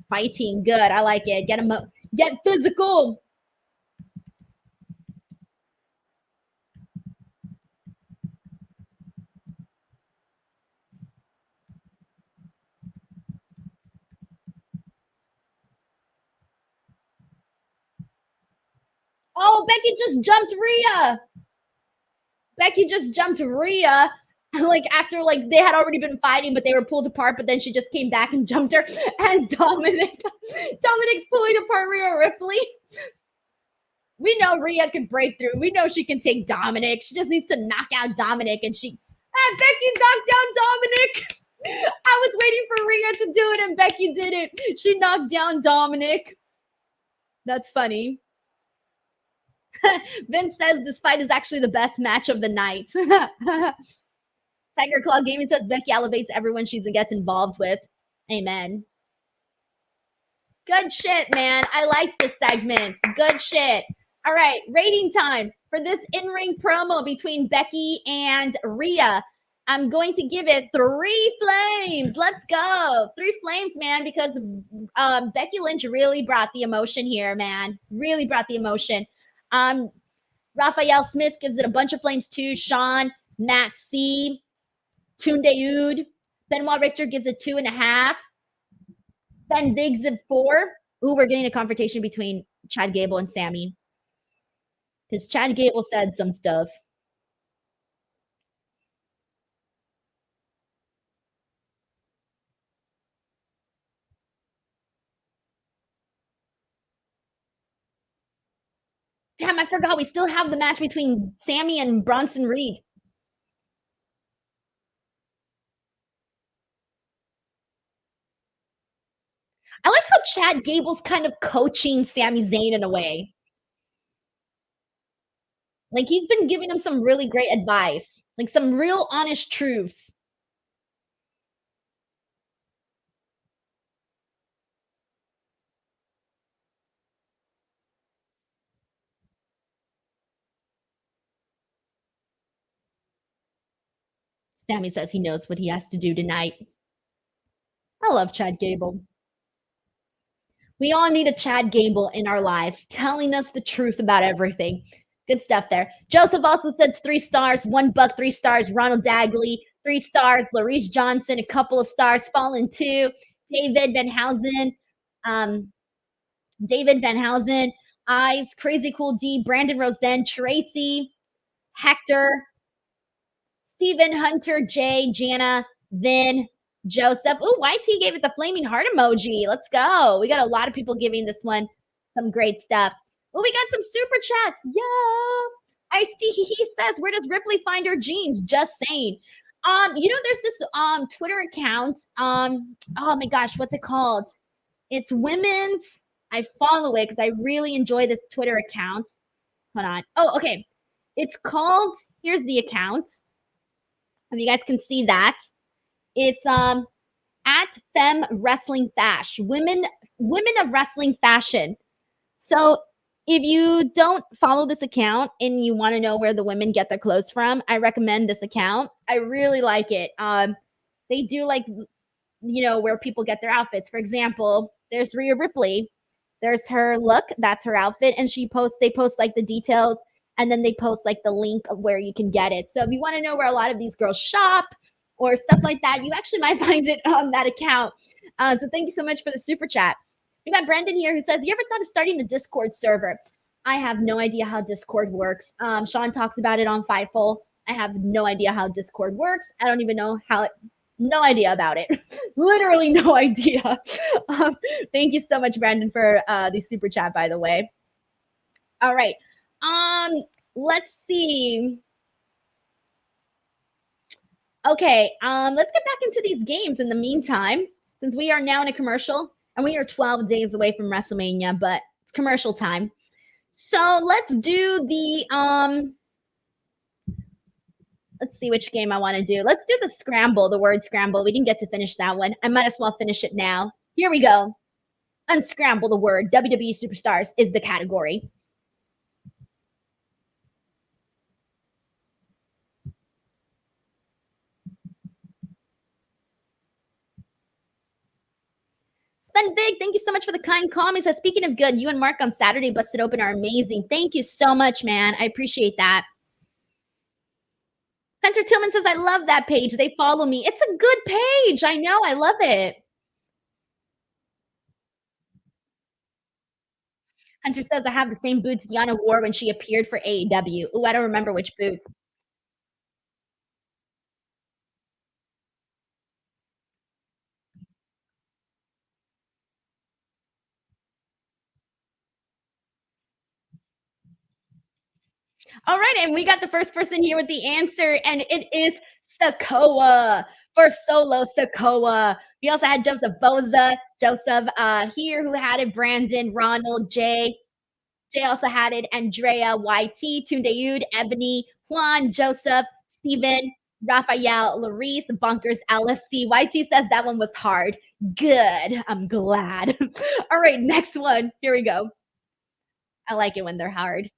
Fighting. Good. I like it. Get him up. Get physical. Oh, Becky just jumped Rhea. Becky just jumped Rhea. Like after like they had already been fighting, but they were pulled apart. But then she just came back and jumped her. And Dominic's pulling apart Rhea Ripley. We know Rhea can break through. We know she can take Dominic. She just needs to knock out Dominic, and Becky knocked down Dominic. I was waiting for Rhea to do it, and Becky did it. She knocked down Dominic. That's funny. Vince says this fight is actually the best match of the night. Tiger Claw Gaming says Becky elevates everyone she gets involved with. Amen. Good shit, man. I liked this segment. Good shit. All right, rating time for this in-ring promo between Becky and Rhea. I'm going to give it 3 flames. Let's go. 3 flames, man, because Becky Lynch really brought the emotion here, man. Really brought the emotion. Raphael Smith gives it a bunch of flames too. Sean, Matt C, Tunde Ud, Benoit Richter gives it 2.5. Ben Diggs at 4. Ooh, we're getting a confrontation between Chad Gable and Sami. Because Chad Gable said some stuff. Damn, I forgot we still have the match between Sami and Bronson Reed. I like how Chad Gable's kind of coaching Sami Zayn in a way. Like he's been giving him some really great advice, like some real honest truths. Sami says he knows what he has to do tonight. I love Chad Gable. We all need a Chad Gable in our lives, telling us the truth about everything. Good stuff there. Joseph also says 3 stars, 1 buck, 3 stars. Ronald Dagley, 3 stars. Larice Johnson, a couple of stars. Fallen 2. David Van Housen, Eyes, Crazy Cool D, Brandon Rosen, Tracy, Hector, Stephen, Hunter, Jay, Jana, Vin, Joseph. Ooh, YT gave it the flaming heart emoji. Let's go. We got a lot of people giving this one some great stuff. Oh, we got some super chats. Yeah. Ice-T, he says, where does Ripley find her jeans? Just saying. There's this Twitter account. Oh my gosh, what's it called? It's women's. I follow it because I really enjoy this Twitter account. Hold on. Oh, okay. It's called, here's the account. If you guys can see that. It's at Femme Wrestling Fash, women of wrestling fashion. So if you don't follow this account and you want to know where the women get their clothes from, I recommend this account. I really like it. They do like, where people get their outfits. For example, there's Rhea Ripley. There's her look. That's her outfit. And they post like the details, and then they post like the link of where you can get it. So if you want to know where a lot of these girls shop or stuff like that, you actually might find it on that account. So thank you so much for the super chat. We got Brendan here who says, you ever thought of starting a Discord server? I have no idea how Discord works. Sean talks about it on Fightful. I have no idea how Discord works. I don't even know no idea about it. Literally no idea. Thank you so much, Brandon, for the super chat, by the way. All right. Let's see. Okay, let's get back into these games in the meantime, since we are now in a commercial and we are 12 days away from WrestleMania, but it's commercial time. So let's do the let's see which game I want to do. Let's do the scramble, the word scramble. We didn't get to finish that one. I might as well finish it now. Here we go. Unscramble the word. WWE Superstars is the category. Spend big. Thank you so much for the kind comments. Speaking of good, you and Mark on Saturday busted open are amazing. Thank you so much, man. I appreciate that. Hunter Tillman says, I love that page. They follow me. It's a good page. I know. I love it. Hunter says, I have the same boots Deanna wore when she appeared for AEW. Ooh, I don't remember which boots. All right, and we got the first person here with the answer, and it is Sokoa for Solo Sokoa. We also had Joseph Boza, Joseph here who had it, Brandon, Ronald, Jay. Jay also had it, Andrea, YT, Tundeud, Ebony, Juan, Joseph, Stephen, Raphael, Larice, Bunkers, LFC. YT says that one was hard. Good. I'm glad. All right, next one. Here we go. I like it when they're hard.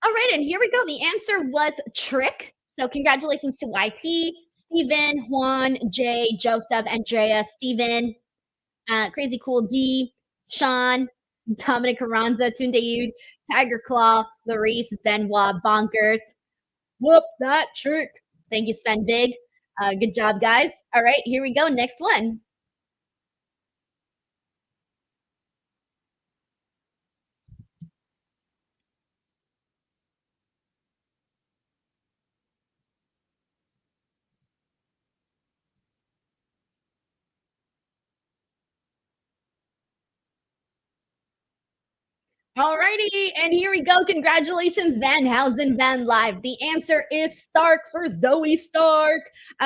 All right, and here we go. The answer was Trick. So congratulations to YT, Steven, Juan, Jay, Joseph, Andrea, Steven, Crazy Cool D, Sean, Dominic Carranza, Tunde Tiger Claw, Larice, Benoit, Bonkers. Whoop that Trick. Thank you, Sven Big. Good job, guys. All right, here we go. Next one. All righty, and here we go. Congratulations, Van Housen Van Live. The answer is Stark for Zoe Stark.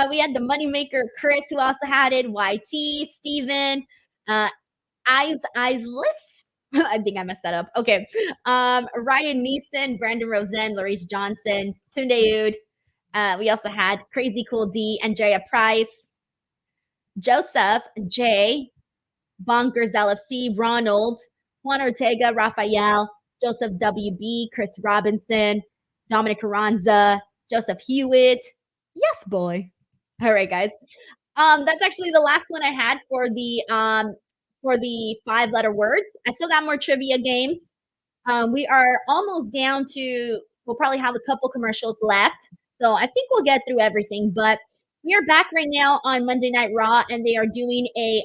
We had the moneymaker Chris, who also had it. YT, Steven, Eisless. I think I messed that up. Okay. Ryan Neeson, Brandon Rosen, Larice Johnson, Tunde Ud. We also had Crazy Cool D, Andrea Price, Joseph, Jay, Bonkers LFC, Ronald, Juan Ortega, Raphael, Joseph WB, Chris Robinson, Dominic Carranza, Joseph Hewitt. Yes, boy. All right, guys. That's actually the last one I had for the 5-letter words. I still got more trivia games. We are almost down to, we'll probably have a couple commercials left. So I think we'll get through everything, but we are back right now on Monday Night Raw, and they are doing a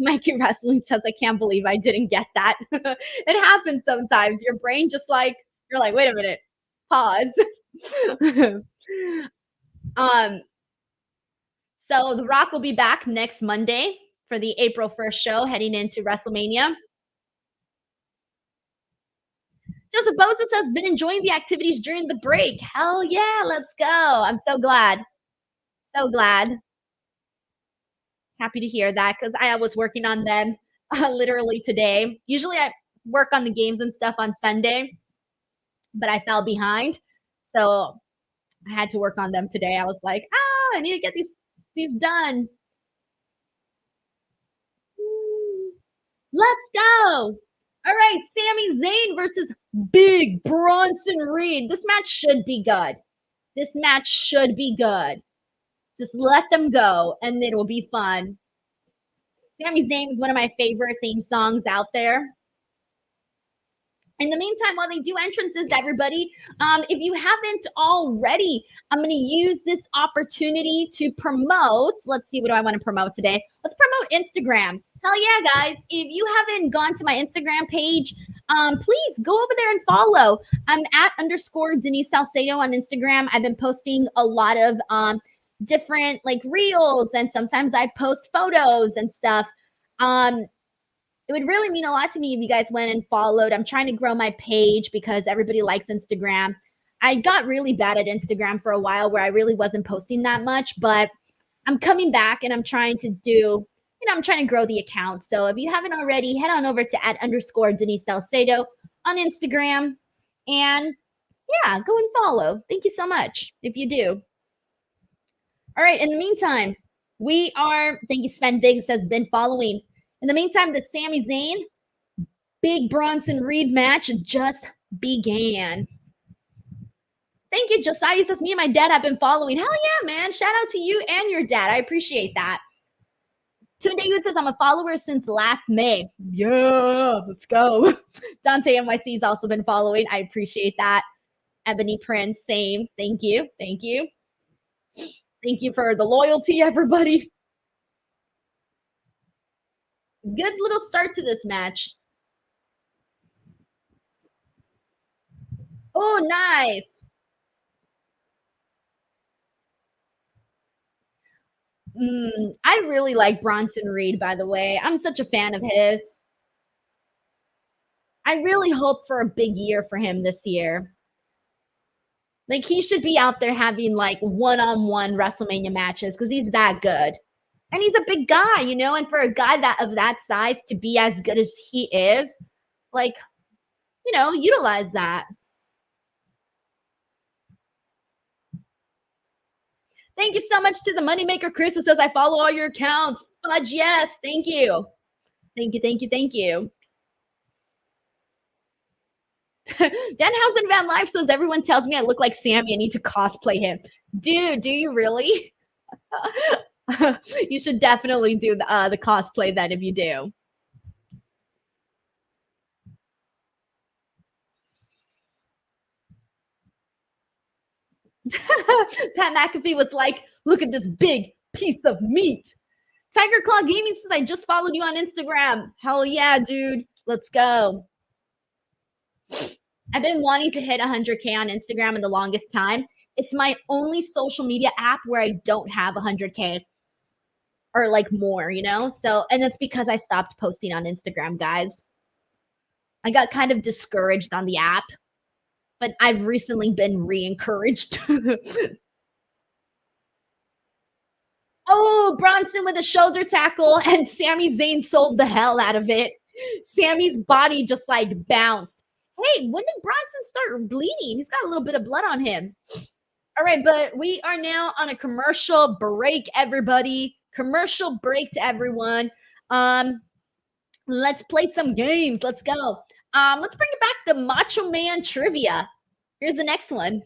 Mikey Wrestling says, I can't believe I didn't get that. It happens sometimes. Your brain just like, you're like, wait a minute, pause. um, so The Rock will be back next Monday for the April 1st show heading into WrestleMania. Joseph Bosa says, been enjoying the activities during the break. Hell yeah, let's go. I'm so glad. So glad. Happy to hear that because I was working on them literally today. Usually I work on the games and stuff on Sunday, but I fell behind. So I had to work on them today. I was like, I need to get these done. Let's go. All right, Sami Zayn versus Big Bronson Reed. This match should be good. This match should be good. Just let them go, and it will be fun. Sami Zayn is one of my favorite theme songs out there. In the meantime, while they do entrances, everybody, if you haven't already, I'm going to use this opportunity to promote. Let's see, what do I want to promote today? Let's promote Instagram. Hell yeah, guys. If you haven't gone to my Instagram page, please go over there and follow. I'm at _ Denise Salcedo on Instagram. I've been posting a lot of different like reels, and sometimes I post photos and stuff. It would really mean a lot to me if you guys went and followed. I'm trying to grow my page because everybody likes Instagram. I got really bad at Instagram for a while where I really wasn't posting that much, but I'm coming back and I'm trying to I'm trying to grow the account. So if you haven't already, head on over to @ Denise Salcedo on Instagram And yeah, go and follow. Thank you so much if you do. All right. In the meantime, thank you, Sven Biggs has been following. In the meantime, the Sami Zayn, Big Bronson Reed match just began. Thank you, Josiah. Says me and my dad have been following. Hell yeah, man. Shout out to you and your dad. I appreciate that. Tunde says I'm a follower since last May. Yeah, let's go. Dante NYC has also been following. I appreciate that. Ebony Prince, same. Thank you. Thank you. Thank you for the loyalty, everybody. Good little start to this match. Oh, nice. I really like Bronson Reed, by the way. I'm such a fan of his. I really hope for a big year for him this year. Like, he should be out there having like one-on-one WrestleMania matches because he's that good. And he's a big guy, you know, and for a guy of that size to be as good as he is, like, you know, utilize that. Thank you so much to the Moneymaker Chris who says, I follow all your accounts. Fudge, yes. Thank you. Thank you, thank you, thank you. Denhausen Van Life says, everyone tells me I look like Sami. I need to cosplay him. Dude, do you really? You should definitely do the cosplay then if you do. Pat McAfee was like, look at this big piece of meat. Tiger Claw Gaming says, I just followed you on Instagram. Hell yeah, dude. Let's go. I've been wanting to hit 100K on Instagram in the longest time. It's my only social media app where I don't have 100K or like more, you know? So, and it's because I stopped posting on Instagram, guys. I got kind of discouraged on the app, but I've recently been re-encouraged. Oh, Bronson with a shoulder tackle, and Sami Zayn sold the hell out of it. Sami's body just like bounced. Hey, when did Bronson start bleeding? He's got a little bit of blood on him. All right, but we are now on a commercial break, everybody. Commercial break to everyone. Let's play some games. Let's go. Let's bring it back the Macho Man trivia. Here's the next one.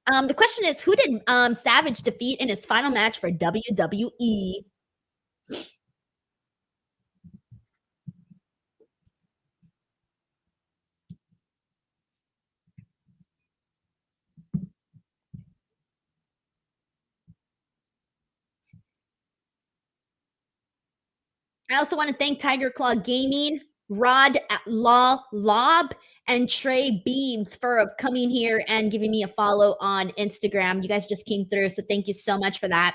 The question is, who did Savage defeat in his final match for WWE? I also want to thank Tiger Claw Gaming, Rod Law Lob, and Trey Beams for coming here and giving me a follow on Instagram. You guys just came through, so thank you so much for that.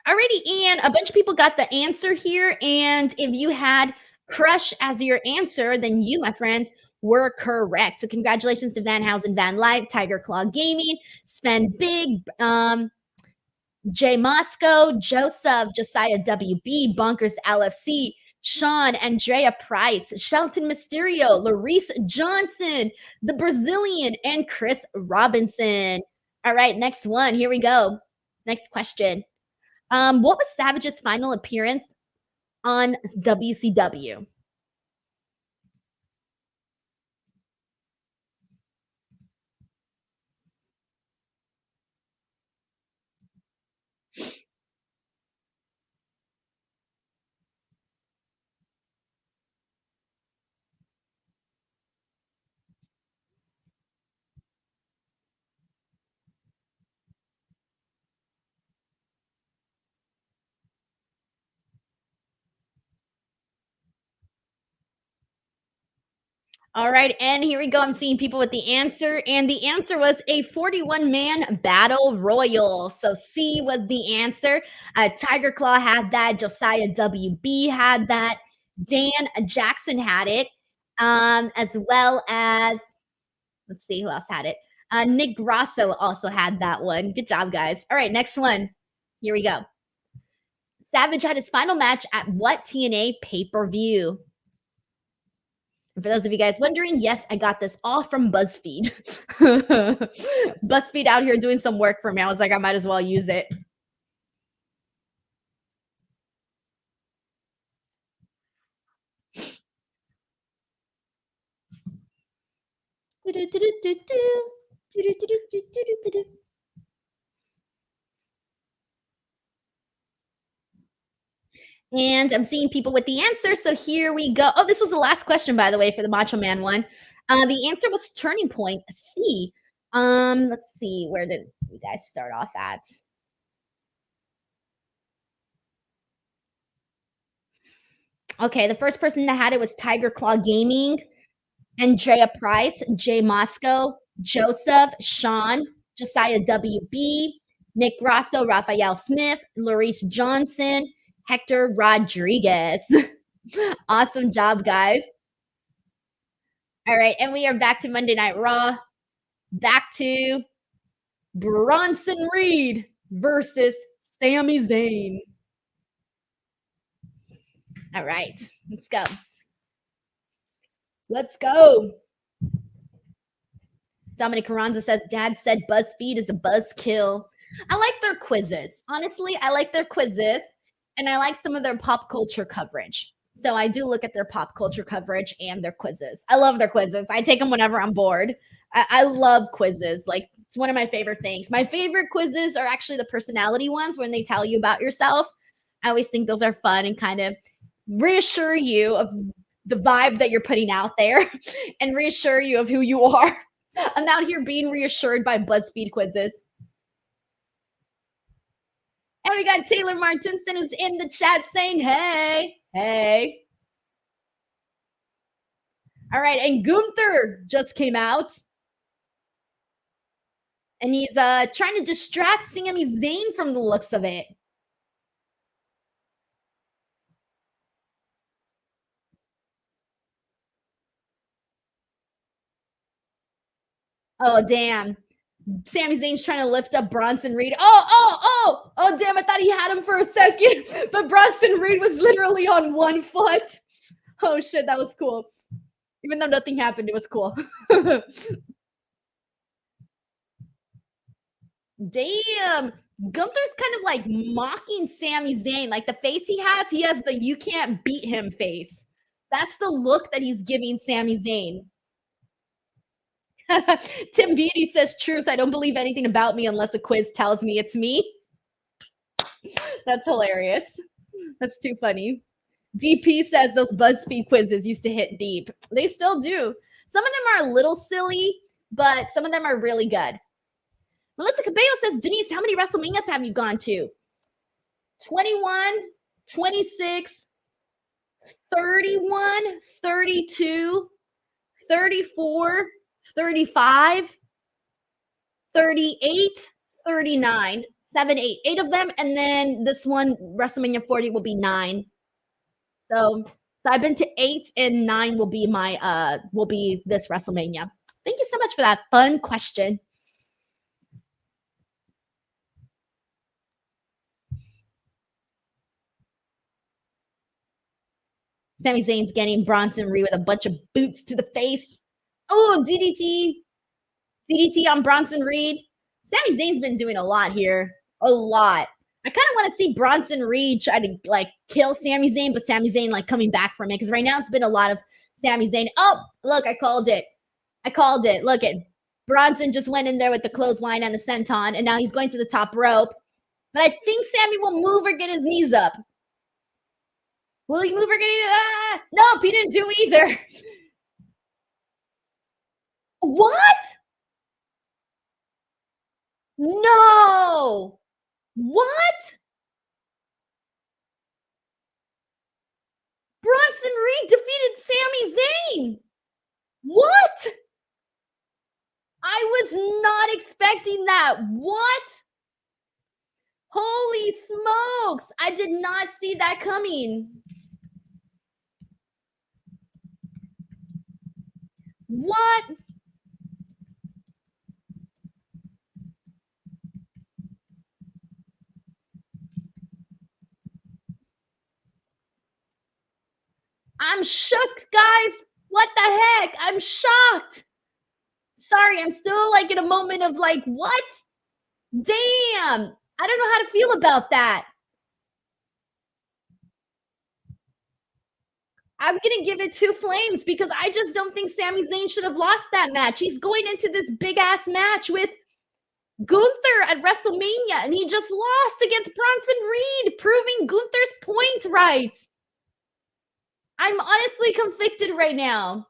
Alrighty, and a bunch of people got the answer here. And if you had Crush as your answer, then you, my friends, were correct. So congratulations to Van Housen, Van Life, Tiger Claw Gaming, Sven Big, Jay Moscow, Joseph, Josiah WB, Bonkers LFC, Sean, Andrea Price, Shelton Mysterio, Larice Johnson, the Brazilian, and Chris Robinson. All right, next one. Here we go. Next question. What was Savage's final appearance on WCW? All right, and here we go. I'm seeing people with the answer, and the answer was a 41-man battle royal. So C was the answer. Tiger Claw had that. Josiah WB had that. Dan Jackson had it, as well as, let's see who else had it. Nick Grosso also had that one. Good job, guys. All right, next one. Here we go. Savage had his final match at what TNA pay-per-view? And for those of you guys wondering, yes, I got this all from BuzzFeed. BuzzFeed out here doing some work for me. I was like, I might as well use it. And I'm seeing people with the answer. So here we go. Oh, this was the last question, by the way, for the Macho Man one. The answer was Turning Point C. Let's see. Where did you guys start off at? Okay, the first person that had it was Tiger Claw Gaming, Andrea Price, Jay Moscow, Joseph, Sean, Josiah WB, Nick Grasso, Raphael Smith, Larice Johnson, Hector Rodriguez. Awesome job, guys. All right, and we are back to Monday Night Raw. Back to Bronson Reed versus Sami Zayn. All right, let's go. Let's go. Dominic Carranza says, Dad said BuzzFeed is a buzzkill. I like their quizzes. Honestly, I like their quizzes, and I like some of their pop culture coverage. So I do look at their pop culture coverage and their quizzes. I love their quizzes. I take them whenever I'm bored. I love quizzes. Like, it's one of my favorite things. My favorite quizzes are actually the personality ones when they tell you about yourself. I always think those are fun and kind of reassure you of the vibe that you're putting out there and reassure you of who you are. I'm out here being reassured by BuzzFeed quizzes. And we got Taylor Martinson who's in the chat saying, hey, hey. All right, and Gunther just came out. And he's trying to distract Sami Zayn from the looks of it. Oh, damn. Sami Zayn's trying to lift up Bronson Reed. Oh, damn, I thought he had him for a second. But Bronson Reed was literally on one foot. Oh, shit, that was cool. Even though nothing happened, it was cool. Damn. Gunther's kind of like mocking Sami Zayn. Like the face he has the you can't beat him face. That's the look that he's giving Sami Zayn. Tim Beauty says, truth, I don't believe anything about me unless a quiz tells me it's me. That's hilarious. That's too funny. DP says those BuzzFeed quizzes used to hit deep. They still do. Some of them are a little silly, but some of them are really good. Melissa Cabello says, Denise, how many WrestleManias have you gone to? 21, 26, 31, 32, 34, 35, 38, 39, 7, 8. 8 of them. And then this one, WrestleMania 40, will be 9. So I've been to 8 and 9 will be this WrestleMania. Thank you so much for that fun question. Sami Zayn's getting Bronson Reed with a bunch of boots to the face. Oh, DDT. DDT on Bronson Reed. Sami Zayn's been doing a lot here. A lot. I kind of want to see Bronson Reed try to like kill Sami Zayn, but Sami Zayn like coming back from it. Because right now it's been a lot of Sami Zayn. Oh, look, I called it. Look at Bronson just went in there with the clothesline and the senton, and now he's going to the top rope. But I think Sami will move or get his knees up. Will he move or get it? Nope, he didn't do either. What? No. What? Bronson Reed defeated Sami Zayn. What? I was not expecting that. What? Holy smokes. I did not see that coming. What? I'm shook, guys. What the heck? I'm shocked. Sorry, I'm still like in a moment of like, what? Damn. I don't know how to feel about that. I'm gonna give it 2 flames because I just don't think Sami Zayn should have lost that match. He's going into this big ass match with Gunther at WrestleMania, and he just lost against Bronson Reed, proving Gunther's point right. I'm honestly conflicted right now.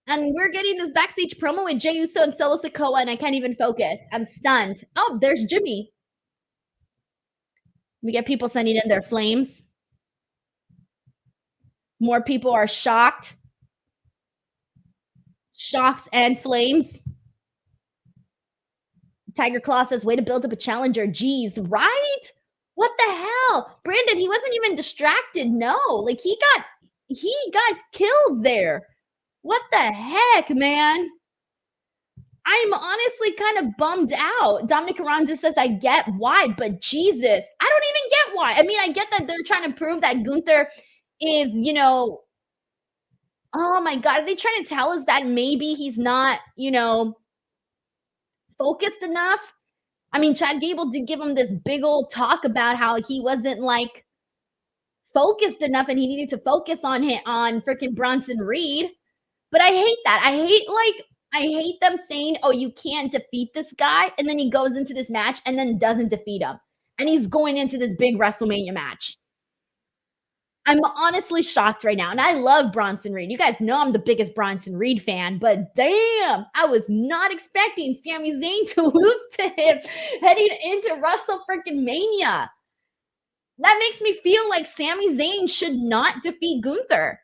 And we're getting this backstage promo with Jey Uso and Solo Sikoa, and I can't even focus. I'm stunned. Oh, there's Jimmy. We get people sending in their flames. More people are shocked. Shocks and flames. Tiger Claw says, way to build up a challenger. Jeez, right? What the hell? Brandon, he wasn't even distracted. No, like he got killed there. What the heck, man? I'm honestly kind of bummed out. Dominic Aranza says, I get why, but Jesus, I don't even get why. I mean, I get that they're trying to prove that Gunther is, oh my God, are they trying to tell us that maybe he's not, focused enough? I mean, Chad Gable did give him this big old talk about how he wasn't like focused enough and he needed to focus on freaking Bronson Reed. But I hate that. I hate them saying, oh, you can't defeat this guy. And then he goes into this match and then doesn't defeat him. And he's going into this big WrestleMania match. I'm honestly shocked right now. And I love Bronson Reed. You guys know I'm the biggest Bronson Reed fan, but damn, I was not expecting Sami Zayn to lose to him heading into Wrestle freaking Mania. That makes me feel like Sami Zayn should not defeat Gunther.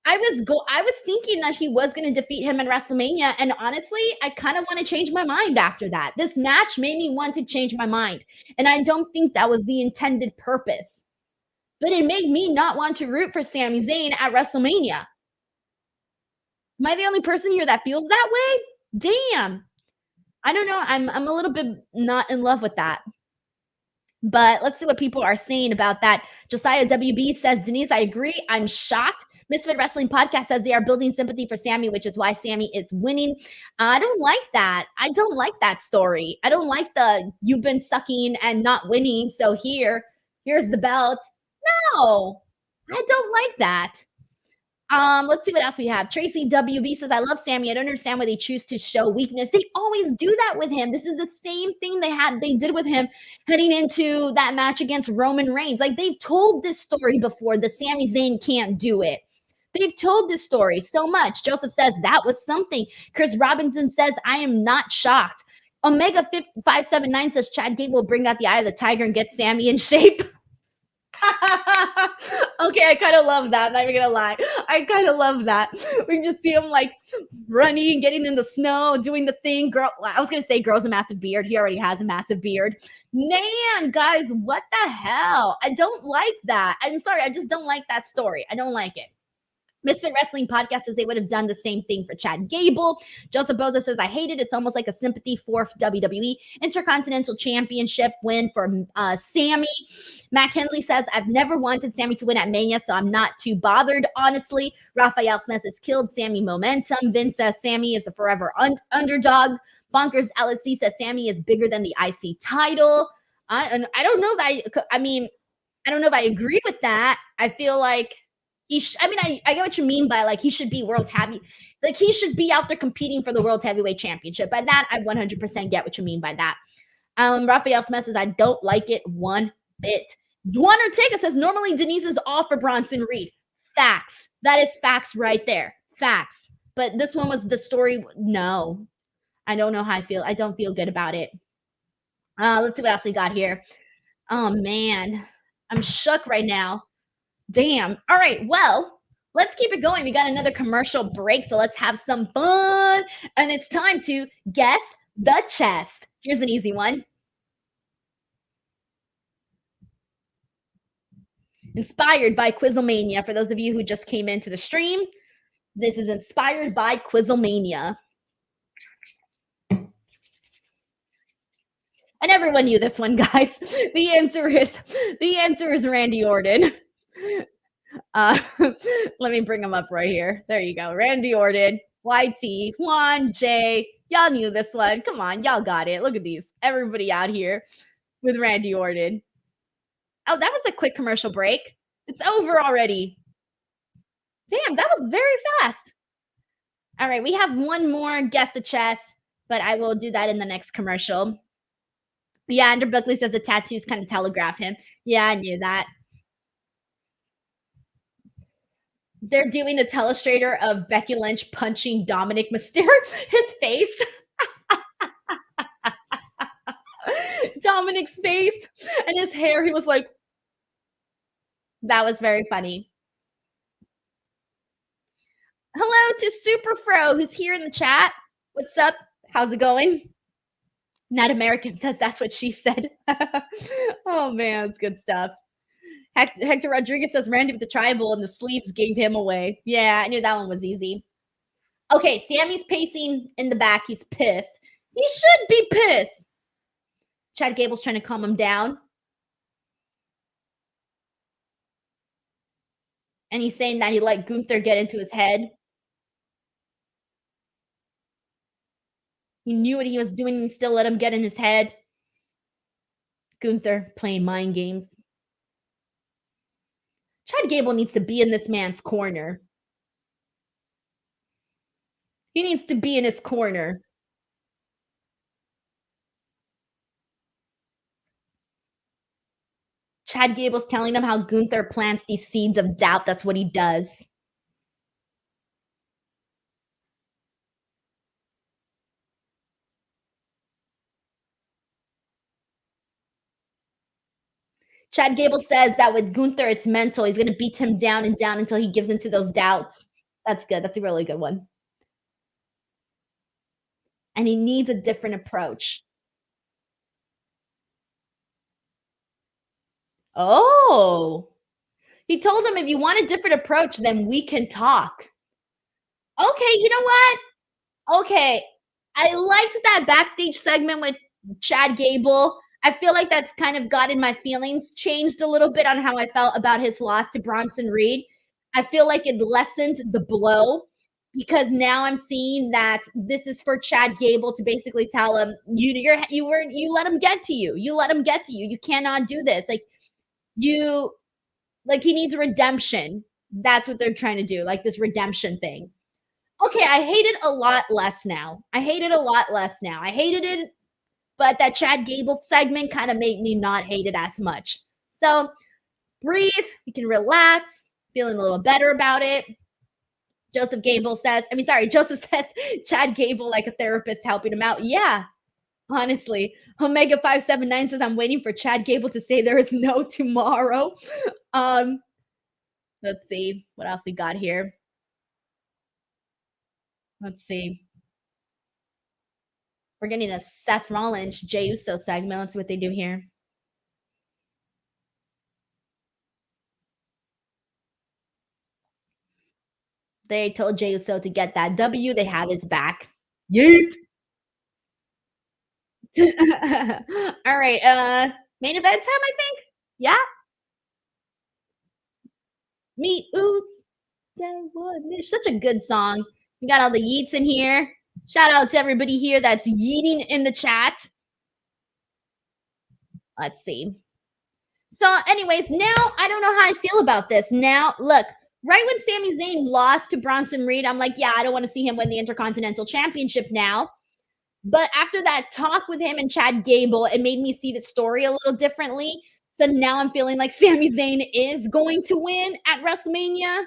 I was thinking that he was going to defeat him in WrestleMania, and honestly, I kind of want to change my mind after that. This match made me want to change my mind, and I don't think that was the intended purpose. But it made me not want to root for Sami Zayn at WrestleMania. Am I the only person here that feels that way? Damn. I don't know. I'm a little bit not in love with that. But let's see what people are saying about that. Josiah WB says, Denise, I agree. I'm shocked. Misfit Wrestling Podcast says they are building sympathy for Sami, which is why Sami is winning. I don't like that. I don't like that story. I don't like the you've been sucking and not winning. So here's the belt. No, I don't like that. Let's see what else we have. Tracy WB says, I love Sami. I don't understand why they choose to show weakness. They always do that with him. This is the same thing they did with him heading into that match against Roman Reigns. Like they've told this story before. The Sami Zayn can't do it. They've told this story so much. Joseph says that was something. Chris Robinson says, I am not shocked. Omega 579 says Chad Gable will bring out the eye of the tiger and get Sami in shape. Okay, I kind of love that. I'm not even gonna lie. I kind of love that. We can just see him like running, getting in the snow, doing the thing. Girl, I was gonna say grows a massive beard. He already has a massive beard. Man, guys, what the hell? I don't like that. I'm sorry. I just don't like that story. I don't like it. Misfit Wrestling Podcast says they would have done the same thing for Chad Gable. Joseph Boza says, I hate it. It's almost like a sympathy for WWE Intercontinental Championship win for Sami. Matt Henley says, I've never wanted Sami to win at Mania, so I'm not too bothered, honestly. Raphael Smith has killed Sami momentum. Vince says Sami is the forever underdog. Bonkers LSC says Sami is bigger than the IC title. I don't know if I don't know if I agree with that. I feel like I get what you mean by like he should be world's heavy, like he should be out there competing for the world heavyweight championship. By that, I 100% get what you mean by that. Raphael Smith says I don't like it one bit. Juan Ortega says normally Denise is all for Bronson Reed. Facts. That is facts right there. Facts. But this one was the story. No, I don't know how I feel. I don't feel good about it. Let's see what else we got here. Oh man, I'm shook right now. Damn. All right. Well, let's keep it going. We got another commercial break, so let's have some fun. And it's time to guess the chest. Here's an easy one. Inspired by Quizzlemania. For those of you who just came into the stream, this is inspired by Quizzlemania. And everyone knew this one, guys. The answer is Randy Orton. Let me bring him up right here. There you go. Randy Orton, YT, Juan, Jay. Y'all knew this one. Come on, y'all got it. Look at these. Everybody out here with Randy Orton. Oh, that was a quick commercial break. It's over already. Damn, that was very fast. All right, we have one more guess the chess, but I will do that in the next commercial. Yeah, Andrew Buckley says the tattoos kind of telegraph him. Yeah, I knew that. They're doing a telestrator of Becky Lynch punching Dominic Mysterio. His face. Dominic's face and his hair. He was like, that was very funny. Hello to Super Fro, who's here in the chat. What's up? How's it going? Not American says that's what she said. Oh man, it's good stuff. Hector Rodriguez says Randy with the tribal and the sleeves gave him away. Yeah, I knew that one was easy. Okay, Sammy's pacing in the back. He's pissed. He should be pissed. Chad Gable's trying to calm him down. And he's saying that he let Gunther get into his head. He knew what he was doing and still let him get in his head. Gunther playing mind games. Chad Gable needs to be in this man's corner. He needs to be in his corner. Chad Gable's telling him how Gunther plants these seeds of doubt. That's what he does. Chad Gable says that with Gunther, it's mental. He's going to beat him down and down until he gives into those doubts. That's good. That's a really good one. And he needs a different approach. Oh, he told him if you want a different approach, then we can talk. Okay, you know what? Okay, I liked that backstage segment with Chad Gable. I feel like that's kind of gotten my feelings changed a little bit on how I felt about his loss to Bronson Reed. I feel like it lessened the blow because now I'm seeing that this is for Chad Gable to basically tell him you let him get to you. You let him get to you. You cannot do this. He needs redemption. That's what they're trying to do, like this redemption thing. Okay, I hate it a lot less now. I hate it, but that Chad Gable segment kind of made me not hate it as much. So breathe, you can relax, feeling a little better about it. Joseph says Chad Gable like a therapist helping him out. Yeah, honestly. Omega 579 says I'm waiting for Chad Gable to say there is no tomorrow. Let's see what else we got here. Let's see. We're getting a Seth Rollins, Jey Uso segment. Let's see what they do here. They told Jey Uso to get that W. They have his back. Yeet. All right. Main event time, I think. Yeah. Meet Oos. Such a good song. We got all the yeets in here. Shout out to everybody here that's yeeting in the chat. Let's see. So, anyways, now I don't know how I feel about this. Now, look, right when Sami Zayn lost to Bronson Reed, I'm like, yeah, I don't want to see him win the Intercontinental Championship now. But after that talk with him and Chad Gable, it made me see the story a little differently. So now I'm feeling like Sami Zayn is going to win at WrestleMania.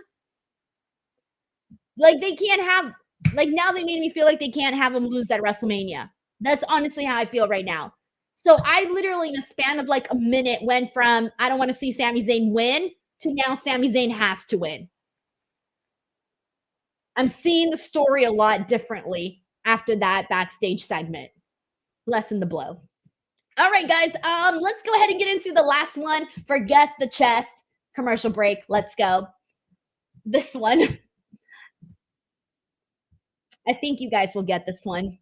Like they can't have, like now they made me feel like they can't have him lose at WrestleMania. That's honestly how I feel right now. So I literally, in a span of like a minute, went from I don't want to see Sami Zayn win to now Sami Zayn has to win. I'm seeing the story a lot differently after that backstage segment. Lessen the blow. All right, guys. Let's go ahead and get into the last one for Guess the Chest. Commercial break. Let's go. This one. I think you guys will get this one.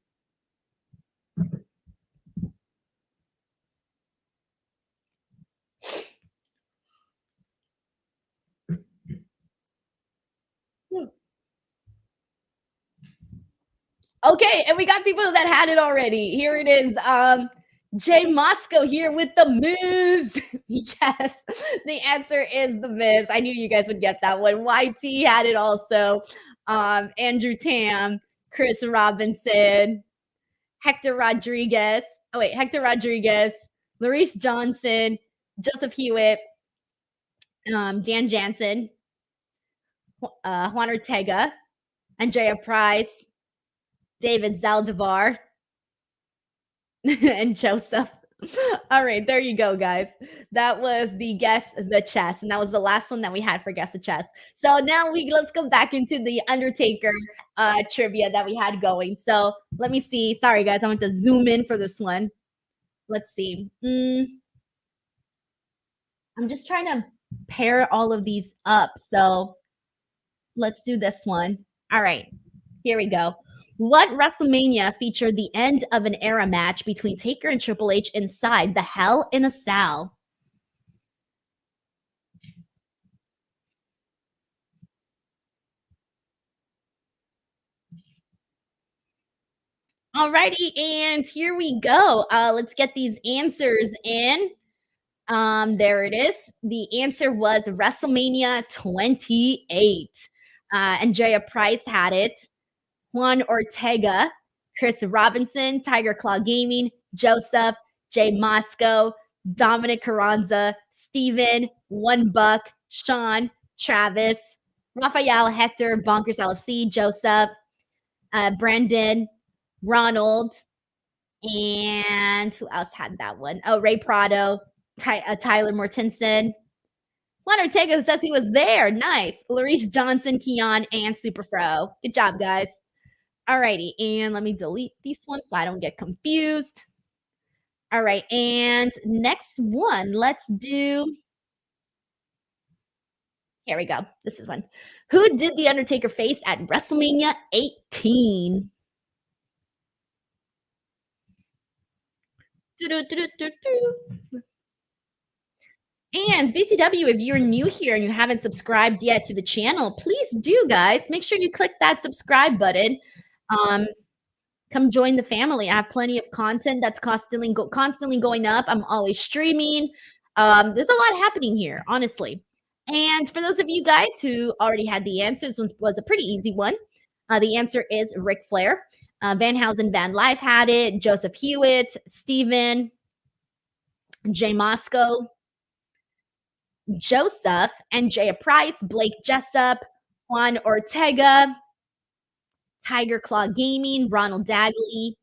Okay, and we got people that had it already. Here it is. Jay Moscow here with the Miz. Yes, the answer is the Miz. I knew you guys would get that one. YT had it also. Andrew Tam, Chris Robinson, Hector Rodriguez. Oh wait, Hector Rodriguez, Larice Johnson, Joseph Hewitt, Dan Jansen, Juan Ortega, Andrea Price, David Zaldivar, and Joseph. All right, there you go, guys. That was the guess the chess, and that was the last one that we had for guess the chess. So now let's go back into the Undertaker trivia that we had going. So let me see. Sorry, guys, I want to zoom in for this one. Let's see. I'm just trying to pair all of these up. So let's do this one. All right, here we go. What WrestleMania featured the end of an era match between Taker and Triple H inside the Hell in a Cell? Alrighty, and here we go. Let's get these answers in. There it is. The answer was WrestleMania 28. Andrea Price had it. Juan Ortega, Chris Robinson, Tiger Claw Gaming, Joseph, Jay Moscow, Dominic Carranza, Steven, One Buck, Sean, Travis, Raphael, Hector, Bonkers LFC, Joseph, Brandon, Ronald, and who else had that one? Oh, Ray Prado, Tyler Mortensen. Juan Ortega says he was there. Nice. Larice Johnson, Keon, and Superfro. Good job, guys. Alrighty, and let me delete these ones so I don't get confused. All right, and next one, let's do. Here we go. This is one. Who did The Undertaker face at WrestleMania 18? And BTW, if you're new here and you haven't subscribed yet to the channel, please do, guys. Make sure you click that subscribe button. Come join the family. I have plenty of content that's constantly going up. I'm always streaming. There's a lot happening here, honestly. And for those of you guys who already had the answer, this one was a pretty easy one. The answer is Ric Flair. Van Housen Van Life had it. Joseph Hewitt, Steven, Jay Moscow, Joseph, Andrea Price, Blake Jessup, Juan Ortega, Tiger Claw Gaming, Ronald Dagley,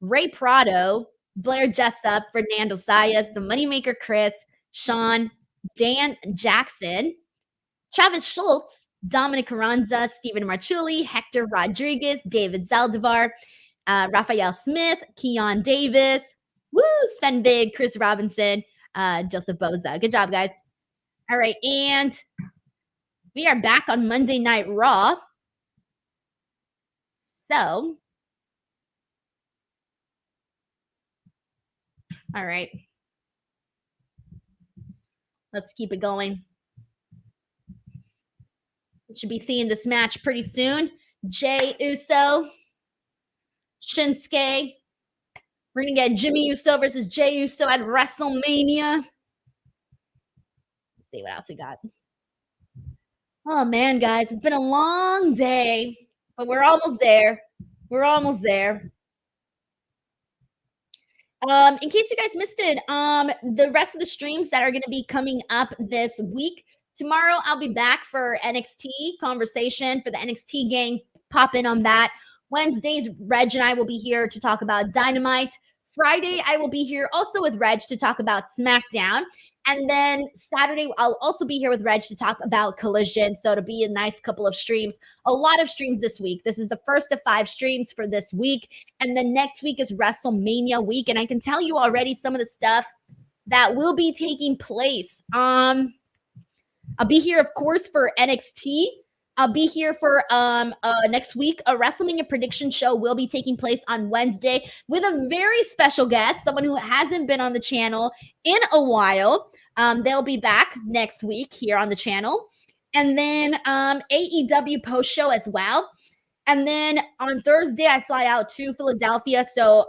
Ray Prado, Blair Jessup, Fernando Sayas, The Moneymaker Chris, Sean, Dan Jackson, Travis Schultz, Dominic Carranza, Stephen Marchulli, Hector Rodriguez, David Zaldivar, Raphael Smith, Keon Davis, Sven Big, Chris Robinson, Joseph Boza. Good job, guys. All right, and we are back on Monday Night Raw. So, all right. Let's keep it going. We should be seeing this match pretty soon. Jey Uso, Shinsuke. We're going to get Jimmy Uso versus Jey Uso at WrestleMania. Let's see what else we got. Oh, man, guys. It's been a long day, but we're almost there. We're almost there. In case you guys missed it, the rest of the streams that are going to be coming up this week. Tomorrow, I'll be back for NXT conversation for the NXT gang. Pop in on that. Wednesdays, Reg and I will be here to talk about Dynamite. Friday, I will be here also with Reg to talk about SmackDown. And then Saturday, I'll also be here with Reg to talk about Collision. So it'll be a nice couple of streams. A lot of streams this week. This is the first of 5 streams for this week. And then next week is WrestleMania week. And I can tell you already some of the stuff that will be taking place. I'll be here, of course, for NXT. I'll be here for next week. A WrestleMania prediction show will be taking place on Wednesday with a very special guest, someone who hasn't been on the channel in a while. They'll be back next week here on the channel. And then AEW post show as well. And then on Thursday, I fly out to Philadelphia. So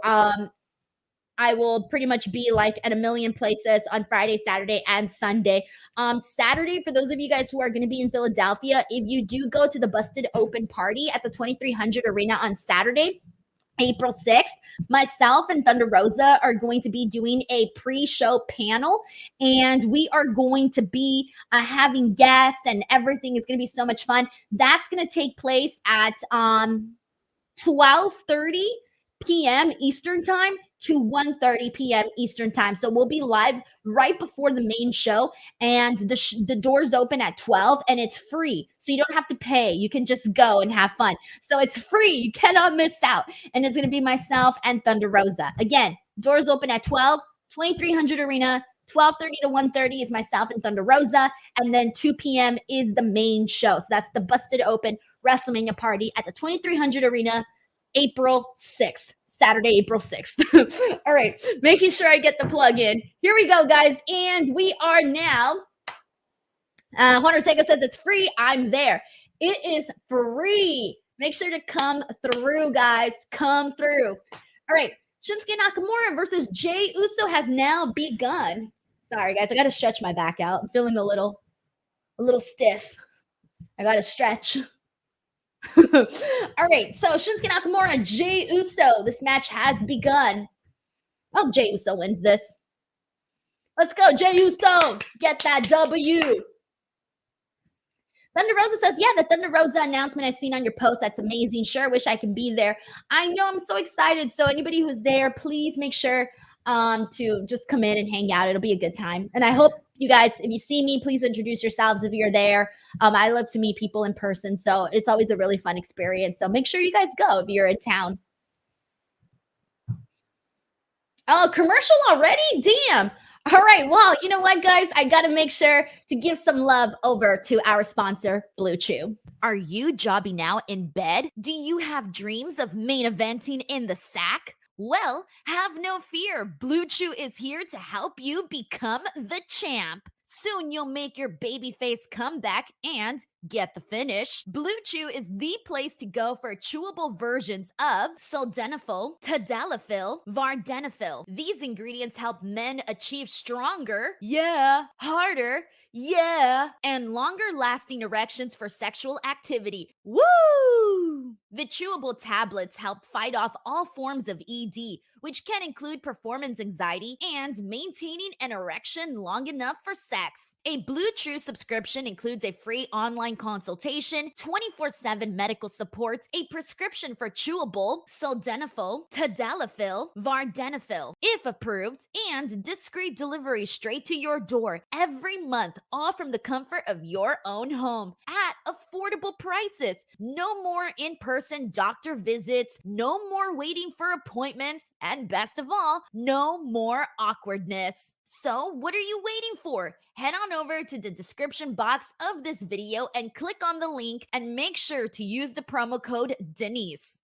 I will pretty much be like at a million places on Friday, Saturday, and Sunday. Saturday, for those of you guys who are going to be in Philadelphia, if you do go to the Busted Open party at the 2300 Arena on Saturday, April 6th, myself and Thunder Rosa are going to be doing a pre-show panel, and we are going to be having guests, and everything is going to be so much fun. That's going to take place at 12:30 p.m. Eastern time to 1:30 p.m. Eastern time. So we'll be live right before the main show, and the doors open at 12, and it's free. So you don't have to pay. You can just go and have fun. So it's free. You cannot miss out. And it's going to be myself and Thunder Rosa. Again, doors open at 12, 2300 Arena. 12:30 to 1:30 is myself and Thunder Rosa, and then 2 p.m. is the main show. So that's the Busted Open WrestleMania party at the 2300 Arena, April 6th. Saturday, April 6th. All right, making sure I get the plug in. Here we go, guys. And we are now, Juan Ortega says it's free. I'm there. It is free. Make sure to come through, guys. Come through. All right, Shinsuke Nakamura versus Jey Uso has now begun. Sorry, guys. I got to stretch my back out. I'm feeling a little stiff. I got to stretch. All right, so Shinsuke Nakamura and Jey Uso. This match has begun. Oh, Jey Uso wins this. Let's go, Jey Uso. Get that W. Thunder Rosa says, yeah, the Thunder Rosa announcement I've seen on your post. That's amazing. Sure, wish I could be there. I know, I'm so excited. So anybody who's there, please make sure to just come in and hang out. It'll be a good time. And I hope you guys, if you see me, please introduce yourselves if you're there. I love to meet people in person, so it's always a really fun experience. So make sure you guys go if you're in town. Oh, commercial already? Damn. All right. Well, you know what, guys? I got to make sure to give some love over to our sponsor, Blue Chew. Are you jobbing now in bed? Do you have dreams of main eventing in the sack? Well, have no fear. Blue Chew is here to help you become the champ. Soon you'll make your babyface comeback and get the finish. Blue Chew is the place to go for chewable versions of sildenafil, tadalafil, vardenafil. These ingredients help men achieve stronger, harder, and longer lasting erections for sexual activity. Woo! The chewable tablets help fight off all forms of ED, which can include performance anxiety and maintaining an erection long enough for sex. A Blue Chew subscription includes a free online consultation, 24/7 medical support, a prescription for chewable, sildenafil, tadalafil, vardenafil, if approved, and discreet delivery straight to your door every month, all from the comfort of your own home at affordable prices. No more in-person doctor visits, no more waiting for appointments, and best of all, no more awkwardness. So what are you waiting for? Head on over to the description box of this video and click on the link and make sure to use the promo code Denise.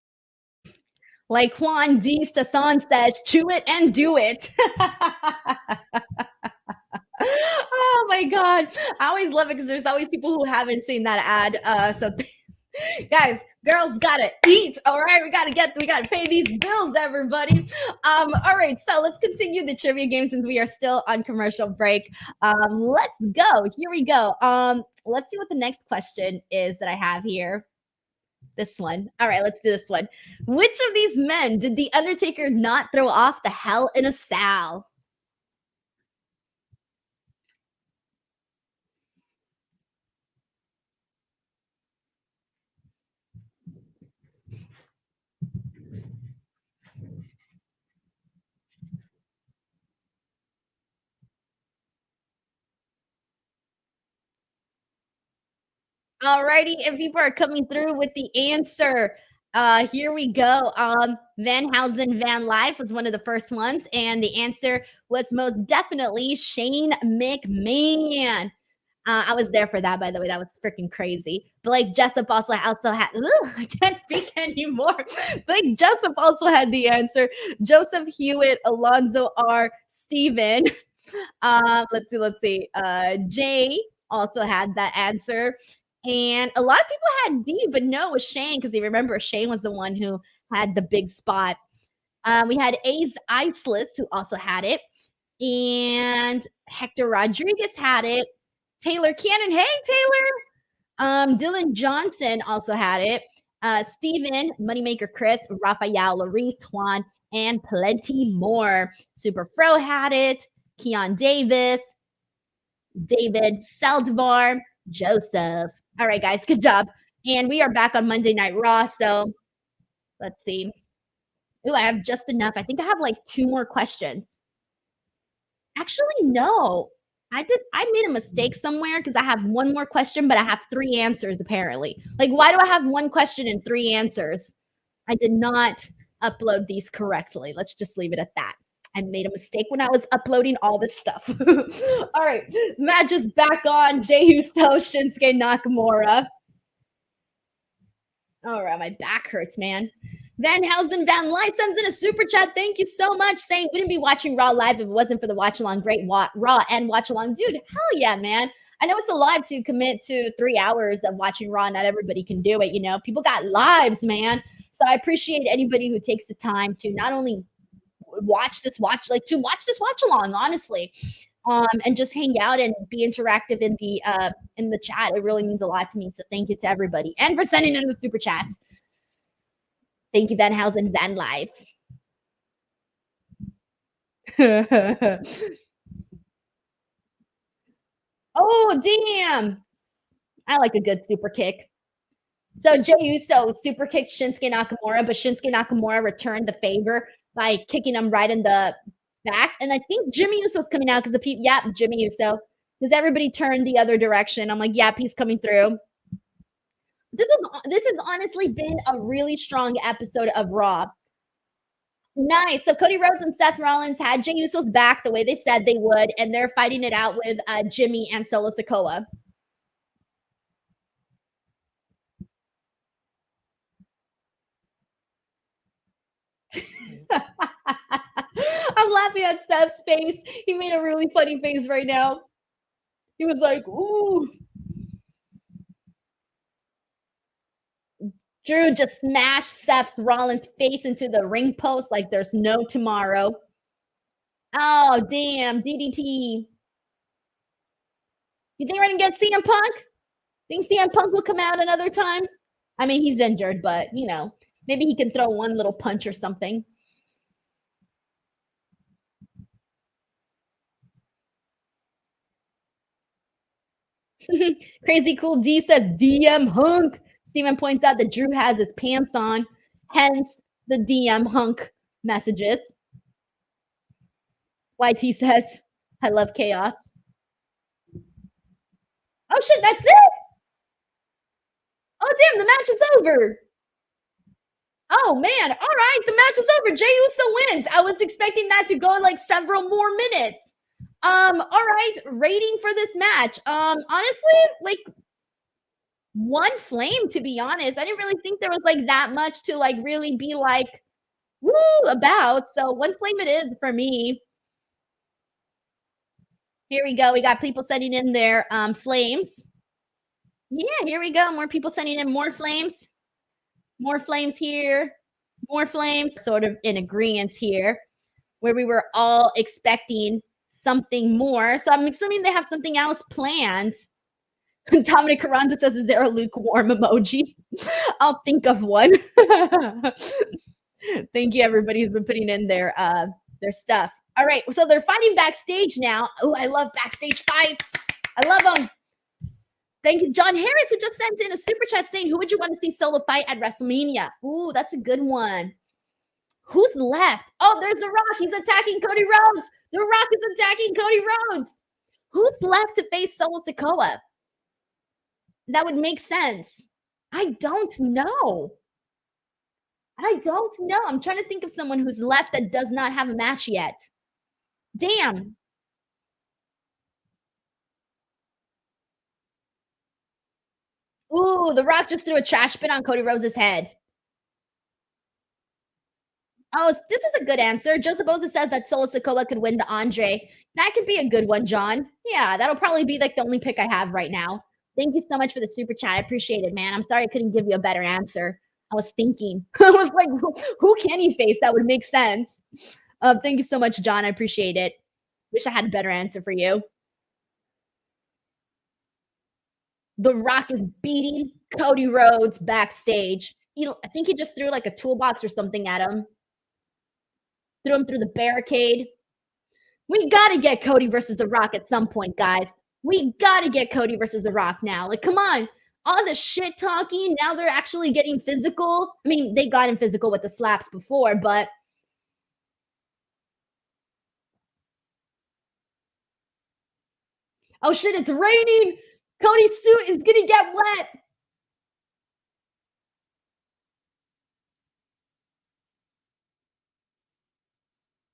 Like Juan D. Sasson says, chew it and do it. Oh my God. I always love it because there's always people who haven't seen that ad. So guys, girls gotta eat. All right, we gotta pay these bills, everybody. All right, so let's continue the trivia game since we are still on commercial break. Let's go. Here we go. Let's see what the next question is that I have here. This one. All right, let's do this one. Which of these men did the Undertaker not throw off the Hell in a Cell? Alrighty, and people are coming through with the answer. Here we go. Van Housen Van Life was one of the first ones, and the answer was most definitely Shane McMahon. I was there for that, by the way. That was freaking crazy. Blake Jessup also had. I can't speak anymore. Blake Jessup also had the answer. Joseph Hewitt, Alonzo R. Steven. Let's see. Jay also had that answer. And a lot of people had D, but no, it was Shane because they remember Shane was the one who had the big spot. We had Ace Iceless, who also had it. And Hector Rodriguez had it. Taylor Cannon, hey, Taylor. Dylan Johnson also had it. Steven, Moneymaker Chris, Rafael, Larice, Juan, and plenty more. Super Fro had it. Keon Davis, David Saldivar, Joseph. All right, guys, good job. And we are back on Monday Night Raw. So let's see. Ooh, I have just enough. I think I have like 2 more questions. Actually, no. I made a mistake somewhere because I have 1 more question, but I have 3 answers apparently. Like, why do I have 1 question and 3 answers? I did not upload these correctly. Let's just leave it at that. I made a mistake when I was uploading all this stuff. All right, match is back on. Jey Uso, Shinsuke Nakamura. All right, my back hurts, man. Van Housen Van Life sends in a super chat. Thank you so much. Saying wouldn't be watching Raw live if it wasn't for the watch along. Great Raw and watch along. Dude, hell yeah, man. I know it's a lot to commit to 3 hours of watching Raw. Not everybody can do it. You know, people got lives, man. So I appreciate anybody who takes the time to not only watch this watch along, honestly. And just hang out and be interactive in the chat. It really means a lot to me. So thank you to everybody. And for sending in the super chats. Thank you, Van Housen, Van Life. Oh, damn. I like a good super kick. So Jey Uso super kicked Shinsuke Nakamura, but Shinsuke Nakamura returned the favor by kicking him right in the back. And I think Jimmy Uso's coming out because the people, Jimmy Uso. Because everybody turned the other direction. I'm like, yep, he's coming through. This has honestly been a really strong episode of Raw. Nice. So Cody Rhodes and Seth Rollins had Jey Uso's back the way they said they would, and they're fighting it out with Jimmy and Solo Sikoa. I'm laughing at Seth's face. He made a really funny face right now. He was like, ooh. Drew just smashed Seth Rollins' face into the ring post like there's no tomorrow. Oh, damn. DDT. You think we're going to get CM Punk? Think CM Punk will come out another time? I mean, he's injured, but, you know, maybe he can throw one little punch or something. Crazy Cool D says DM Hunk. Steven points out that Drew has his pants on, hence the DM Hunk messages. YT says, I love chaos. Oh shit, that's it? Oh damn, the match is over. Oh man, all right, the match is over. Jey Uso wins. I was expecting that to go like several more minutes. All right, rating for this match. Honestly, like 1 flame, to be honest. I didn't really think there was like that much to like really be like woo about. So 1 flame it is for me. Here we go. We got people sending in their flames. Yeah, here we go. More people sending in more flames. More flames here. More flames. Sort of in agreement here, where we were all expecting something more. So I'm assuming they have something else planned. Dominic Carranza says, is there a lukewarm emoji? I'll think of one. Thank you, everybody who's been putting in their stuff. All right, so they're fighting backstage now. Oh, I love backstage fights. I love them. Thank you, John Harris, who just sent in a super chat saying, who would you want to see solo fight at WrestleMania? Ooh, that's a good one. Who's left? Oh, there's The Rock. He's attacking Cody Rhodes. The Rock is attacking Cody Rhodes. Who's left to face Solo Sikoa? That would make sense. I don't know. I'm trying to think of someone who's left that does not have a match yet. Damn. Ooh, The Rock just threw a trash bin on Cody Rhodes' head. Oh, this is a good answer. Joseph Oza says that Solo Sikoa could win the Andre. That could be a good one, John. Yeah, that'll probably be like the only pick I have right now. Thank you so much for the super chat. I appreciate it, man. I'm sorry I couldn't give you a better answer. I was thinking. I was like, who can he face? That would make sense. Thank you so much, John. I appreciate it. Wish I had a better answer for you. The Rock is beating Cody Rhodes backstage. I think he just threw like a toolbox or something at him. Threw him through the barricade. We got to get Cody versus The Rock at some point, guys. We got to get Cody versus The Rock now. Like, come on. All the shit talking, now they're actually getting physical. I mean, they got him physical with the slaps before, but oh shit, it's raining. Cody's suit is gonna get wet.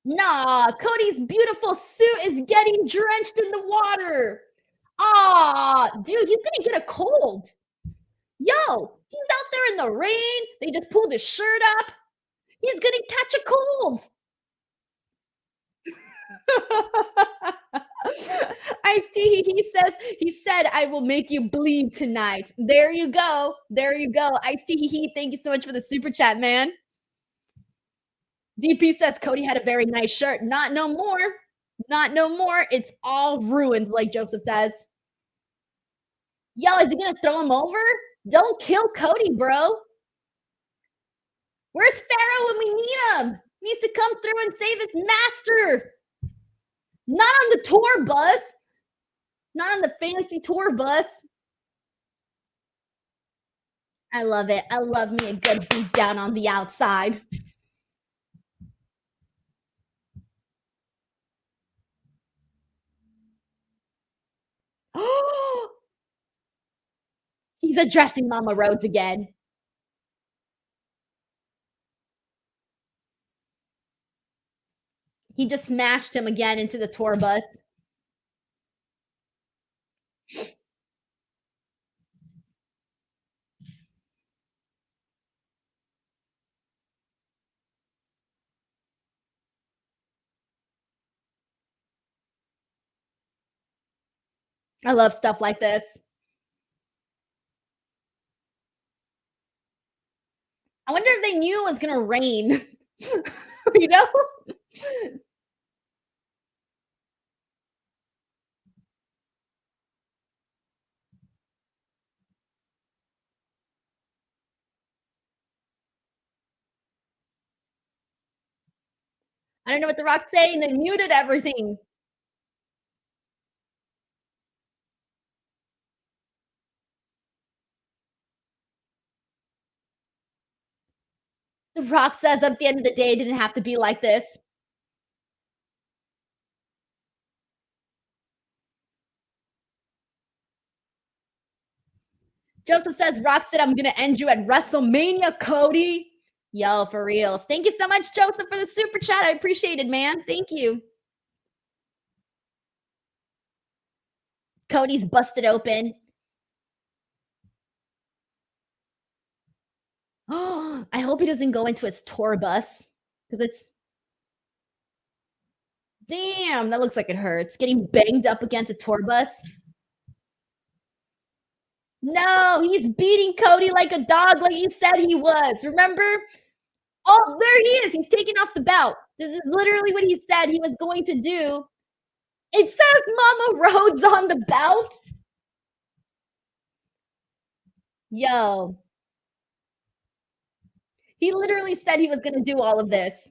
Nah, Cody's beautiful suit is getting drenched in the water. Ah, dude, he's gonna get a cold. Yo, he's out there in the rain. They just pulled his shirt up. He's gonna catch a cold. Ice-T, he said, I will make you bleed tonight. There you go. There you go. Ice-T, thank you so much for the super chat, man. DP says Cody had a very nice shirt. Not no more. Not no more. It's all ruined, like Joseph says. Yo, is he gonna throw him over? Don't kill Cody, bro. Where's Pharaoh when we need him? He needs to come through and save his master. Not on the tour bus. Not on the fancy tour bus. I love it. I love me a good beat down on the outside. He's addressing Mama Rhodes again. He just smashed him again into the tour bus. I love stuff like this. I wonder if they knew it was going to rain. You know? I don't know what The Rock's saying. They muted everything. The Rock says at the end of the day, it didn't have to be like this. Joseph says, Rock said, I'm going to end you at WrestleMania, Cody. Yo, for reals. Thank you so much, Joseph, for the super chat. I appreciate it, man. Thank you. Cody's busted open. Oh, I hope he doesn't go into his tour bus because it's. Damn, that looks like it hurts. Getting banged up against a tour bus. No, he's beating Cody like a dog, like he said he was. Remember? Oh, there he is. He's taking off the belt. This is literally what he said he was going to do. It says Mama Rhodes on the belt. Yo. He literally said he was going to do all of this.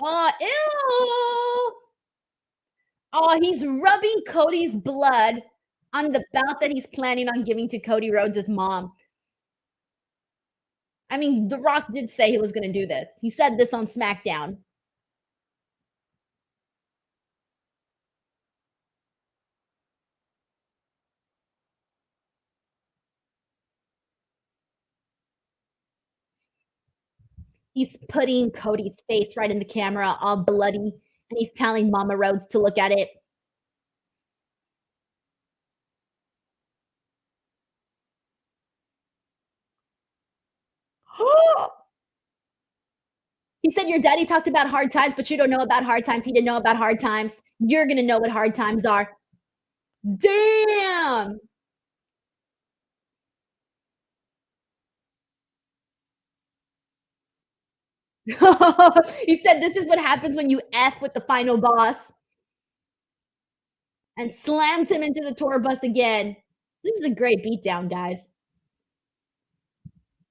Oh, ew. Oh, he's rubbing Cody's blood on the belt that he's planning on giving to Cody Rhodes' mom. I mean, The Rock did say he was going to do this. He said this on SmackDown. He's putting Cody's face right in the camera, all bloody, and he's telling Mama Rhodes to look at it. He said your daddy talked about hard times, but you don't know about hard times. He didn't know about hard times. You're going to know what hard times are. Damn. He said this is what happens when you F with the final boss and slams him into the tour bus again. This is a great beatdown, guys.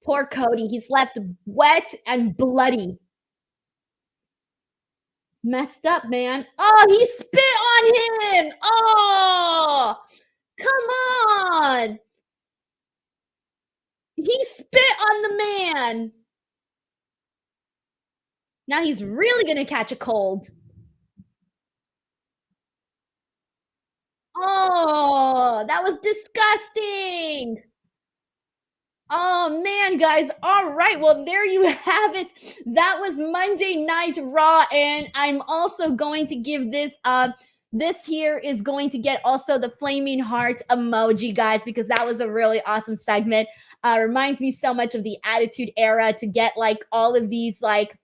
Poor Cody. He's left wet and bloody. Messed up, man. Oh, he spit on him. Oh, come on. He spit on the man. Now he's really going to catch a cold. Oh, that was disgusting. Oh man, guys. All right. Well, there you have it. That was Monday Night Raw. And I'm also going to give this this here is going to get also the flaming heart emoji, guys, because that was a really awesome segment. Reminds me so much of the Attitude Era to get like all of these like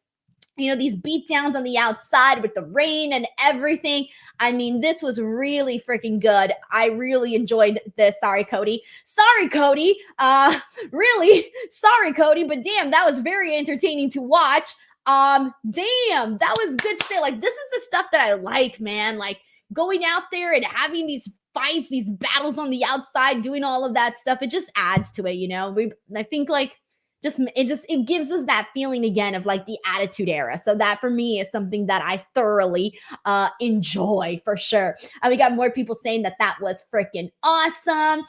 these beat downs on the outside with the rain and everything. I mean, this was really freaking good. I really enjoyed this. Sorry, Cody. Sorry, Cody. Really sorry, Cody. But damn, that was very entertaining to watch. Damn, that was good shit. Like, this is the stuff that I like, man. Like going out there and having these fights, these battles on the outside, doing all of that stuff. It just adds to it. I think like it gives us that feeling again of like the Attitude Era. So that for me is something that I thoroughly enjoy for sure. We got more people saying that was freaking awesome.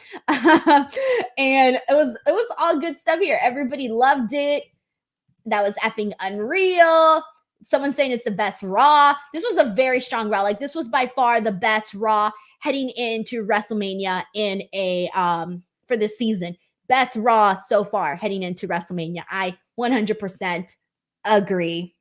And it was all good stuff here. Everybody loved it. That was effing unreal. Someone saying it's the best Raw. This was a very strong Raw. Like, this was by far the best Raw heading into WrestleMania in a for this season. Best Raw so far heading into WrestleMania. I 100% agree.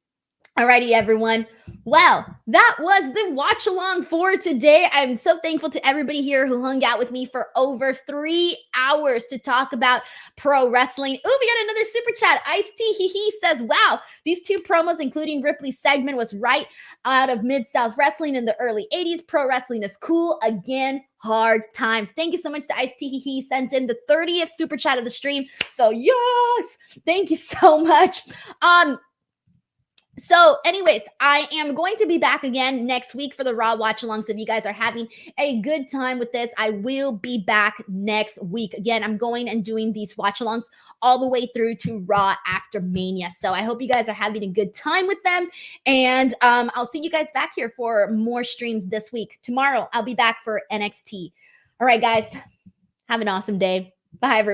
Alrighty, everyone. Well, that was the watch along for today. I'm so thankful to everybody here who hung out with me for over 3 hours to talk about pro wrestling. Oh, we got another super chat. Ice-T he says, wow, these two promos, including Ripley's segment, was right out of Mid-South Wrestling in the early 80s. Pro wrestling is cool. Again, hard times. Thank you so much to Ice-T he sent in the 30th super chat of the stream. So yes, thank you so much. So anyways, I am going to be back again next week for the Raw Watch Along. So if you guys are having a good time with this, I will be back next week. Again, I'm going and doing these watch alongs all the way through to Raw after Mania. So I hope you guys are having a good time with them. And I'll see you guys back here for more streams this week. Tomorrow, I'll be back for NXT. All right, guys, have an awesome day. Bye, everyone.